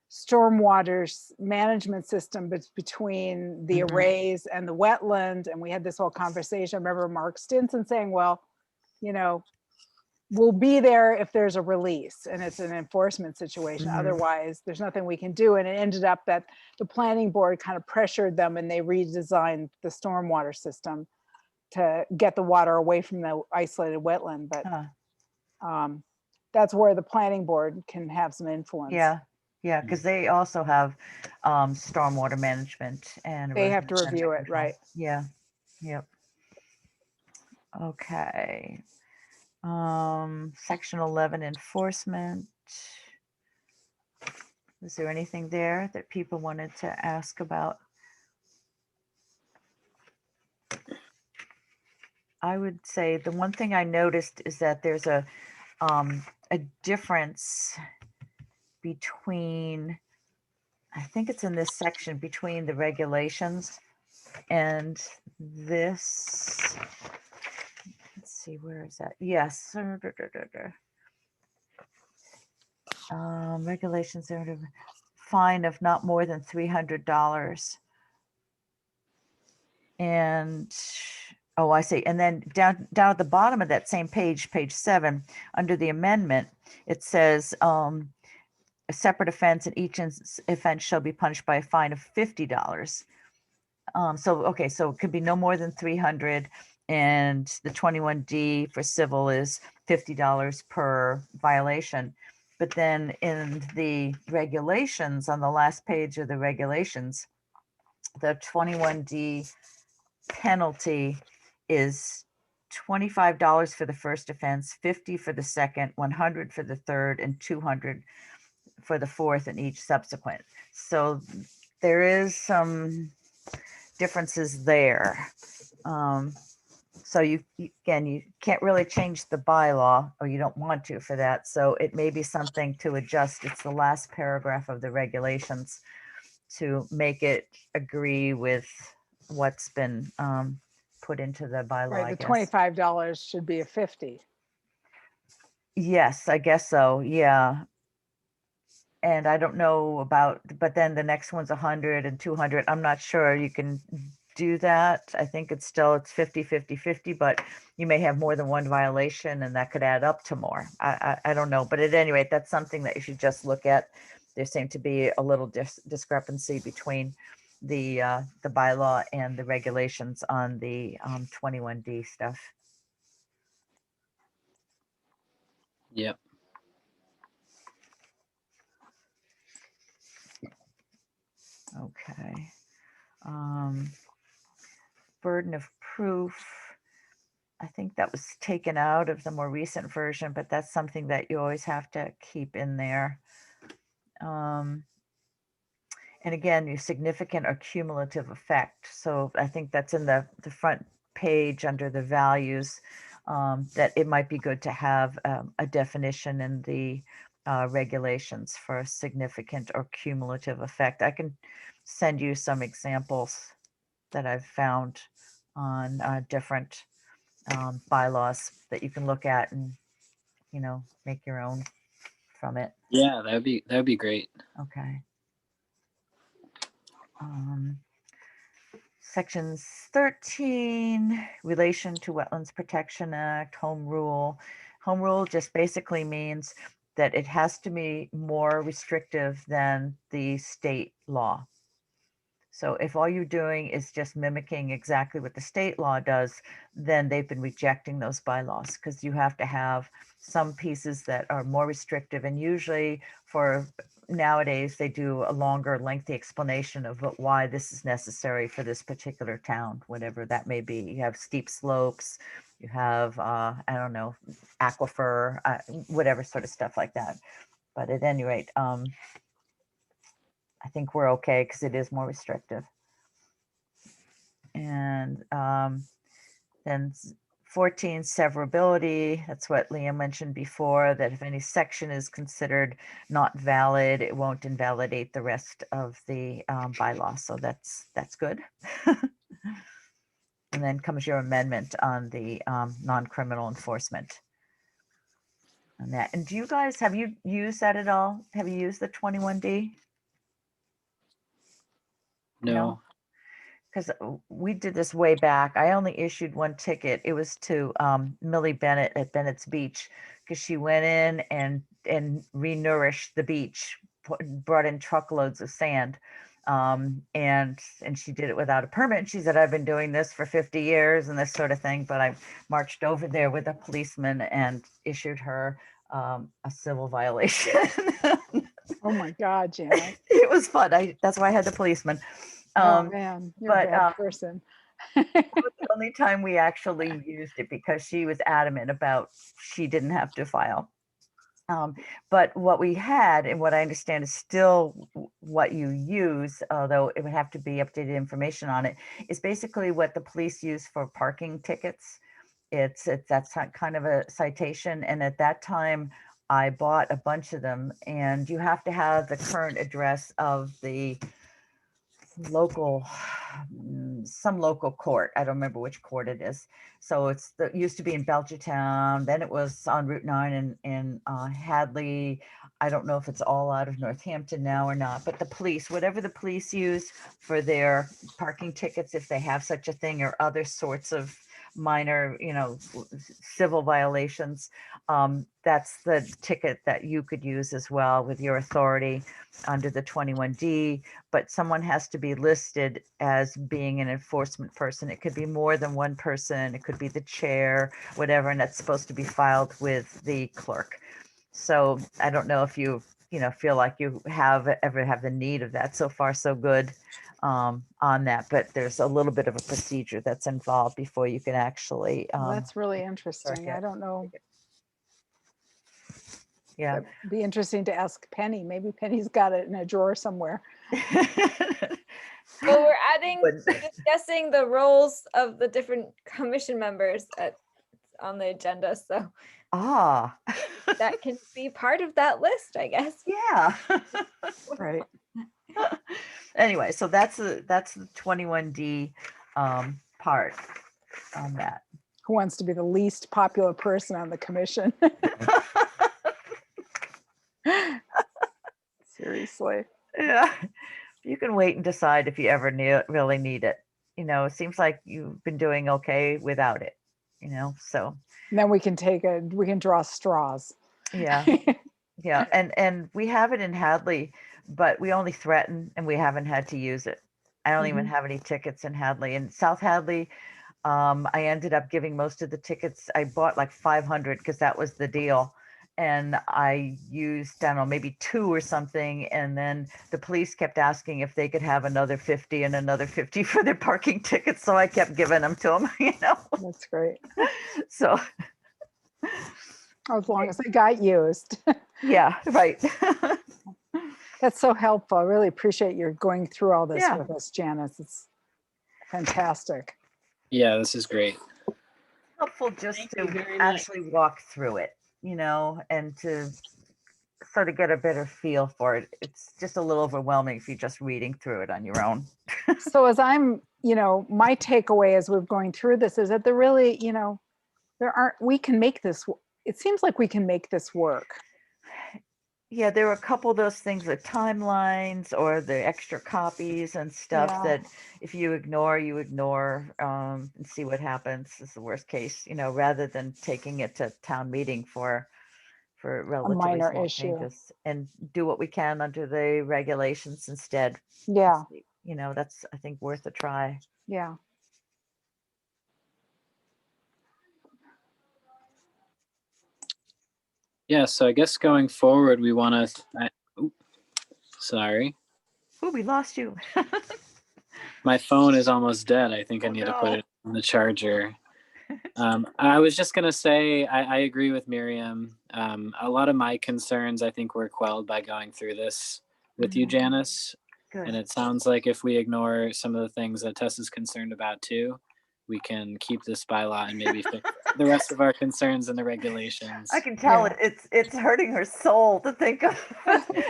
stormwater management system between the Mhm. arrays and the wetland. And we had this whole conversation. I remember Mark Stinson saying, well, we'll be there if there's a release and it's an enforcement situation. Mhm. Otherwise, there's nothing we can do. And it ended up that the planning board kind of pressured them and they redesigned the stormwater system to get the water away from the isolated wetland. But Huh. that's where the planning board can have some influence. Yeah, because they also have stormwater management and They have to erosion review it, control. right? Yeah. Yep. Okay. Section 11 enforcement. is there anything there that people wanted to ask about? I would say the one thing I noticed is that there's a difference between, I think it's in this section, between the regulations and this. Let's see, where is that? Yes. Regulations are fine of not more than $300. And, oh, I see. And then down at the bottom of that same page, page 7, under the amendment, it says a separate offense in each offense shall be punished by a fine of $50. So, okay, so it could be no more than 300, and the 21D for civil is $50 per violation. But then in the regulations, on the last page of the regulations, the 21D penalty is $25 for the first offense, 50 for the second, 100 for the third, and 200 for the fourth and each subsequent. So there is some differences there. So you again, you can't really change the bylaw, or you don't want to for that. So it may be something to adjust. It's the last paragraph of the regulations to make it agree with what's been put into the bylaw, I Right, the guess. $25 should be a 50. Yes, I guess so. Yeah. And I don't know about, but then the next one's 100 and 200. I'm not sure you can do that. I think it's 50, 50, 50, but you may have more than one violation and that could add up to more. I don't know. But at any rate, that's something that you should just look at. There seemed to be a little discrepancy between the bylaw and the regulations on the 21D stuff. Yep. Okay. Burden of proof. I think that was taken out of the more recent version, but that's something that you always have to keep in there. And again, your significant or cumulative effect. So I think that's in the front page under the values, that it might be good to have a definition in the regulations for significant or cumulative effect. I can send you some examples that I've found on different bylaws that you can look at and, make your own from it. Yeah, that would be great. Okay. Sections 13, relation to Wetlands Protection Act, home rule. Home rule just basically means that it has to be more restrictive than the state law. So if all you're doing is just mimicking exactly what the state law does, then they've been rejecting those bylaws, because you have to have some pieces that are more restrictive. And usually for nowadays, they do a longer, lengthy explanation of why this is necessary for this particular town, whatever that may be. You have steep slopes, you have, I don't know, aquifer, whatever sort of stuff like that. But at any rate, I think we're okay because it is more restrictive. And then 14, severability. That's what Liam mentioned before, that if any section is considered not valid, it won't invalidate the rest of the bylaw. So that's good. And then comes your amendment on the non-criminal enforcement. And that. And do you guys, have you used that at all? Have you used the 21D? No. Because we did this way back. I only issued one ticket. It was to Millie Bennett at Bennett's Beach, because she went in and renourished the beach, brought in truckloads of sand, and she did it without a permit. And she said, "I've been doing this for 50 years and this sort of thing." But I marched over there with a policeman and issued her a civil violation. Oh my God, Janet. It was fun. That's why I had the policeman. Oh man, you're but, a bad person. It was the only time we actually used it, because she was adamant about she didn't have to file. But what we had, and what I understand is still what you use, although it would have to be updated information on it, is basically what the police use for parking tickets. That's kind of a citation. And at that time, I bought a bunch of them, and you have to have the current address of the local, some local court. I don't remember which court it is. So it used to be in Belchertown, then it was on Route 9 in Hadley. I don't know if it's all out of Northampton now or not, but the police, whatever the police use for their parking tickets, if they have such a thing, or other sorts of minor, civil violations, that's the ticket that you could use as well with your authority under the 21D. But someone has to be listed as being an enforcement person. It could be more than one person. It could be the chair, whatever, and that's supposed to be filed with the clerk. So I don't know if you feel like you ever have the need of that. So far, so good on that, but there's a little bit of a procedure that's involved before you can actually. Well, that's really interesting. I don't know. Yeah. It'd be interesting to ask Penny. Maybe Penny's got it in a drawer somewhere. Well, we're discussing the roles of the different commission members on the agenda, so that can be part of that list, I guess. Yeah. Right. Anyway, so that's the 21D part on that. Who wants to be the least popular person on the commission? Seriously. Yeah. You can wait and decide if you ever really need it. It seems like you've been doing okay without it, so. And then we can draw straws. Yeah. Yeah. And we have it in Hadley, but we only threaten, and we haven't had to use it. I don't even have any tickets in Hadley. In South Hadley, I ended up giving most of the tickets. I bought like 500 because that was the deal. And I used, I don't know, maybe 2 or something. And then the police kept asking if they could have another 50 and another 50 for their parking tickets. So I kept giving them to them, That's great. So. As long as they got used. Yeah, right. That's so helpful. I really appreciate your going through all this with us, Janice. It's fantastic. Yeah, this is great. Helpful just to actually walk through it, and to sort of get a better feel for it. It's just a little overwhelming if you're just reading through it on your own. So as I'm, my takeaway as we're going through this is that there really, we can make this, it seems like we can make this work. Yeah, there are a couple of those things, the timelines or the extra copies and stuff that if you ignore, and see what happens is the worst case, rather than taking it to town meeting for relatively minor small issue. changes, and do what we can under the regulations instead. Yeah. That's, I think, worth a try. Yeah. Yeah, so I guess going forward, we want to, sorry. Oh, we lost you. My phone is almost dead. I think I need to put it on the charger. I was just going to say, I agree with Miriam. A lot of my concerns, I think, were quelled by going through this with you, Janice. Good. And it sounds like if we ignore some of the things that Tess is concerned about too, we can keep this bylaw and maybe fix the rest of our concerns in the regulations. I can tell it's hurting her soul to think of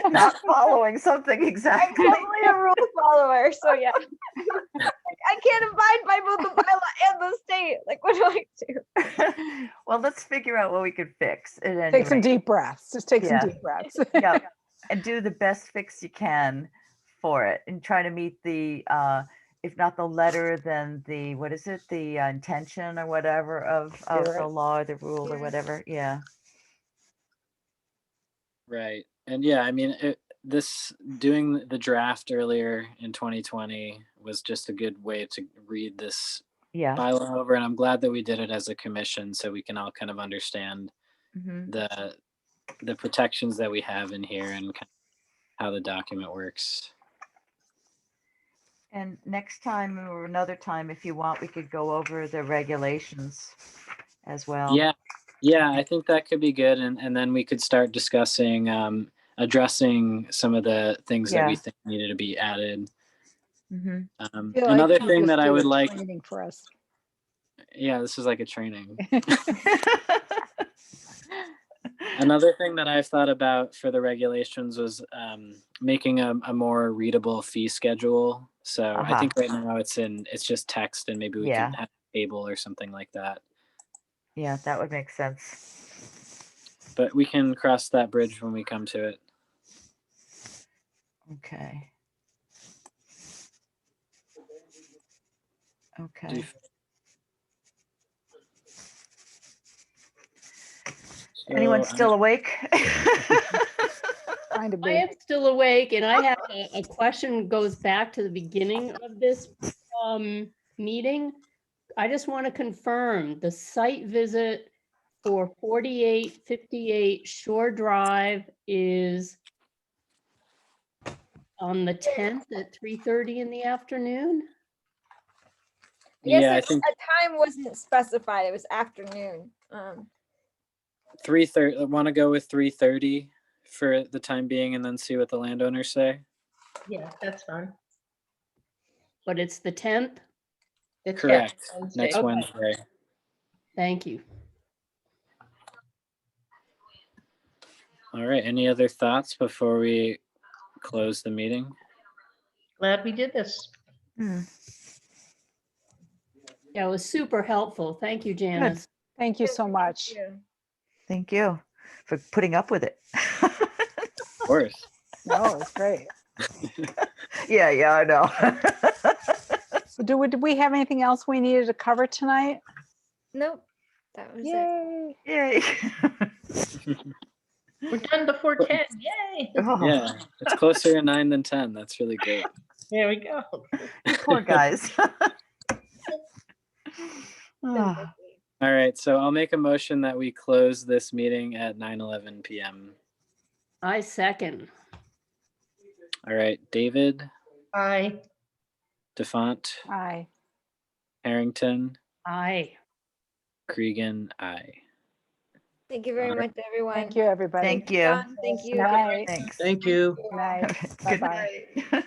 not following something exactly. I'm totally a rule follower, so yeah. I can't abide by both the bylaw and the state. Like, what do I do? Well, let's figure out what we could fix. Take some deep breaths. Just take some deep breaths. Yeah, and do the best fix you can for it, and try to meet the if not the letter, then the, what is it? The intention or whatever of the law or the rule or whatever. Yeah. Right. And yeah, I mean, doing the draft earlier in 2020 was just a good way to read this bylaw over. And I'm glad that we did it as a commission so we can all kind of understand the protections that we have in here and kind of how the document works. And next time or another time, if you want, we could go over the regulations as well. Yeah. Yeah, I think that could be good. And then we could start discussing, addressing some of the things that we Yeah. think needed to be added. Mhm. I feel like Another you thing just that I did would a like, training for us. yeah, this is like a training. Another thing that I've thought about for the regulations was making a more readable fee schedule. So I Uh-huh. think right now it's just text, and maybe we Yeah. can have a table or something like that. Yeah, that would make sense. But we can cross that bridge when we come to it. Okay. Do Okay. you- Anyone so, still awake? Trying to I be. am still awake, and I have a question goes back to the beginning of this meeting. I just want to confirm the site visit for 4858 Shore Drive is on the 10th at 3:30 in the afternoon? Yes, yeah, I think a time wasn't specified. It was afternoon. 3:30. Want to go with 3:30 for the time being, and then see what the landowners say. Yeah, that's fine. But it's the 10th? The 10th, Correct. Wednesday. Next Okay. Wednesday. Thank you. All right. Any other thoughts before we close the meeting? Glad we did this. Hmm. Yeah, it was super helpful. Thank you, Janice. Thank you so much. Thank you for putting up with it. Of course. No, it's great. Yeah, I know. Did we have anything else we needed to cover tonight? Nope, that was it. Yay. Yay. We're done before 10. Yay. Oh, Yeah, it's closer to 9 than 10. That's really great. There we go. you poor guys. Ah, All right. So I'll make a motion that we close this meeting at 9:11 p.m. I second. All right. David, Bye. DeFont, Aye. Harrington, Aye. Cregan, I. Thank you very All right. much, everyone. Thank you, everybody. thank you. John, thank you. Good night. Thanks. Thank you. Good night. Good Bye-bye. night.